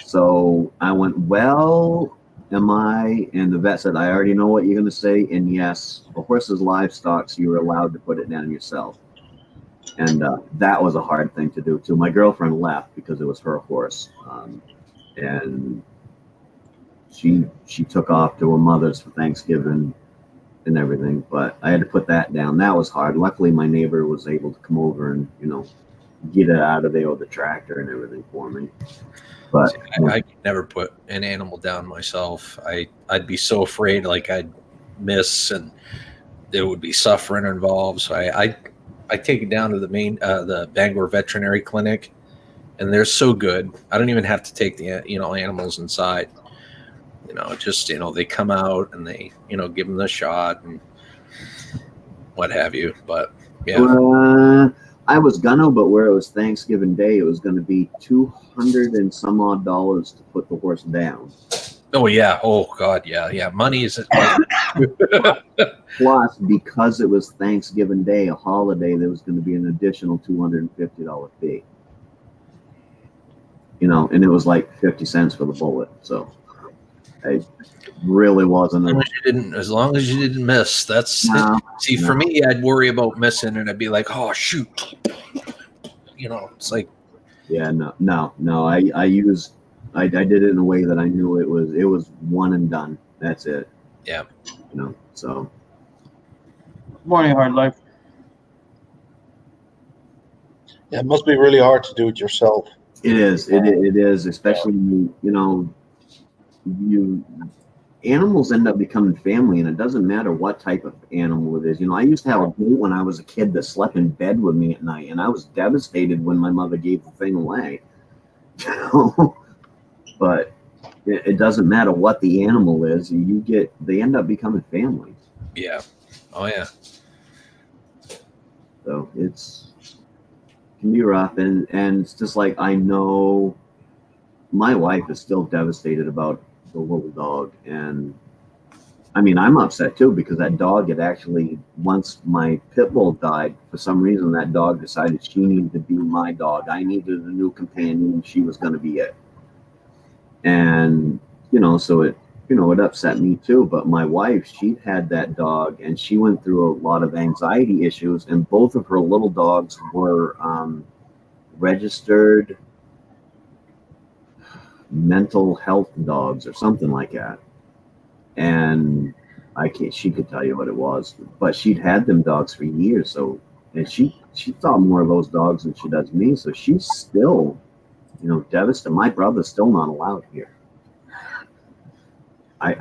so I went, well, am I? And the vet said, I already know what you're going to say. And yes, a horse is livestock, so you're allowed to put it down yourself. And that was a hard thing to do too. My girlfriend left because it was her horse. And she took off to her mother's for Thanksgiving. and everything. But I had to put that down. That was hard. Luckily, my neighbor was able to come over and get it out of there with the tractor and everything for me. But See, I could never put an animal down myself. I'd be so afraid, like I'd miss and there would be suffering involved. So I take it down to the Bangor Veterinary Clinic, and they're so good. I don't even have to take the animals inside. Just they come out and they give them the shot and what have you. But yeah. I was gonna, but where it was Thanksgiving Day, it was going to be $200 and some odd to put the horse down. Oh yeah. Oh God. Yeah. Money isn't. Plus, because it was Thanksgiving Day, a holiday, there was going to be an additional $250 fee. And it was like 50 cents for the bullet. So I really wasn't. As long as you didn't miss. That's no, see, for me, I'd worry about missing, and I'd be like, "Oh shoot!" It's like, yeah, no. I did it in a way that I knew it was one and done. That's it. Yeah. So. Morning, Hard Life. Yeah, it must be really hard to do it yourself. It is. It is, especially you animals end up becoming family, and it doesn't matter what type of animal it is. I used to have a goat when I was a kid that slept in bed with me at night, and I was devastated when my mother gave the thing away. But it doesn't matter what the animal is. They end up becoming family. Yeah. Oh yeah. So it can be rough, and it's just like I know my wife is still devastated about the little dog, and I mean I'm upset too because that dog had actually, once my pit bull died, for some reason that dog decided she needed to be my dog. I needed a new companion, and she was going to be it. And so it upset me too. But my wife, she had that dog, and she went through a lot of anxiety issues, and both of her little dogs were registered mental health dogs or something like that. And she could tell you what it was, but she'd had them dogs for years. So, and she saw more of those dogs than she does me. So she's still, devastated. My brother's still not allowed here. It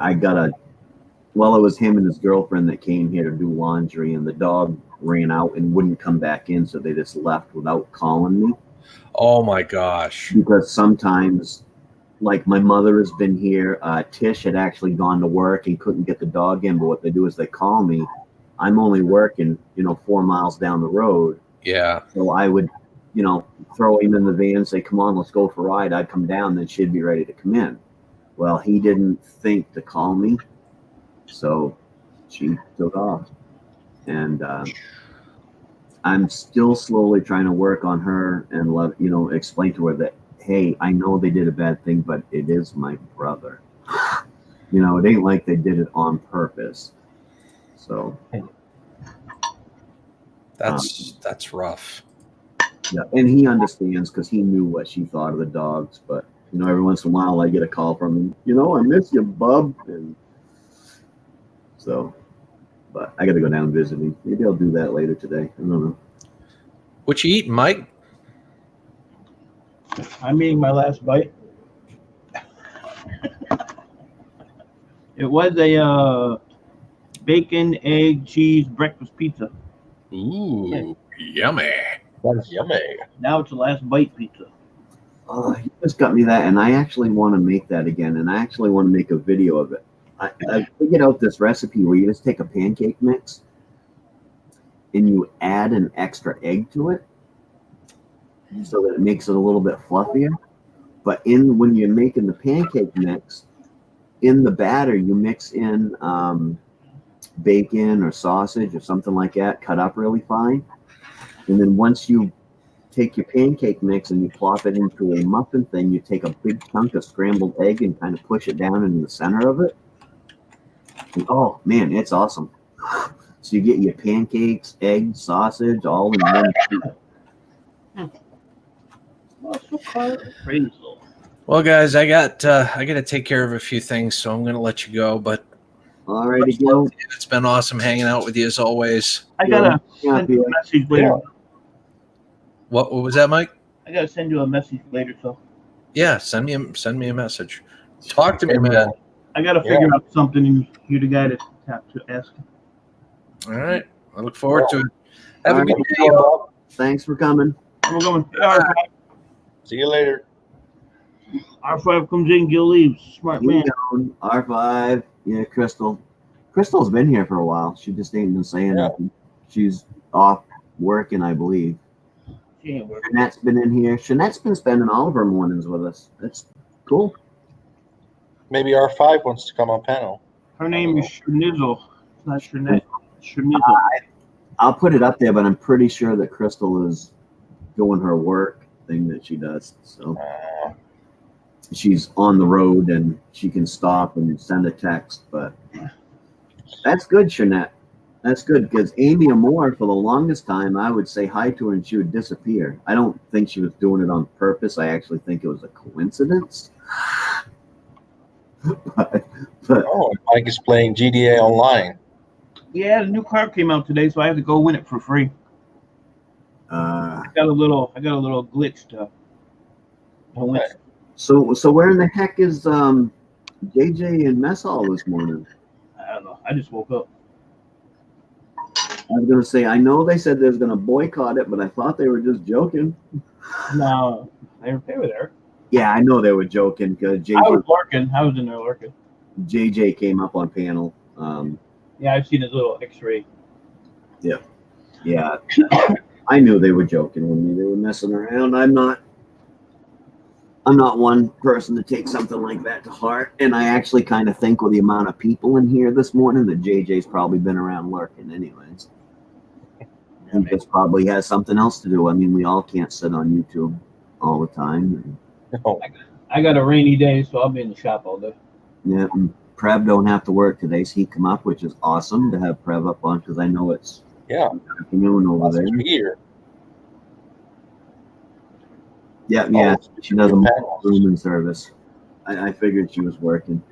was him and his girlfriend that came here to do laundry, and the dog ran out and wouldn't come back in. So they just left without calling me. Oh my gosh. Because sometimes, like my mother has been here. Tish had actually gone to work and couldn't get the dog in, but what they do is they call me. I'm only working, 4 miles down the road. Yeah. So I would, throw him in the van and say, "Come on, let's go for a ride." I'd come down, then she'd be ready to come in. Well, he didn't think to call me, so she took off. And I'm still slowly trying to work on her and explain to her that, hey, I know they did a bad thing, but it is my brother. It ain't like they did it on purpose. So that's rough. Yeah, and he understands because he knew what she thought of the dogs. But every once in a while I get a call from him. I miss you, bub. And so, but I got to go down and visit him. Maybe I'll do that later today. I don't know. What you eating, Mike? I'm eating my last bite. It was a bacon, egg, cheese breakfast pizza. Ooh, yummy. That's yummy. Now it's the last bite pizza. You just got me that, and I actually want to make that again, and I actually want to make a video of it. I figured out this recipe where you just take a pancake mix and you add an extra egg to it so that it makes it a little bit fluffier. But when you're making the pancake mix, in the batter you mix in bacon or sausage or something like that, cut up really fine. And then once you take your pancake mix and you plop it into a muffin thing, you take a big chunk of scrambled egg and kind of push it down into the center of it. And, oh man, it's awesome. So you get your pancakes, egg, sausage, all in one. Well, guys, I got to take care of a few things, so I'm going to let you go. But All righty, Gil. It's been awesome hanging out with you as always. I gotta Yeah, send you a message later. Yeah. What was that, Mike? I gotta send you a message later, so Yeah, send me a message. Talk to me, And, man. I gotta figure out something, and you're the guy to have to ask. All right. I look forward to it. Have All a good right. day, y'all. Thanks for coming. We're going R5. See you later. R5 comes in, Gil leaves. Smart You man. down, R5. Yeah, Crystal. Crystal's been here for a while. She just ain't been saying Yeah. nothing. She's off working, I believe. She ain't working. Jeanette's been in here. Jeanette's been spending all of her mornings with us. That's cool. Maybe R5 wants to come on panel. Her name is Shurnizzle. It's not Shurnette. Shurnizzle. I'll put it up there, but I'm pretty sure that Crystal is doing her work thing that she does. So she's on the road and she can stop and send a text. But that's good, Jeanette. That's good because Amy Amore, for the longest time, I would say hi to her and she would disappear. I don't think she was doing it on purpose. I actually think it was a coincidence. but Oh, Mike is playing GTA Online. Yeah, the new car came out today, so I have to go win it for free. I got a little glitch to win. Okay. So where in the heck is JJ and Mess Hall this morning? I don't know. I just woke up. I was gonna say I know they said they was gonna boycott it, but I thought they were just joking. No, they were there. Yeah, I know they were joking because I was lurking. I was in there lurking. JJ came up on panel. Yeah, I've seen his little X-ray. Yeah, I knew they were joking with me. They were messing around. I'm not one person to take something like that to heart. And I actually kind of think with the amount of people in here this morning that JJ's probably been around lurking anyways. He just probably has something else to do. I mean, we all can't sit on YouTube all the time. Oh, I got a rainy day, so I'll be in the shop all day. Yeah, and Prev don't have to work today, so he come up, which is awesome to have Prev up on because I know it's yeah. afternoon over Lots there. of here. Yeah, she does a grooming service. I figured she was working.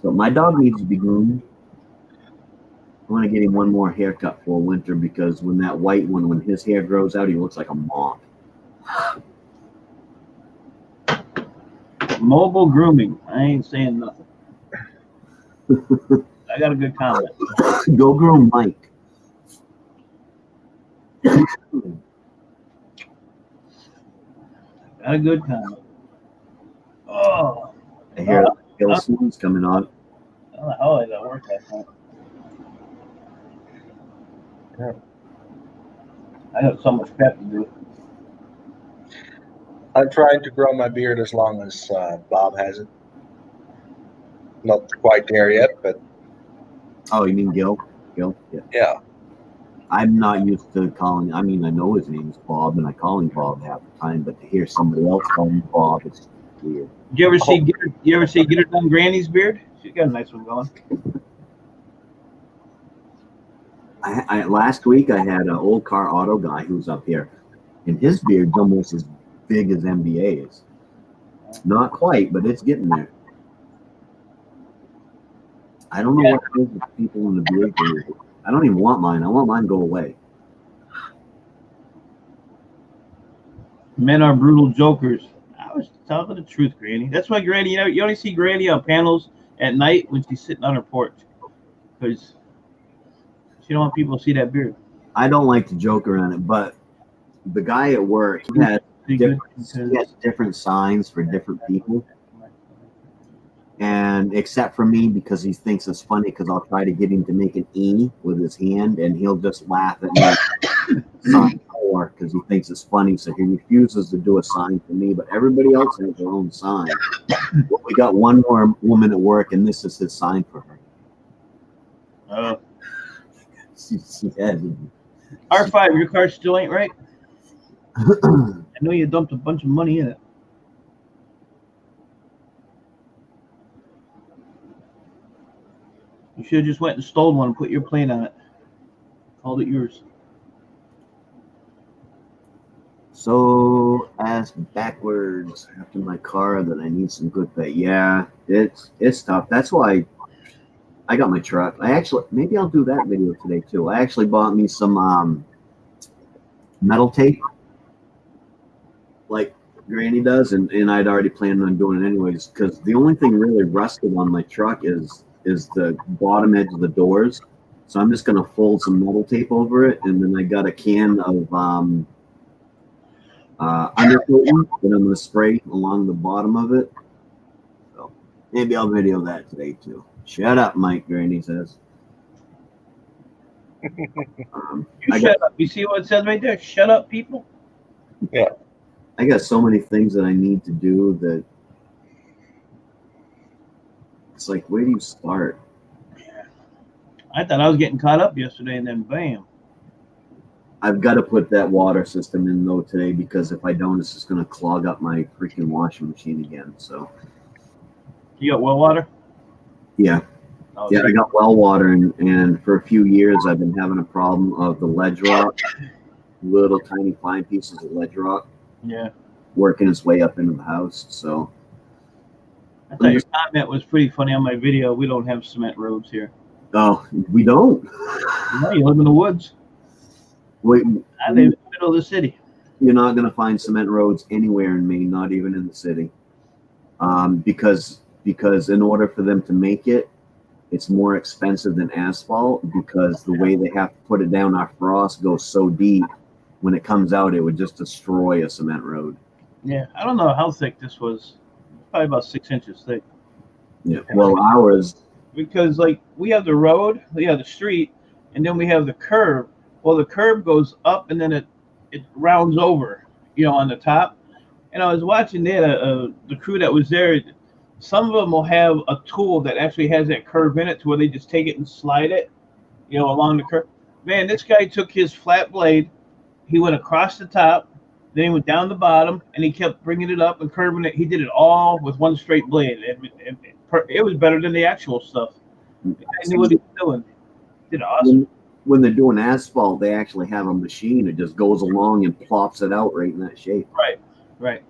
So my dog needs to be groomed. I want to get him one more haircut for winter because when that white one, when his hair grows out, he looks like a moth. Mobile grooming. I ain't saying nothing. I got a good comment. Go groom Mike. Got a good comment. Oh, I hear Bill Snoop's coming on. how the hell did that work that time? Yeah. I got so much crap to do. I'm trying to grow my beard as long as Bob has it. Not quite there yet, but Oh, you mean Gil? Gil? Yeah. yeah. I'm not used to calling. I mean, I know his name's Bob, and I call him Bob half the time. But to hear somebody else call him Bob, it's weird. Did you ever see Get Her Done Granny's beard? She's got a nice one going. I last week I had an old car auto guy who's up here, and his beard's almost as big as MBA's. Not quite, but it's getting there. I don't know what it is with people in the beard. I don't even want mine. I want mine to go away. Men are brutal jokers. I was telling the truth, Granny. That's why Granny, you only see Granny on panels at night when she's sitting on her porch, because she don't want people to see that beard. I don't like to joke around it, but the guy at work, he has different signs for different people. And except for me, because he thinks it's funny, because I'll try to get him to make an E with his hand, and he'll just laugh at me. Sign 4, because he thinks it's funny, so he refuses to do a sign for me. But everybody else has their own sign. Well, we got one more woman at work, and this is his sign for her. She has it. R5, your car still ain't right. I know you dumped a bunch of money in it. You should have just went and stole one and put your plate on it. Called it yours. So, as ass backwards after my car that I need some good pay. Yeah, it's tough. That's why I got my truck. Maybe I'll do that video today too. I actually bought me some metal tape, like Granny does, and I'd already planned on doing it anyways, because the only thing really rusted on my truck is the bottom edge of the doors. So I'm just gonna fold some metal tape over it, and then I got a can of undercoating that I'm gonna spray along the bottom of it. So maybe I'll video that today too. Shut up, Mike, Granny says. You shut up. You see what it says right there? Shut up, people. I got so many things that I need to do that it's like, where do you start? I thought I was getting caught up yesterday, and then bam. I've got to put that water system in though today, because if I don't, it's just going to clog up my freaking washing machine again. So You got well water? yeah, Oh, I got well water, and for a few years I've been having a problem of the ledge rock, little tiny fine pieces of ledge rock Yeah. working its way up into the house. So I thought your comment was pretty funny on my video. We don't have cement roads here. oh, we don't. No, you live in the woods. Wait, I live in the middle of the city. you're not going to find cement roads anywhere in Maine, not even in the city, because in order for them to make it, it's more expensive than asphalt, because the way they have to put it down, our frost goes so deep. When it comes out, it would just destroy a cement road. Yeah, I don't know how thick this was. Probably about 6 inches thick. Yeah. Well, ours. Because like we have the road, we have the street, and then we have the curb. Well, the curb goes up and then it rounds over, on the top. And I was watching there, the crew that was there. Some of them will have a tool that actually has that curve in it, to where they just take it and slide it, along the curb. Man, this guy took his flat blade, he went across the top, then he went down the bottom, and he kept bringing it up and curving it. He did it all with one straight blade. It was better than the actual stuff. I knew what he was doing. Did awesome. When they're doing asphalt, they actually have a machine that just goes along and plops it out right in that shape. Right.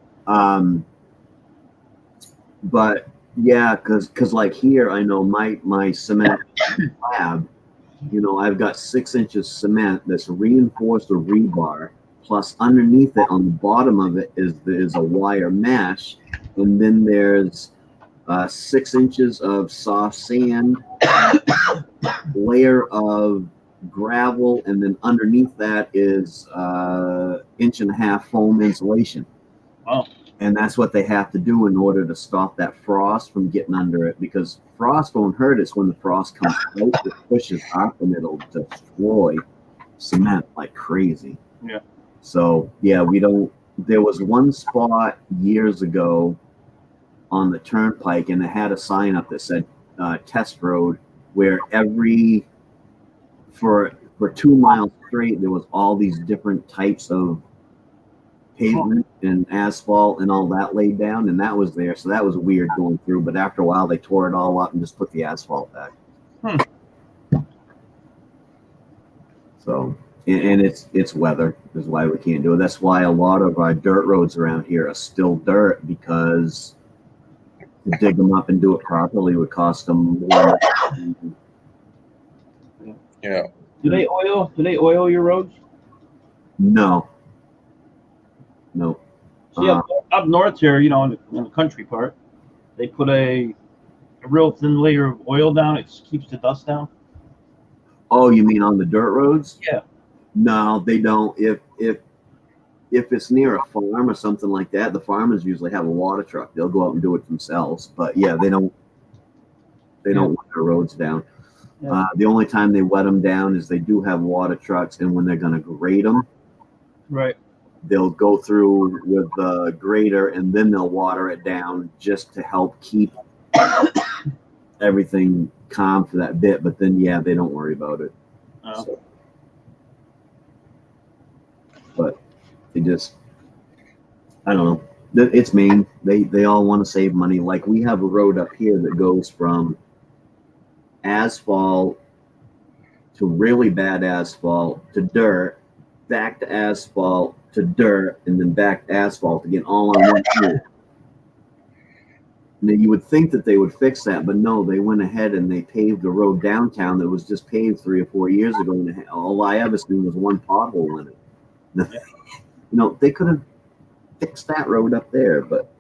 But yeah, because like here, I know my cement slab, I've got 6 inches cement that's reinforced with rebar, plus underneath it on the bottom of it is a wire mesh, and then there's 6 inches of soft sand, layer of gravel, and then underneath that is 1.5 inch foam insulation. Wow. And that's what they have to do in order to stop that frost from getting under it, because frost won't hurt us when the frost comes out. It pushes up and it'll destroy cement like crazy. Yeah. So yeah, we don't. There was one spot years ago on the turnpike, and it had a sign up that said test road, where for 2 miles straight there was all these different types of pavement and asphalt and all that laid down, and that was there. So that was weird going through, but after a while they tore it all up and just put the asphalt back. So, and it's weather is why we can't do it. That's why a lot of our dirt roads around here are still dirt, because to dig them up and do it properly would cost them more. Yeah. Do they oil your roads? No. See, up north here, in the country part, they put a real thin layer of oil down. It keeps the dust down. Oh, you mean on the dirt roads? Yeah. No, they don't. If it's near a farm or something like that, the farmers usually have a water truck. They'll go out and do it themselves. But yeah, they don't wet their roads down. Yeah. The only time they wet them down is they do have water trucks, and when they're going to grade them, right, they'll go through with the grader, and then they'll water it down just to help keep everything calm for that bit. But then, yeah, they don't worry about it. Oh. So, but they just, I don't know. It's Maine. They all want to save money. Like, we have a road up here that goes from asphalt to really bad asphalt to dirt, back to asphalt to dirt and then back to asphalt again, all on one road. Now, you would think that they would fix that, but no, they went ahead and they paved a road downtown that was just paved 3 or 4 years ago, and all I ever seen was one pothole in it. Yeah. You know, they could have fixed that road up there, but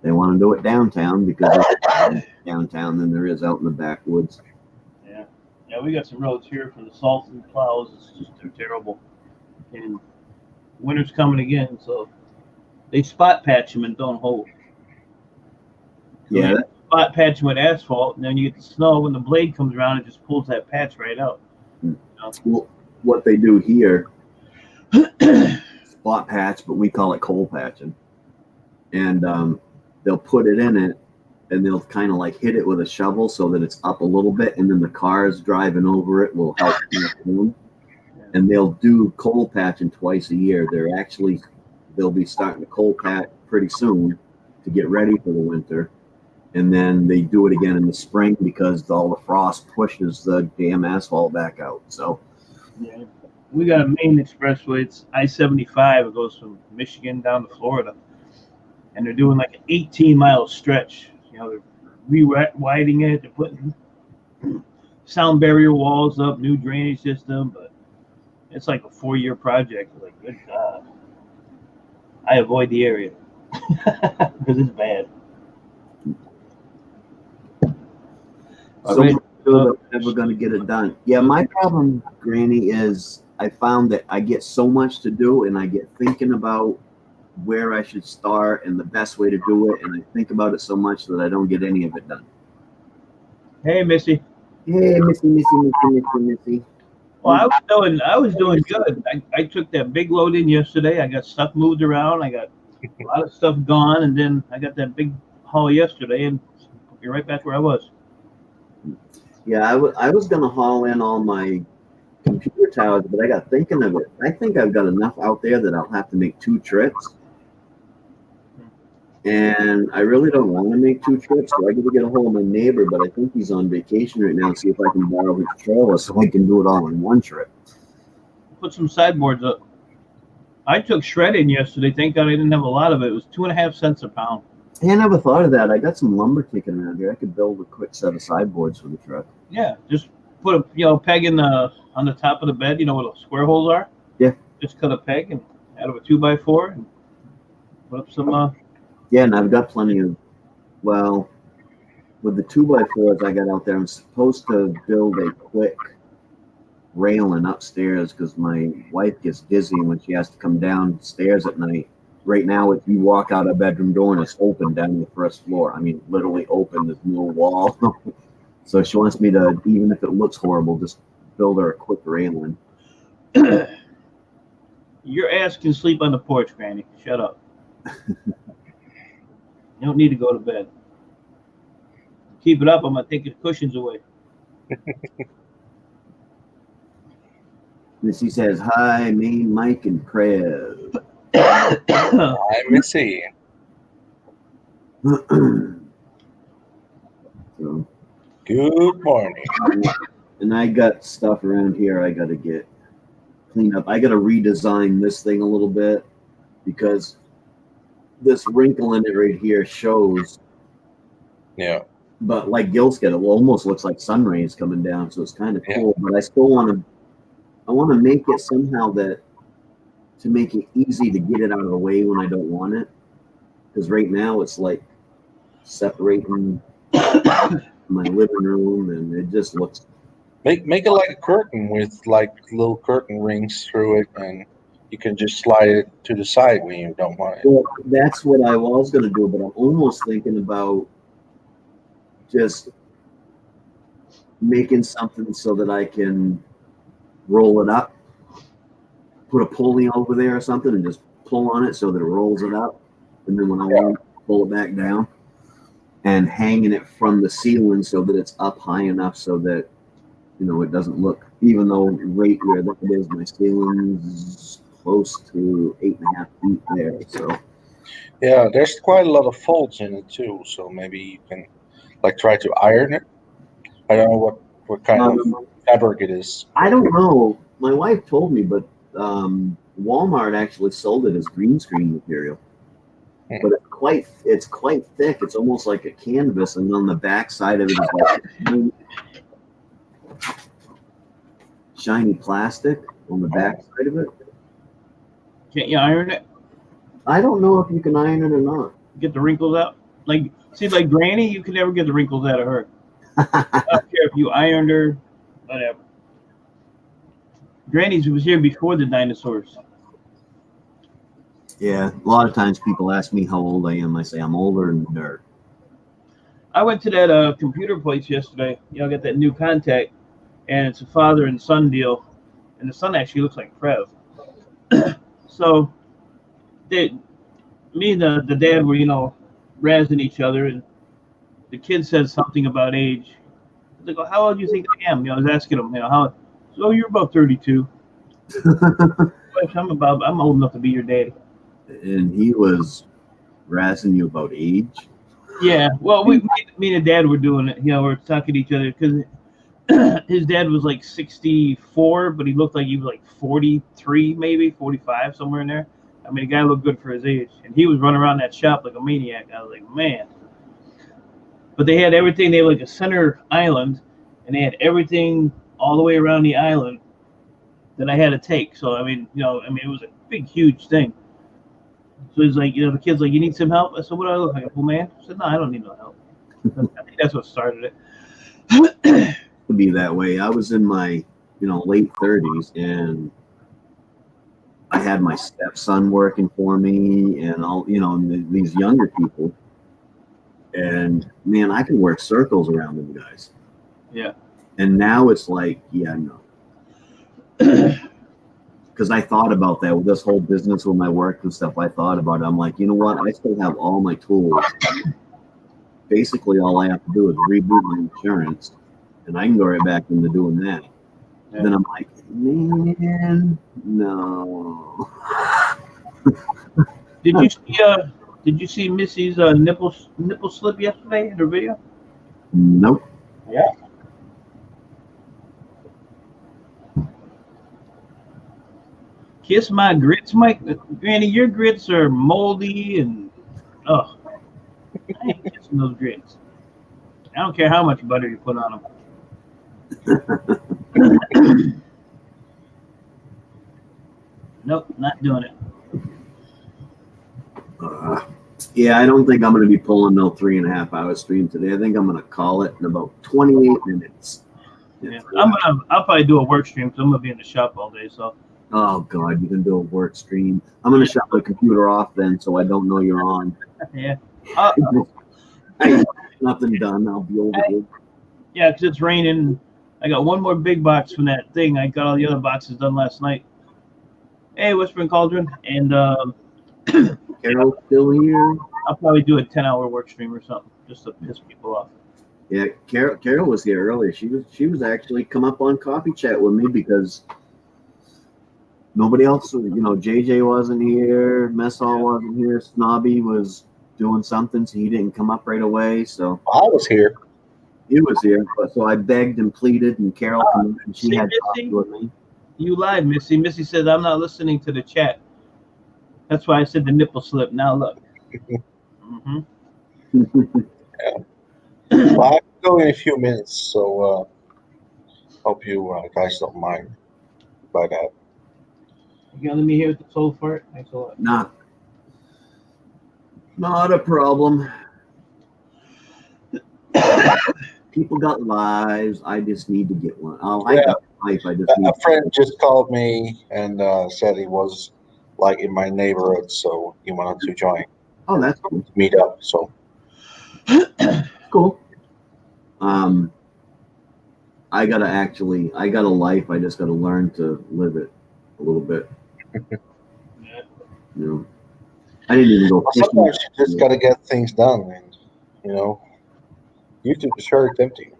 they want to do it downtown because there's downtown than there is out in the backwoods. Yeah. Yeah, we got some roads here for the salt and plows. It's just they're terrible. And winter's coming again, so they spot patch them and don't hold. Yeah, Spot patch them with asphalt, and then you get the snow. When the blade comes around, it just pulls that patch right out. You know? well, what they do here, spot patch, but we call it coal patching. And they'll put it in it, and they'll kind of like hit it with a shovel so that it's up a little bit, and then the cars driving over it will help them. And they'll do coal patching twice a year. They'll be starting to coal patch pretty soon to get ready for the winter. And then they do it again in the spring because all the frost pushes the damn asphalt back out. So Yeah. We got a Maine expressway. It's I-75. It goes from Michigan down to Florida. And they're doing like an 18-mile stretch. You know, they're re-widening it. They're putting sound barrier walls up, new drainage system. But it's like a 4-year project. Like, good God. I avoid the area because it's bad. So much so that we're never going to get it done. Yeah, my problem, Granny, is I found that I get so much to do, and I get thinking about where I should start and the best way to do it, and I think about it so much that I don't get any of it done. Hey, Missy. Hey, Missy. Well, I was doing good. I took that big load in yesterday. I got stuff moved around. I got a lot of stuff gone, and then I got that big haul yesterday, and you're right back where I was. Yeah, I was going to haul in all my computer towers, but I got thinking of it. I think I've got enough out there that I'll have to make 2 trips. And I really don't want to make 2 trips, so I got to get a hold of my neighbor, but I think he's on vacation right now, see if I can borrow his trailer so I can do it all in one trip. Put some sideboards up. I took shred in yesterday. Thank God I didn't have a lot of it. It was 2.5 cents a pound. Hey, I never thought of that. I got some lumber kicking around here. I could build a quick set of sideboards for the truck. Yeah, just put a peg in on the top of the bed. You know where the square holes are. Yeah. Just cut a peg and out of a 2x4 and put up some. Yeah, and I've got plenty of. Well, with the 2x4s I got out there, I'm supposed to build a quick railing upstairs because my wife gets dizzy when she has to come downstairs at night. Right now, if you walk out a bedroom door and it's open down the first floor, I mean, literally open, there's no wall. So she wants me to, even if it looks horrible, just build her a quick railing. Your ass can sleep on the porch, Granny. Shut up. You don't need to go to bed. Keep it up, I'm going to take your cushions away. Missy says, hi, Maine, Mike, and Prez. Hi, Missy. So, Good morning. and I got stuff around here I got to get cleaned up. I got to redesign this thing a little bit because this wrinkle in it right here shows. Yeah. But like Gil said, it almost looks like sun rays coming down, so it's kind of cool. But I still want to. I want to make it somehow to make it easy to get it out of the way when I don't want it. Because right now it's like separating my living room, and it just looks. Make it like a curtain with like little curtain rings through it, and you can just slide it to the side when you don't want it. Well, that's what I was going to do, but I'm almost thinking about just making something so that I can roll it up, put a pulley over there or something, and just pull on it so that it rolls it up. And then when I want to pull it back down, and hanging it from the ceiling so that it's up high enough so that, you know, it doesn't look, even though right where that is, my ceiling's close to 8.5 feet there. So Yeah, there's quite a lot of folds in it too, so maybe you can like try to iron it. I don't know what kind of fabric it is. I don't know. my wife told me, but Walmart actually sold it as green screen material. But it's quite thick. It's almost like a canvas, and on the back side of it is like shiny plastic on the back side of it. Can't you iron it? I don't know if you can iron it or not. Get the wrinkles out? Like, see, like Granny, you can never get the wrinkles out of her. I don't care if you ironed her, whatever. Granny's was here before the dinosaurs. Yeah, a lot of times people ask me how old I am. I say I'm older than dirt. I went to that computer place yesterday. You know, I got that new contact, and it's a father and son deal, and the son actually looks like Trev. So, me and the dad were, you know, razzing each other, and the kid said something about age. I go, how old do you think I am? You know, I was asking him, you know, how? So you're about 32. I'm old enough to be your daddy. And he was razzing you about age. Yeah, well, me and dad were doing it. You know, we're talking to each other because his dad was like 64, but he looked like he was like 43, maybe 45, somewhere in there. I mean, the guy looked good for his age, and he was running around that shop like a maniac. I was like, man. But they had everything. They had like a center island, and they had everything all the way around the island that I had to take. So I mean, you know, it was a big, huge thing. So he's like, you know, the kid's like, you need some help? I said, what do I look like, a fool man? I said, no, I don't need no help. I think that's what started it. To be that way. I was in my, late 30s, and I had my stepson working for me, and all, these younger people. And man, I can work circles around them guys. Yeah. And now it's like, yeah, no. Because I thought about that with this whole business with my work and stuff. I thought about it. I'm like, you know what? I still have all my tools. Basically, all I have to do is reboot my insurance, and I can go right back into doing that. Yeah. Then I'm like, man, no. Did you see Missy's nipple slip yesterday in her video? Nope. Yeah. Kiss my grits, Mike. Granny, your grits are moldy and I ain't kissing those grits. I don't care how much butter you put on them. Nope, not doing it. Yeah, I don't think I'm going to be pulling no 3.5 hour stream today. I think I'm going to call it in about 28 minutes. Yeah, I'll probably do a work stream because I'm going to be in the shop all day. So. Oh God, you can do a work stream. I'm going to shut my computer off then, so I don't know you're on. Yeah. Hey, nothing done. I'll be over here. Yeah, because it's raining. I got one more big box from that thing. I got all the other boxes done last night. Hey, Whispering Cauldron, and Carol's still here. I'll probably do a 10-hour work stream or something just to piss people off. Yeah, Carol was here earlier. She was actually come up on coffee chat with me because nobody else, JJ wasn't here, Messall wasn't here, Snobby was doing something, so he didn't come up right away. So I was here. He was here, so I begged and pleaded, and Carol came, and she had talked with me. You lied, Missy. Missy says I'm not listening to the chat. That's why I said the nipple slip. Now look. Mm-hmm. Yeah. Well, I can go in a few minutes, so hope you guys don't mind by that. You gonna let me hear the soul fart? Thanks a lot. Nah. Not a problem. People got lives. I just need to get one. I got life. I just need a friend just called me and said he was like in my neighborhood, so he wanted to join. Oh, that's cool. Meet up. So cool. I got a life. I just gotta learn to live it a little bit. I didn't even go fishing. Sometimes you just gotta get things done, and YouTube is very tempting.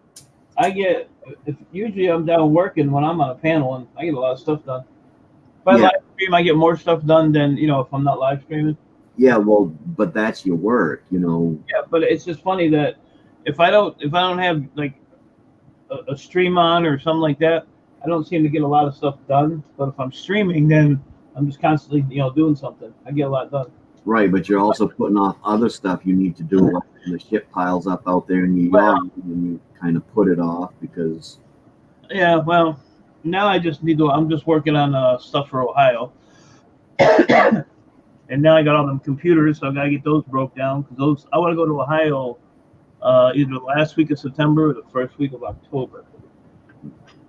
Usually I'm down working when I'm on a panel, and I get a lot of stuff done. If I live stream, I get more stuff done than if I'm not live streaming. Yeah, well, but that's your work, Yeah, but it's just funny that if I don't have like a stream on or something like that, I don't seem to get a lot of stuff done. But if I'm streaming, then I'm just constantly, doing something. I get a lot done. Right, but you're also putting off other stuff you need to do. Like when the shit piles up out there in your yard, and you kind of put it off because. Yeah, well, now I just need to. I'm just working on stuff for Ohio, and now I got all them computers, so I gotta get those broke down because those. I want to go to Ohio either the last week of September or the first week of October,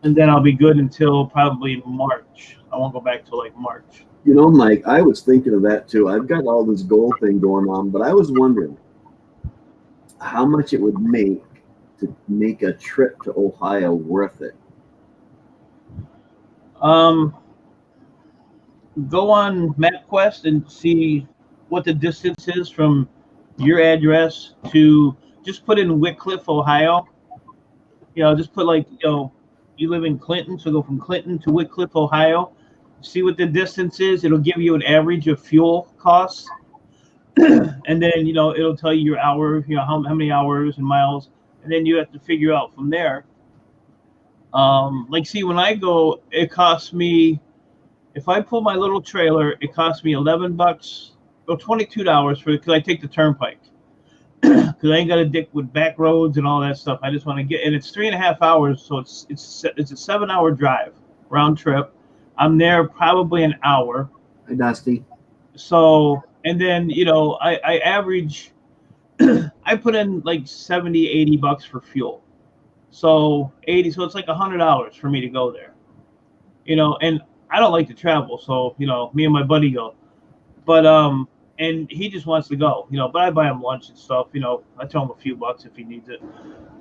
and then I'll be good until probably March. I won't go back till like March. You know, Mike, I was thinking of that too. I've got all this gold thing going on, but I was wondering how much it would make to make a trip to Ohio worth it. Go on MapQuest and see what the distance is from your address to. Just put in Wickliffe, Ohio. Just put you live in Clinton, so go from Clinton to Wickliffe, Ohio. See what the distance is. It'll give you an average of fuel costs, and then it'll tell you your hour, how many hours and miles, and then you have to figure out from there. See, when I go, it costs me. If I pull my little trailer, it costs me $11 or $22 because I take the turnpike. Because I ain't got to dick with back roads and all that stuff. I just want to get, and it's 3.5 hours, so it's a 7-hour drive round trip. I'm there probably an hour. Hi, Dusty. So, and then I average. I put in like $70-$80 for fuel. So 80, so it's like $100 for me to go there. And I don't like to travel, so me and my buddy go. But and he just wants to go, but I buy him lunch and stuff, I tell him a few bucks if he needs it.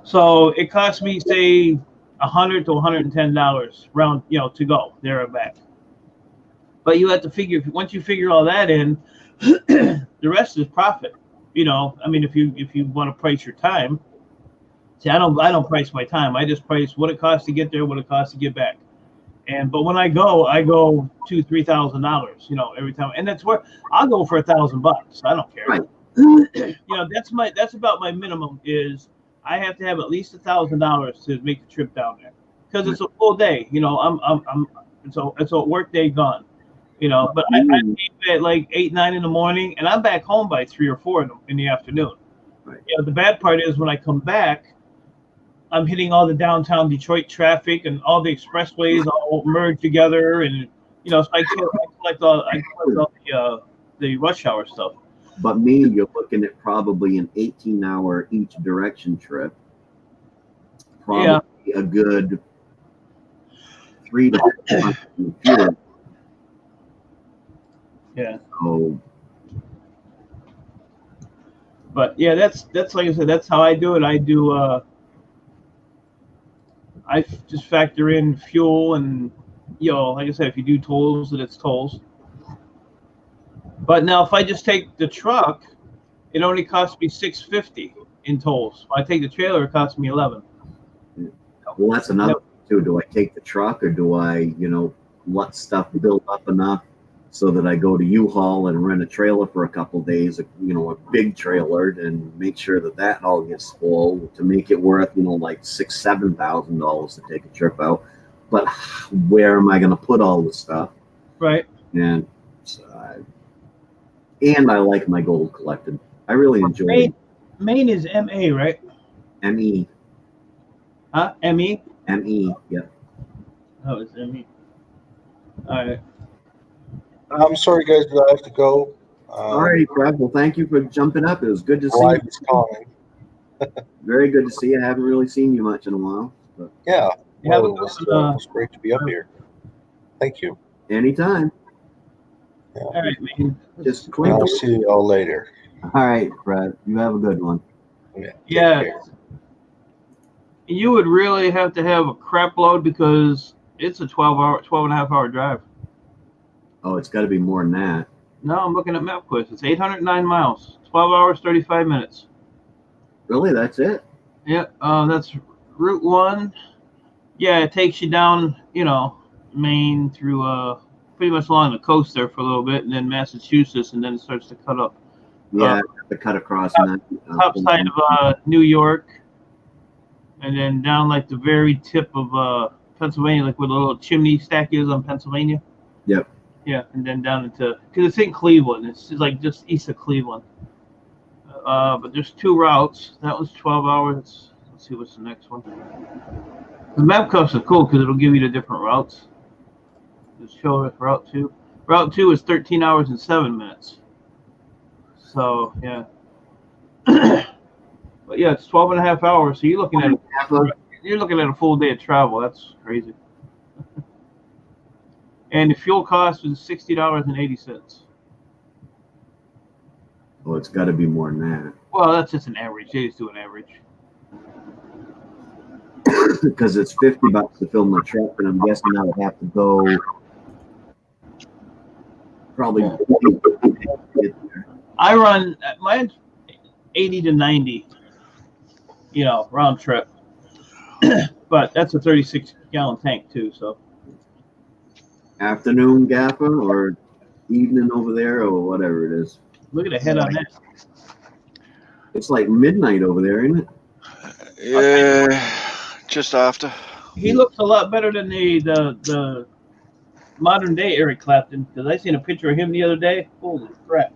So it costs me say $100 to $110 round, to go there and back. But you have to figure, once you figure all that in, the rest is profit. I mean, if you want to price your time, see, I don't price my time. I just price what it costs to get there, what it costs to get back. But when I go $2,000-$3,000, every time, and that's where I'll go for $1,000. I don't care. Right. That's about my minimum. Is I have to have at least $1,000 to make the trip down there because it's a full day. It's a work day gone. But I leave at like 8, 9 in the morning, and I'm back home by 3 or 4 in the afternoon. Right. The bad part is when I come back, I'm hitting all the downtown Detroit traffic and all the expressways all merge together, and so I collect all the rush hour stuff. But me, you're looking at probably an 18-hour each direction trip. Probably a good 3 to 4 months in fuel. Yeah. So, but yeah, that's like I said, that's how I do it. I do. I just factor in fuel and, like I said, if you do tolls, then it's tolls. But now if I just take the truck, it only costs me $6.50 in tolls. If I take the trailer, it costs me $11. Well, that's another thing too. Do I take the truck or do I, let stuff build up enough so that I go to U-Haul and rent a trailer for a couple of days, a big trailer, and make sure that all gets full to make it worth, like $6,000-$7,000 to take a trip out. But where am I going to put all the stuff? Right. And I like my gold collected. I really enjoy it. Maine is MA, right? ME. Huh? ME? ME, yep. Oh, it's ME. All right. I'm sorry, guys, but I have to go. All right, Fred. Well, thank you for jumping up. It was good to see Life you. is calling. Very good to see you. I haven't really seen you much in a while. But Yeah. Yeah, Well, it was great to be up here. Thank you. anytime. Yeah. All right, man. Just And quick. I'll see you all later. All right, Fred. You have a good one. Take Yeah. care. You would really have to have a crap load because it's a 12 and a half hour drive. Oh, it's got to be more than that. No, I'm looking at MapQuest. It's 809 miles, 12 hours, 35 minutes. Really? That's it? Yeah, that's Route 1. Yeah, it takes you down, Maine through pretty much along the coast there for a little bit, and then Massachusetts, and then it starts to cut up. Yeah, the cut across. Top side of New York, and then down like the very tip of Pennsylvania, like where the little chimney stack is on Pennsylvania. Yep. Yeah, and then down into because it's in Cleveland. It's like just east of Cleveland. But there's 2 routes. That was 12 hours. Let's see what's the next one. The map cuffs are cool because it'll give you the different routes. Just show us Route 2. Route 2 is 13 hours and 7 minutes. So, yeah. But yeah, it's 12 and a half hours. So you're looking at a full day of travel. That's crazy. And the fuel cost is $60.80. Well, it's got to be more than that. Well, that's just an average. They just do an average. Because it's $50 to fill my truck, and I'm guessing I would have to go probably. I run mine's 80 to 90, round trip. But that's a 36-gallon tank too. So Afternoon gaffer or evening over there or whatever it is. look at the head on that. It's like midnight over there, isn't it? Yeah, just after. He looks a lot better than the modern day Eric Clapton, because I seen a picture of him the other day. Holy crap!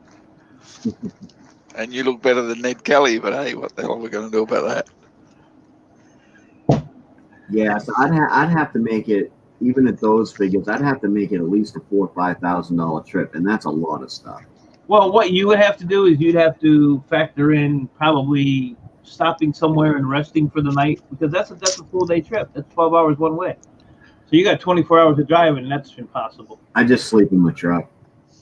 And you look better than Ned Kelly, but hey, what the hell are we going to do about that? Yeah, so I'd have to make it, even at those figures, I'd have to make it at least a $4,000 or $5,000 trip, and that's a lot of stuff. Well, what you would have to do is you'd have to factor in probably stopping somewhere and resting for the night, because that's a full day trip. That's 12 hours one way. So you got 24 hours of driving, and that's impossible. I just sleep in my truck.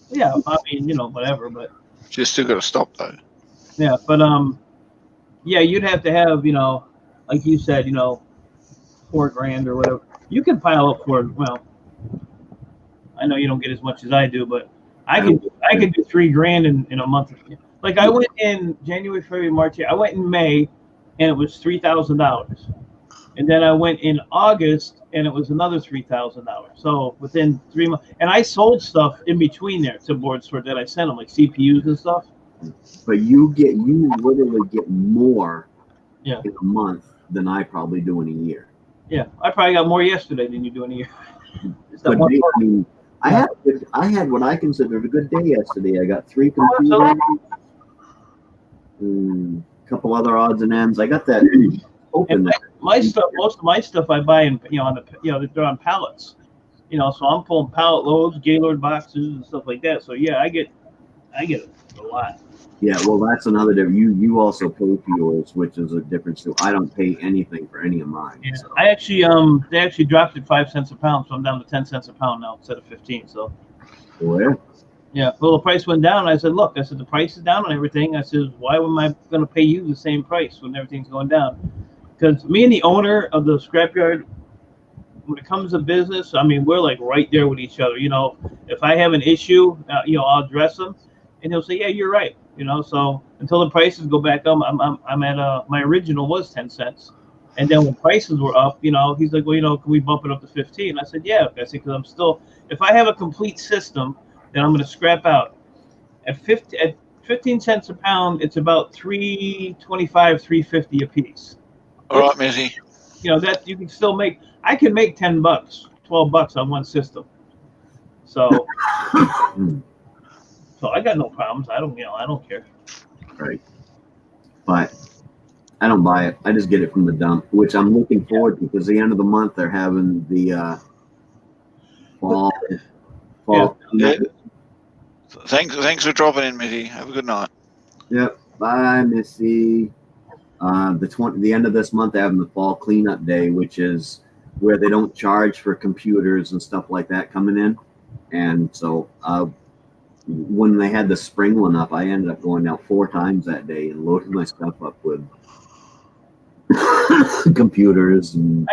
Yeah, I mean, whatever, but You still got to stop though. yeah, but yeah, you'd have to have, like you said, $4,000 or whatever. You can pile up for, well, I know you don't get as much as I do, but I can do $3,000 in a month. Like I went in January, February, March. I went in May, and it was $3,000, and then I went in August, and it was another $3,000. So within 3 months, and I sold stuff in between there to board store that I sent them, like CPUs and stuff. But you literally get more Yeah. in a month than I probably do in a year. Yeah, I probably got more yesterday than you do in a year. It's that But one I part. mean, I had what I considered a good day yesterday. I got 3 computers, a couple other odds and ends. I got that open. And my stuff, most of my stuff I buy in, they're on pallets. So I'm pulling pallet loads, Gaylord boxes and stuff like that. So yeah, I get a lot. Yeah, well, that's another difference. You also pay for yours, which is a difference too. I don't pay anything for any of mine. Yeah. So. I actually they actually dropped it 5 cents a pound, so I'm down to 10 cents a pound now instead of 15. So Where? yeah, well, the price went down. I said, look, the price is down on everything. I said, why am I going to pay you the same price when everything's going down? Because me and the owner of the scrapyard, when it comes to business, I mean, we're like right there with each other. If I have an issue, I'll address them, and he'll say, yeah, you're right. So until the prices go back up, I'm at my original was 10 cents, and then when prices were up, he's like, well, can we bump it up to 15? I said, yeah. I said, because I'm still, if I have a complete system, then I'm going to scrap out at 15 cents a pound. It's about $3.25, $3.50 a piece. All right, Missy. That you can still make. I can make $10, $12 on one system. So. So I got no problems. I don't care. Right. But I don't buy it. I just get it from the dump, which I'm looking forward to because the end of the month they're having the fall. Yeah. Thanks for dropping in, Missy. Have a good night. Yep. Bye, Missy. The end of this month they're having the fall cleanup day, which is where they don't charge for computers and stuff like that coming in, and so. When they had the spring one up, I ended up going out 4 times that day and loading my stuff up with computers and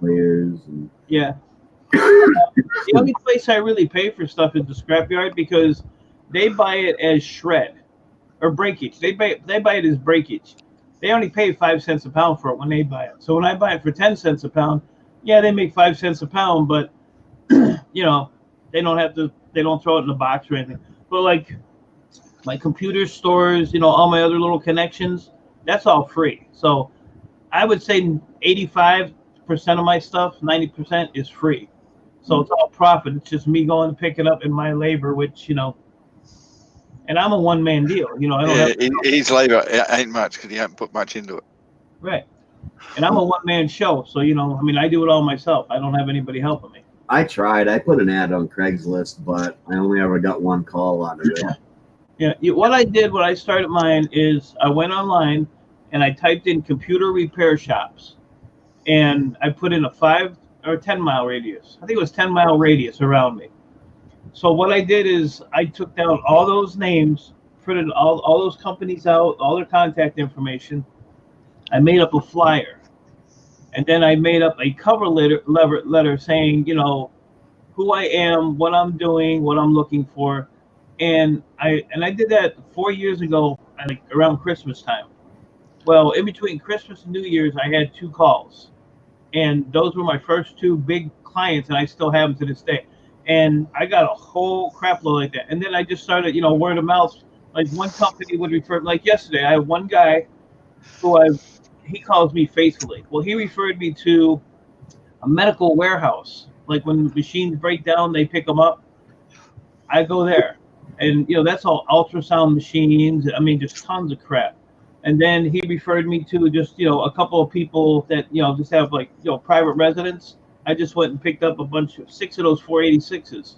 players. And yeah. The only place I really pay for stuff is the scrapyard because they buy it as shred or breakage. They buy it as breakage. They only pay 5 cents a pound for it when they buy it. So when I buy it for 10 cents a pound, yeah, they make 5 cents a pound, but they don't have to. They don't throw it in the box or anything. But like my computer stores, all my other little connections, that's all free. So I would say 85% 90% of my stuff, 90% is free. So it's all profit. It's just me going to pick it up in my labor, which, you know, and I'm a one-man deal. You know, I don't have his labour ain't much because he hasn't put much into it. right. And I'm a one-man show, so you know, I mean, I do it all myself. I don't have anybody helping me. I tried. I put an ad on Craigslist, but I only ever got one call out of it. Yeah. What I did when I started mine is I went online and I typed in computer repair shops, and I put in a 5 or 10 mile radius. I think it was 10-mile radius around me. So what I did is I took down all those names, printed all those companies out, all their contact information. I made up a flyer. And then I made up a cover letter saying, you know, who I am, what I'm doing, what I'm looking for. And I did that 4 years ago, like around Christmas time. Well, in between Christmas and New Year's, I had 2 calls. And those were my first 2 big clients, and I still have them to this day. And I got a whole crap load like that. And then I just started, you know, word of mouth. Like one company would refer, like yesterday, I have one guy who he calls me faithfully. Well, he referred me to a medical warehouse. Like when the machines break down, they pick them up. I go there. And, you know, that's all ultrasound machines. I mean, just tons of crap. And then he referred me to just, you know, a couple of people that, you know, just have like, you know, private residence. I just went and picked up a bunch of 6 of those 486s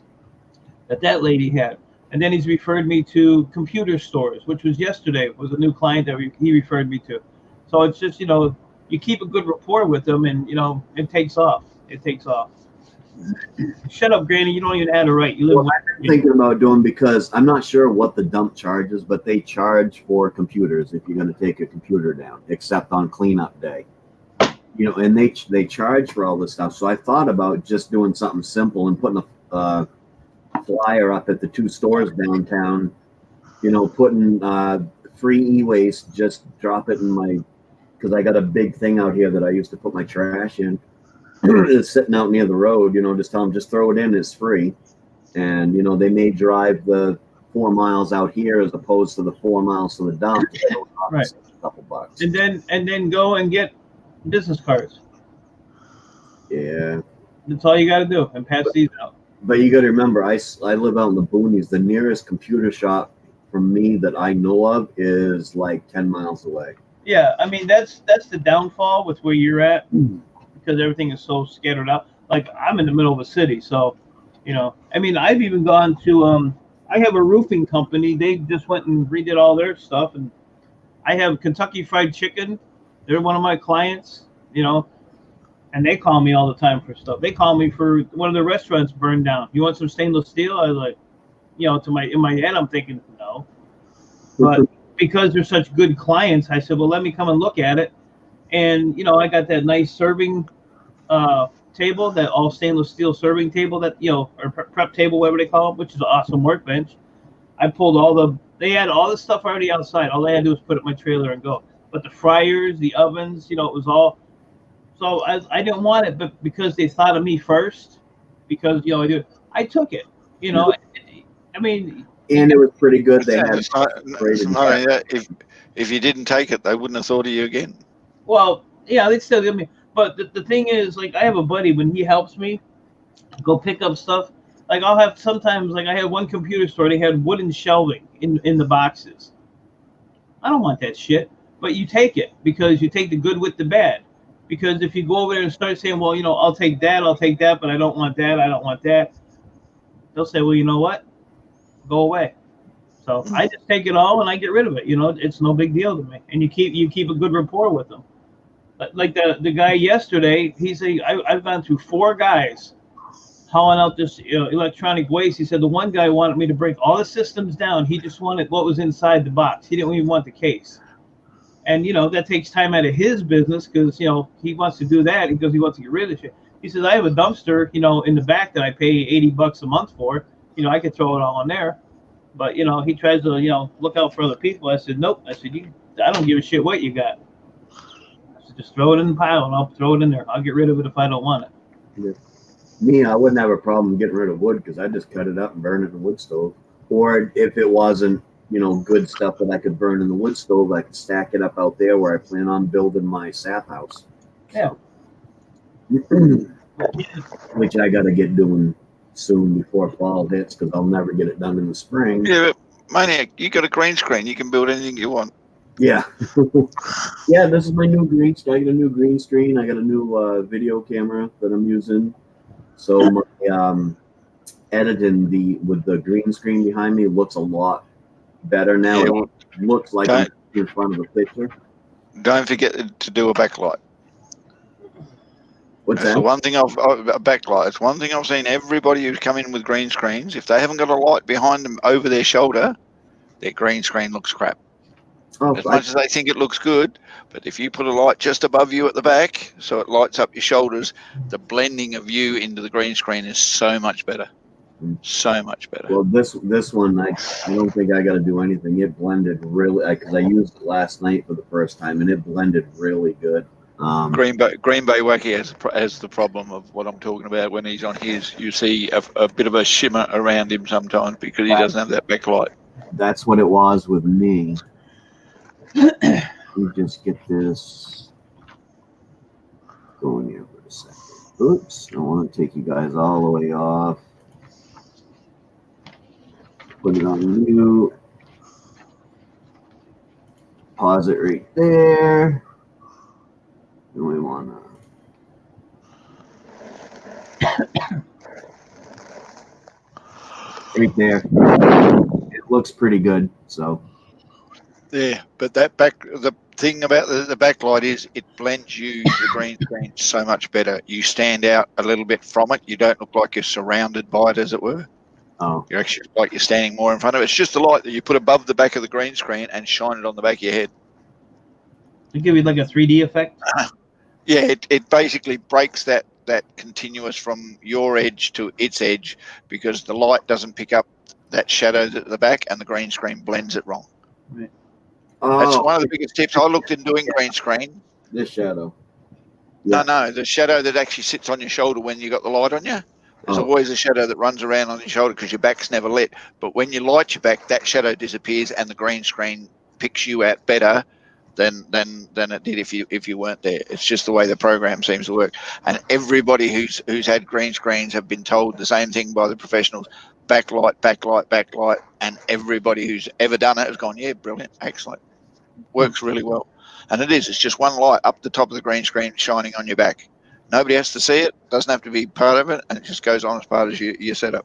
that lady had. And then he's referred me to computer stores, which was yesterday, was a new client that he referred me to. So it's just, you know, you keep a good rapport with them and, you know, it takes off. It takes off. Shut up, Granny. You don't even have to write. You live Well, I've been thinking about doing, because I'm not sure what the dump charges, but they charge for computers if you're going to take a computer down, except on cleanup day. You know, and they charge for all this stuff. So I thought about just doing something simple and putting a flyer up at the 2 stores downtown, you know, putting free e-waste, just drop it in my, because I got a big thing out here that I used to put my trash in. It's sitting out near the road, you know, just tell them, just throw it in, it's free. And, you know, they may drive the 4 miles out here as opposed to the 4 miles to the dump. Right. A couple bucks. And then go and get business cards. Yeah. That's all you got to do, and pass these out. But you got to remember, I live out in the boonies. The nearest computer shop from me that I know of is like 10 miles away. Yeah, I mean, that's the downfall with where you're at, because everything is so scattered out. Like, I'm in the middle of a city, so, you know, I mean, I've even gone to, I have a roofing company. They just went and redid all their stuff, and I have Kentucky Fried Chicken. They're one of my clients, you know, and they call me all the time for stuff. They call me for one of their restaurants burned down. You want some stainless steel? I was like, you know, in my head, I'm thinking, no. But because they're such good clients, I said, well, let me come and look at it. And, you know, I got that nice serving table, that all stainless steel serving table that, you know, or prep table, whatever they call it, which is an awesome workbench. I pulled they had all the stuff already outside. All I had to do was put it in my trailer and go. But the fryers, the ovens, you know, it was all. So I didn't want it, but because they thought of me first, because, you know, I took it, you know. I mean. And it was pretty good. They had if you didn't take it, they wouldn't have thought of you again. Well, yeah, they still give me. But the thing is, like, I have a buddy, when he helps me go pick up stuff, like, I'll have sometimes, like, I had one computer store, they had wooden shelving in the boxes. I don't want that shit. But you take it, because you take the good with the bad. Because if you go over there and start saying, well, you know, I'll take that, but I don't want that, I don't want that, they'll say, well, you know what? Go away. So I just take it all and I get rid of it. You know, it's no big deal to me. And you keep a good rapport with them. Like the guy yesterday, I've gone through 4 guys hauling out this electronic waste. He said the one guy wanted me to break all the systems down. He just wanted what was inside the box. He didn't even want the case. And, you know, that takes time out of his business, because, you know, he wants to do that because he wants to get rid of shit. He says, I have a dumpster, you know, in the back that I pay $80 a month for. You know, I could throw it all in there. But, you know, he tries to, you know, look out for other people. I said, nope. I said, I don't give a shit what you got. I said, just throw it in the pile and I'll throw it in there. I'll get rid of it if I don't want it. Yeah. Me, I wouldn't have a problem getting rid of wood, because I just cut it up and burn it in the wood stove. Or if it wasn't, you know, good stuff that I could burn in the wood stove, I could stack it up out there where I plan on building my sap house. Yeah. Which I got to get doing soon before fall hits because I'll never get it done in the spring. Yeah, but Maine-iac, you got a green screen. You can build anything you want. Yeah. Yeah, this is my new green screen. I got a new green screen. I got a new video camera that I'm using. So my editing with the green screen behind me looks a lot better now. Yeah, It well, looks like I'm in front of the picture. don't forget to do a backlight. What's That's that? the one thing a backlight. It's one thing I've seen everybody who's come in with green screens. If they haven't got a light behind them over their shoulder, their green screen looks crap. Oh, As much as they think it looks good, but if you put a light just above you at the back, so it lights up your shoulders, the blending of you into the green screen is so much better. So much better. Well, this one, I don't think I got to do anything. It blended really, because I used it last night for the first time, and it blended really good. Green Bay Wacky has the problem of what I'm talking about. When he's on his, you see a bit of a shimmer around him sometimes because he doesn't have that backlight. That's what it was with me. Let me just get this going here for a second. Oops, I want to take you guys all the way off. Put it on mute. Pause it right there. And we want to. Right there. It looks pretty good, so. Yeah, but the thing about the backlight is it blends you, the green screen, so much better. You stand out a little bit from it. You don't look like you're surrounded by it, as it were. Oh. You're actually like you're standing more in front of it. It's just a light that you put above the back of the green screen and shine it on the back of your head. It give you like a 3D effect. Yeah, it basically breaks that continuous from your edge to its edge because the light doesn't pick up that shadow at the back and the green screen blends it wrong. Right. That's Oh, one of the biggest tips. I looked in doing green screen. this shadow. Yeah. No, the shadow that actually sits on your shoulder when you got the light on you. There's always a shadow that runs around on your shoulder because your back's never lit. But when you light your back, that shadow disappears and the green screen picks you out better than it did if you weren't there. It's just the way the program seems to work. And everybody who's had green screens have been told the same thing by the professionals: backlight, backlight, backlight. And everybody who's ever done it has gone, yeah, brilliant, excellent, works really well. And it's just one light up the top of the green screen shining on your back. Nobody has to see it, doesn't have to be part of it, and it just goes on as part of your setup.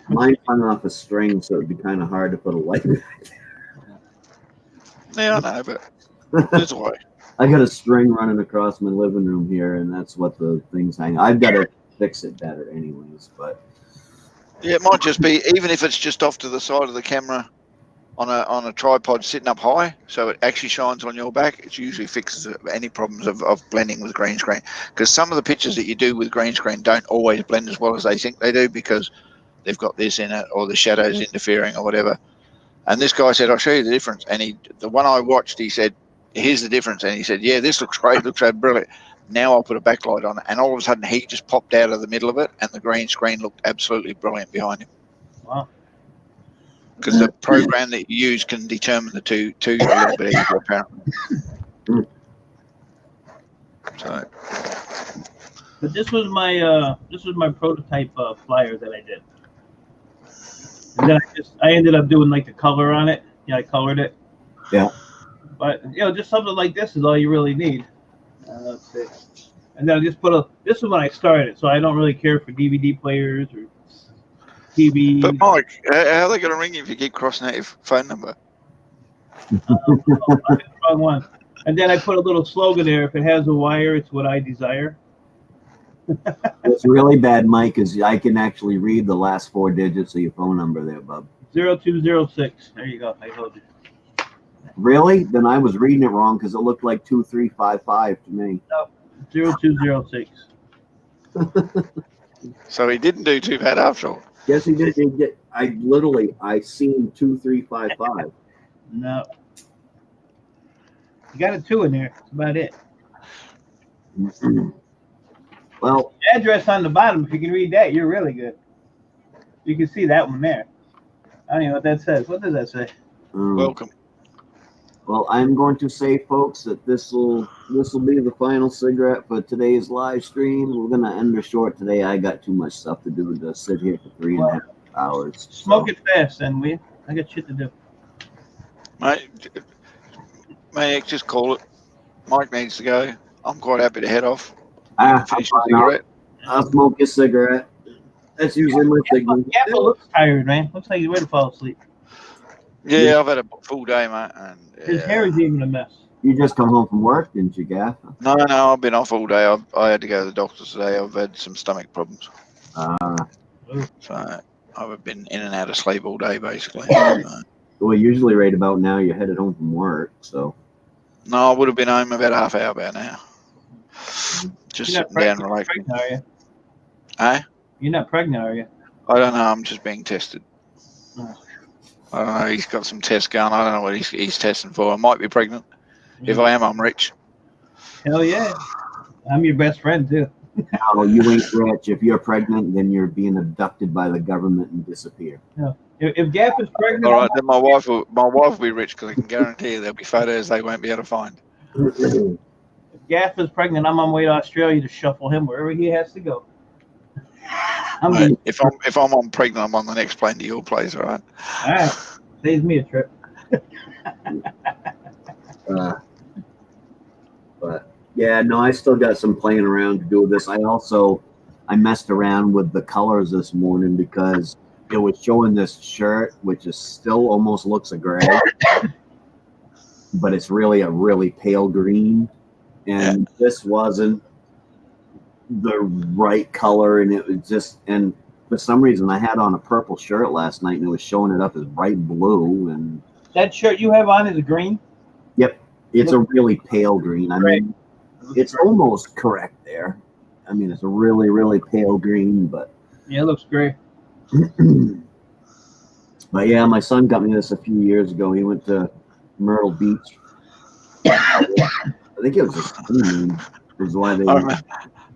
Mine hung off a string, so it'd be kind of hard to put a light back there. Yeah, I know, but there's a way. I got a string running across my living room here, and that's what the thing's hanging. I've got to fix it better anyways, but... Yeah, it might just be, even if it's just off to the side of the camera on a tripod sitting up high, so it actually shines on your back, it usually fixes any problems of blending with green screen. Because some of the pictures that you do with green screen don't always blend as well as they think they do because they've got this in it or the shadows interfering or whatever. And this guy said, I'll show you the difference. And the one I watched, he said, here's the difference. And he said, yeah, this looks great, looks so brilliant. Now I'll put a backlight on it. And all of a sudden he just popped out of the middle of it and the green screen looked absolutely brilliant behind him. Wow. Because the program that you use can determine the two a little bit easier, apparently. So, but this was my prototype flyer that I did, and then I ended up doing like the color on it. Yeah, I colored it. Yeah. But just something like this is all you really need. Let's see. And then I just this is when I started, so I don't really care for DVD players or TV. but Mike, how are they going to ring you if you keep crossing out your phone number? Wrong one. And then I put a little slogan there: if it has a wire, it's what I desire. What's really bad, Mike, is I can actually read the last 4 digits of your phone number there, bub. 0206. There you go. I told you. Really? Then I was reading it wrong because it looked like 2355 to me. No, 0206. So he didn't do too bad after all. Yes, he did. I seen 2355. No. You got a 2 in there. That's about it. Well, The address on the bottom, if you can read that, you're really good. You can see that one there. I don't even know what that says. What does that say? Welcome. Well, I'm going to say, folks, that this will be the final cigarette for today's live stream. We're gonna end her short today. I got too much stuff to do to sit here for 3.5 hours. Smoke it fast, then, will you? I got shit to do. Mate, Maine-iac, just call it. Mike needs to go. I'm quite happy to head off. Finish the cigarette. I'll smoke a cigarette. That's usually my signal. Gaffer looks tired, man. Looks like he's ready to fall asleep. Yeah, I've had a full day, mate. And His hair is even a mess. You just come home from work, didn't you, Gaff? No, I've been off all day. I had to go to the doctor's today. I've had some stomach problems. So I've been in and out of sleep all day, basically. Well, usually right about now you're headed home from work, so. No, I would have been home about half hour by now. Just You're not sitting down, pregnant, relaxing. are you? Eh? You're not pregnant, are you? I don't know. I'm just being tested. Oh. I don't know. He's got some tests going. I don't know what he's testing for. I might be pregnant. If I am, I'm rich. Hell yeah. I'm your best friend, too. No, you ain't rich. If you're pregnant, then you're being abducted by the government and disappear. No. If Gaff is pregnant, All right, then my wife will be rich because I can guarantee you there'll be photos they won't be able to find. if Gaff is pregnant, I'm on my way to Australia to shuffle him wherever he has to go. Mate, if I'm on pregnant, I'm on the next plane to your place. All right. All right. Saves me a trip. But yeah, no, I still got some playing around to do with this. I messed around with the colors this morning because it was showing this shirt, which is still almost looks a gray, but it's really a really pale green. And this wasn't the right color, and it was just, and for some reason I had on a purple shirt last night and it was showing it up as bright blue. And that shirt you have on is green? Yep. It's a really pale green. I mean, it's almost correct there. I mean, it's a really, really pale green, but yeah, it looks great. But yeah, my son got me this a few years ago. He went to Myrtle Beach. I think it was his honeymoon. Is why they.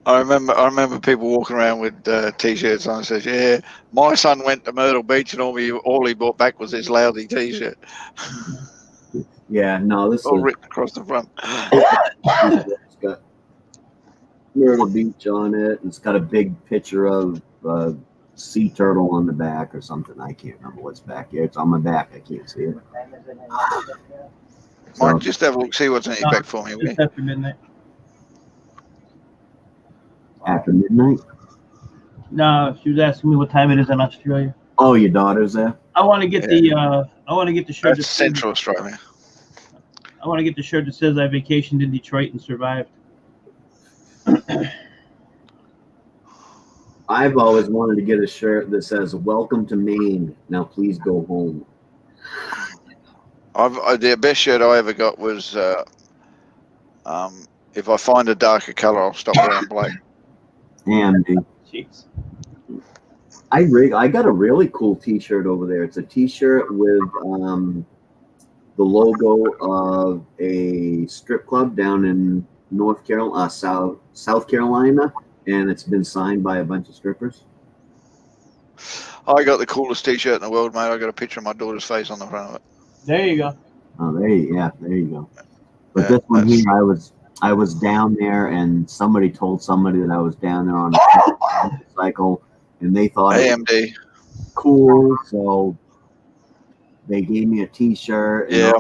I remember people walking around with t-shirts on. And says, "Yeah, my son went to Myrtle Beach, and all he brought back was this lousy t-shirt." Yeah, no, this all is written across the front. It's got Myrtle Beach on it. It's got a big picture of a sea turtle on the back or something. I can't remember what's back here. It's on my back. I can't see it. Mike, just have a look, see what's in your back for me, will you? After midnight. After midnight? No, she was asking me what time it is in Australia. Oh, your daughter's there? I want to get the shirt. That's Central Australia. I want to get the shirt that says I vacationed in Detroit and survived. I've always wanted to get a shirt that says "Welcome to Maine. Now please go home." The best shirt I ever got was if I find a darker color, I'll stop wearing black. And jeez. I got a really cool T-shirt over there. It's a T-shirt with the logo of a strip club down in South Carolina, and it's been signed by a bunch of strippers. I got the coolest T-shirt in the world, mate. I got a picture of my daughter's face on the front of it. There you go. Oh, there you go. But this one here, I was down there, and somebody told somebody that I was down there on a motorcycle, and they thought AMD it was cool, so they gave me a T-shirt. Yeah,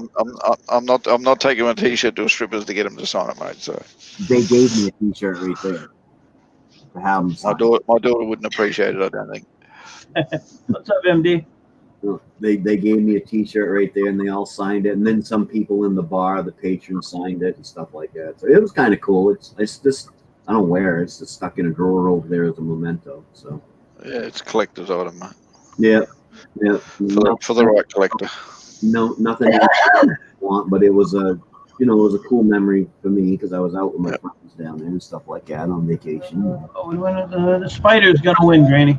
I'm not taking my T-shirt to a strippers to get them to sign it, mate. So they gave me a T-shirt right there to have them sign. My daughter wouldn't appreciate it, I don't think. What's up, MD? They gave me a T-shirt right there, and they all signed it. And then some people in the bar, the patrons, signed it and stuff like that. So it was kind of cool. It's just I don't wear it. It's just stuck in a drawer over there as a memento. So yeah, it's a collector's item, mate. Yeah. For the right collector. No, nothing I want, but it was a cool memory for me because I was out with my friends down there and stuff like that on vacation. Oh, the Spider's gonna win, Granny.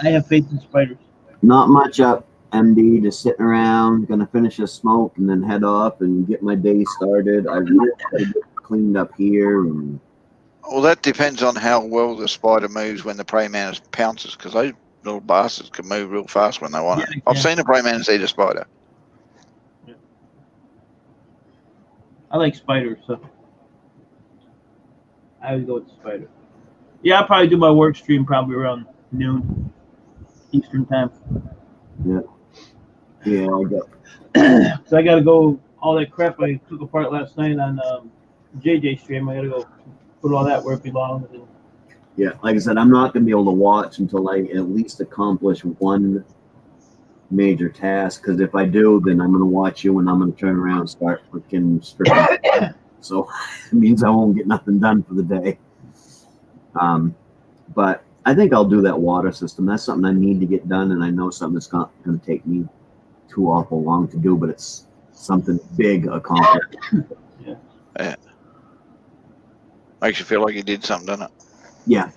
I have faith in Spiders. Not much up, MD. Just sitting around, gonna finish a smoke and then head off and get my day started. I really gotta get cleaned up here. And well, that depends on how well the spider moves when the prey man pounces, because those little bastards can move real fast when they want it. I've seen a prey man eat a spider. I like Spider, so I always go with the Spider. Yeah, I'll probably do my work stream probably around noon Eastern time. Yeah, I got. So I got to go. All that crap I took apart last night on JJ stream, I got to go put all that where it belongs. And Yeah, like I said, I'm not gonna be able to watch until I at least accomplish one major task. Because if I do, then I'm gonna watch you, and I'm gonna turn around and start freaking stripping. So it means I won't get nothing done for the day. But I think I'll do that water system. That's something I need to get done, and I know something that's not going to take me too awful long to do, but it's something big accomplished. Yeah. Makes you feel like you did something, doesn't it? Yeah.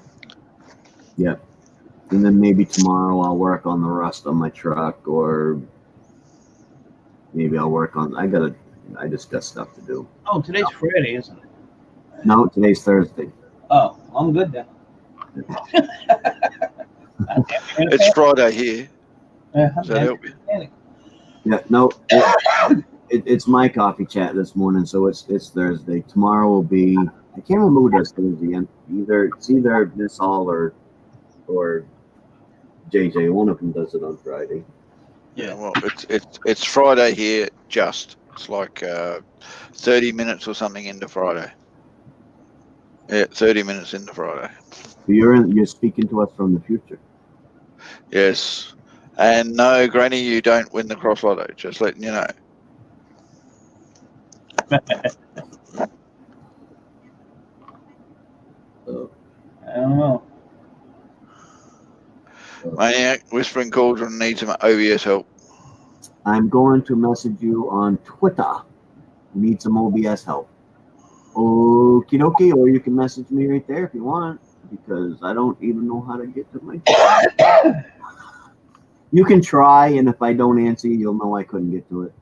And then maybe tomorrow I'll work on the rust on my truck, or maybe I'll work on. I just got stuff to do. oh, today's Friday, isn't it? No, today's Thursday. Oh, I'm good then. It's Friday here. Does that help you? Yeah, no, it's my coffee chat this morning, so it's Thursday. Tomorrow will be. I can't remember who does Thursday. And it's either Miss Hall or JJ. One of them does it on Friday. Yeah, well, it's Friday here. It's like 30 minutes or something into Friday. Yeah, 30 minutes into Friday. You're speaking to us from the future. Yes, and no, Granny, you don't win the cross lotto. Just letting you know. I don't know. Maine-iac, Whispering Cauldron needs some OBS help. I'm going to message you on Twitter. Need some OBS help. Okie dokie, or you can message me right there if you want, because I don't even know how to get to my. You can try, and if I don't answer you, you'll know I couldn't get to it.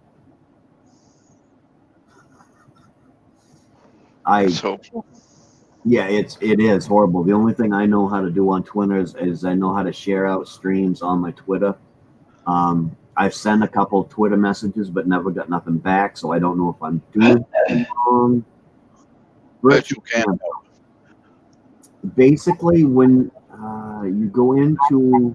Yeah, it is horrible. The only thing I know how to do on Twitter is I know how to share out streams on my Twitter. I've sent a couple of Twitter messages, but never got nothing back, so I don't know if I'm doing it wrong. Virtual camera. Basically, when you go into,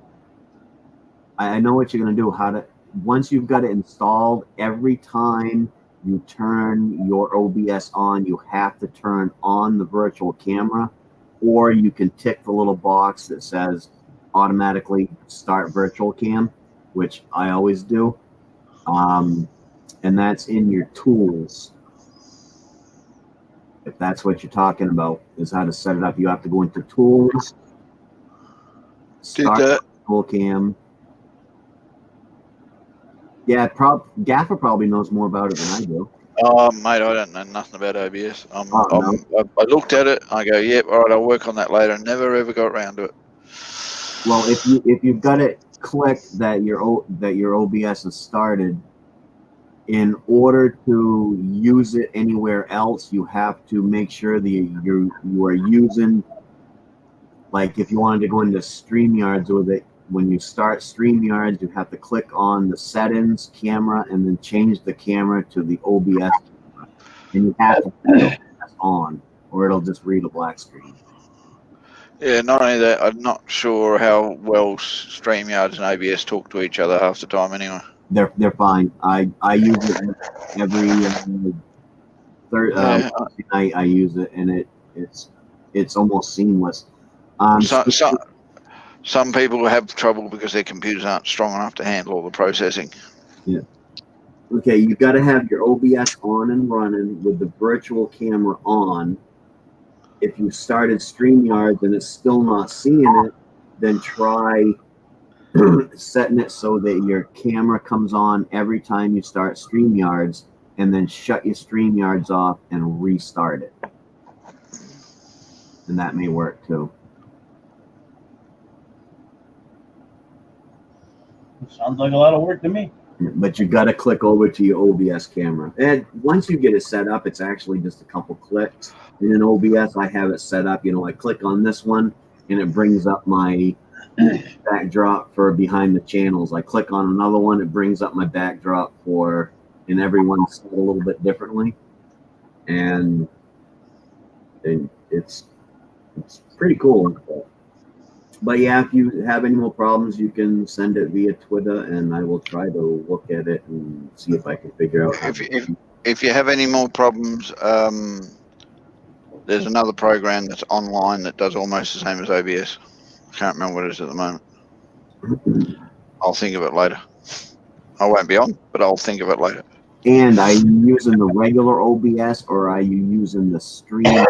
I know what you're going to do. Once you've got it installed, every time you turn your OBS on, you have to turn on the virtual camera, or you can tick the little box that says automatically start virtual cam, which I always do. And that's in your tools. If that's what you're talking about, is how to set it up. You have to go into tools, start virtual cam. Yeah, Gaffer probably knows more about it than I do. Oh, mate, I don't know nothing about OBS. No. I looked at it. I go, yep, all right, I'll work on that later. Never ever got around to it. Well, if you've got it clicked that your OBS is started, in order to use it anywhere else, you have to make sure that you are using. Like if you wanted to go into StreamYards with it, when you start StreamYards, you have to click on the settings, camera, and then change the camera to the OBS camera. And you have to put it on, or it'll just read a black screen. Yeah, not only that, I'm not sure how well StreamYards and OBS talk to each other half the time anyway. They're fine. I use it every Thursday night. I use it, and it's almost seamless. Some people have trouble because their computers aren't strong enough to handle all the processing. Yeah. Okay, you've got to have your OBS on and running with the virtual camera on. If you started StreamYards and it's still not seeing it, then try setting it so that your camera comes on every time you start StreamYards, and then shut your StreamYards off and restart it. And that may work too. Sounds like a lot of work to me. But you got to click over to your OBS camera. And once you get it set up, it's actually just a couple clicks. And in OBS, I have it set up. I click on this one, and it brings up my backdrop for behind the channels. I click on another one, it brings up my backdrop and everyone's set a little bit differently. and it's pretty cool. But yeah, if you have any more problems, you can send it via Twitter, and I will try to look at it and see if I can figure out how If you have any more problems, there's another program that's online that does almost the same as OBS. I can't remember what it is at the moment. I'll think of it later. I won't be on, but I'll think of it later. And are you using the regular OBS or are you using the Stream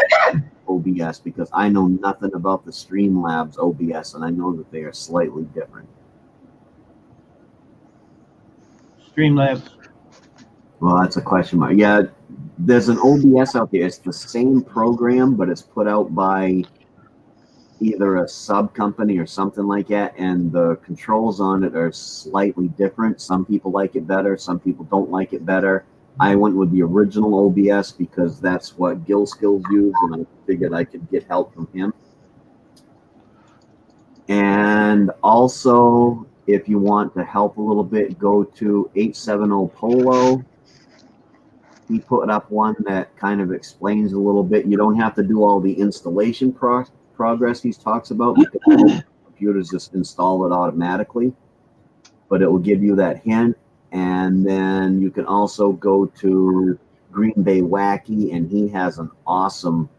OBS? Because I know nothing about the Streamlabs OBS, and I know that they are slightly different. Streamlabs. Well, that's a question mark. Yeah, there's an OBS out there. It's the same program, but it's put out by either a sub company or something like that, and the controls on it are slightly different. Some people like it better, some people don't like it better. I went with the original OBS because that's what Gil Skills used, and I figured I could get help from him. And also, if you want to help a little bit, go to 870 Polo. He put up one that kind of explains a little bit. You don't have to do all the installation progress he talks about, because computers just install it automatically, but it will give you that hint. And then you can also go to Green Bay Wacky, and he has an awesome,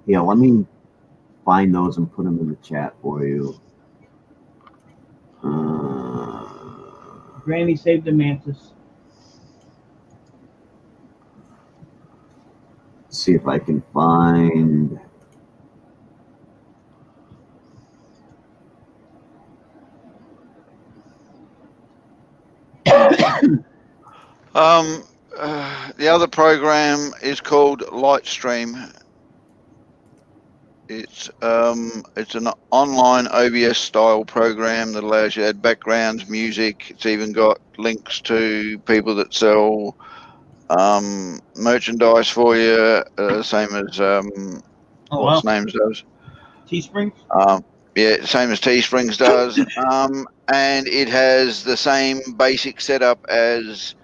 let me find those and put them in the chat for you. Granny saved the mantis. See if I can find. The other program is called Lightstream. It's an online OBS style program that allows you to add backgrounds, music. It's even got links to people that sell merchandise for you, same as what's names does. Teespring? Yeah, same as Teesprings does. And it has the same basic setup as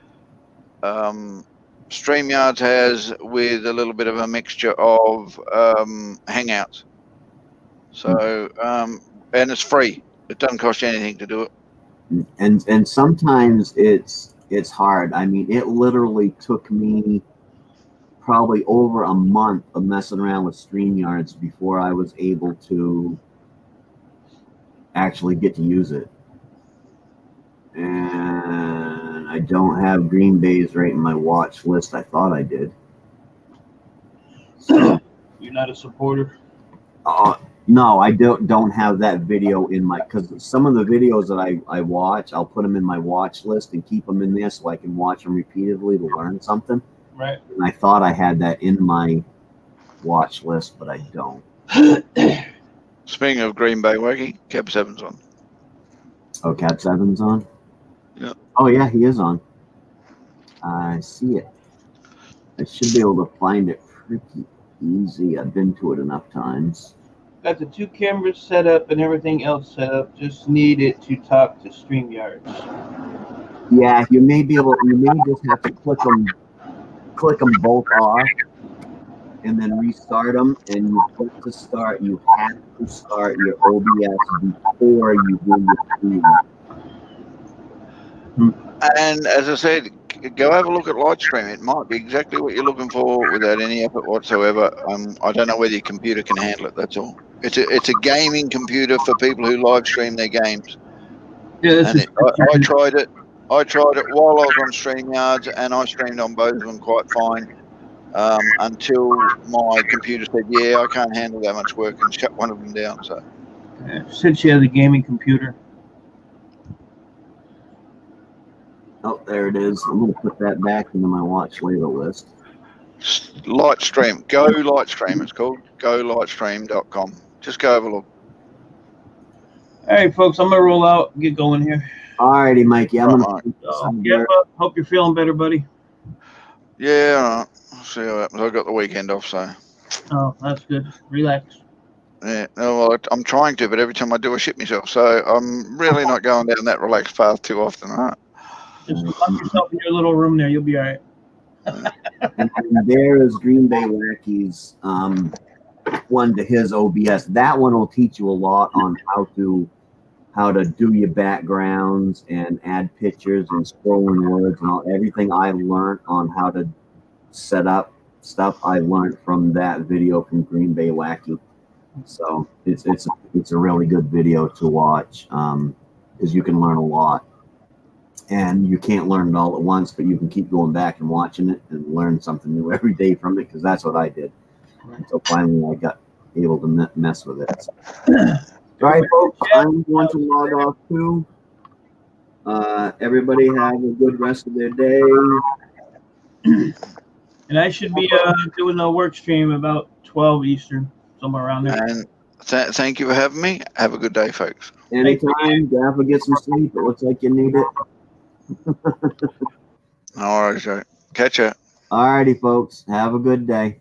StreamYards has, with a little bit of a mixture of Hangouts. So, and it's free. It doesn't cost you anything to do it. And sometimes it's hard. I mean, it literally took me probably over a month of messing around with StreamYards before I was able to actually get to use it. And I don't have Green Bay's right in my watch list. I thought I did. So, you're not a supporter? No, I don't have that video in my, because some of the videos that I watch, I'll put them in my watch list and keep them in there so I can watch them repeatedly to learn something. Right. And I thought I had that in my watch list, but I don't. Speaking of Green Bay Wacky, Cap 7's on. Oh, Cap 7's on? Yeah. Oh, yeah, he is on. I see it. I should be able to find it pretty easy. I've been to it enough times. Got the 2 cameras set up and everything else set up. Just needed to talk to StreamYards. Yeah, you may just have to click them both off and then restart them. And you have to start your OBS before you do your stream. And as I said, go have a look at Lightstream. It might be exactly what you're looking for without any effort whatsoever. I don't know whether your computer can handle it. That's all. It's a gaming computer for people who live stream their games. Yeah, and I tried it. I tried it while I was on StreamYards, and I streamed on both of them quite fine. Until my computer said, "Yeah, I can't handle that much work," and shut one of them down. So, said she has a gaming computer. Oh, there it is. I'm going to put that back into my watch later list. Lightstream, Go Lightstream. It's called GoLightstream.com. Just go have a look. All right, folks, I'm gonna roll out and get going here. All righty, Mikey. I'm gonna. Hope you're feeling better, buddy. Yeah, all right. I'll see how it happens. I got the weekend off, so. Oh, that's good. Relax. Yeah, no, well, I'm trying to, but every time I do, I shit myself. So I'm really not going down that relaxed path too often. All right. Just lock yourself in your little room there. You'll be all right. And there is Green Bay Wacky's one to his OBS. That one will teach you a lot on how to do your backgrounds and add pictures and scrolling words and everything I learned on how to set up stuff. I learned from that video from Green Bay Wacky. So it's a really good video to watch because you can learn a lot. And you can't learn it all at once, but you can keep going back and watching it and learn something new every day from it, because that's what I did. Until finally I got able to mess with it. So. All right, folks, I'm going to log off too. Everybody have a good rest of their day. And I should be doing a work stream about 12 Eastern, somewhere around there. And thank you for having me. Have a good day, folks. Anytime, Daffy, get some sleep. It looks like you need it. All right, sir. Catch ya. All righty, folks. Have a good day.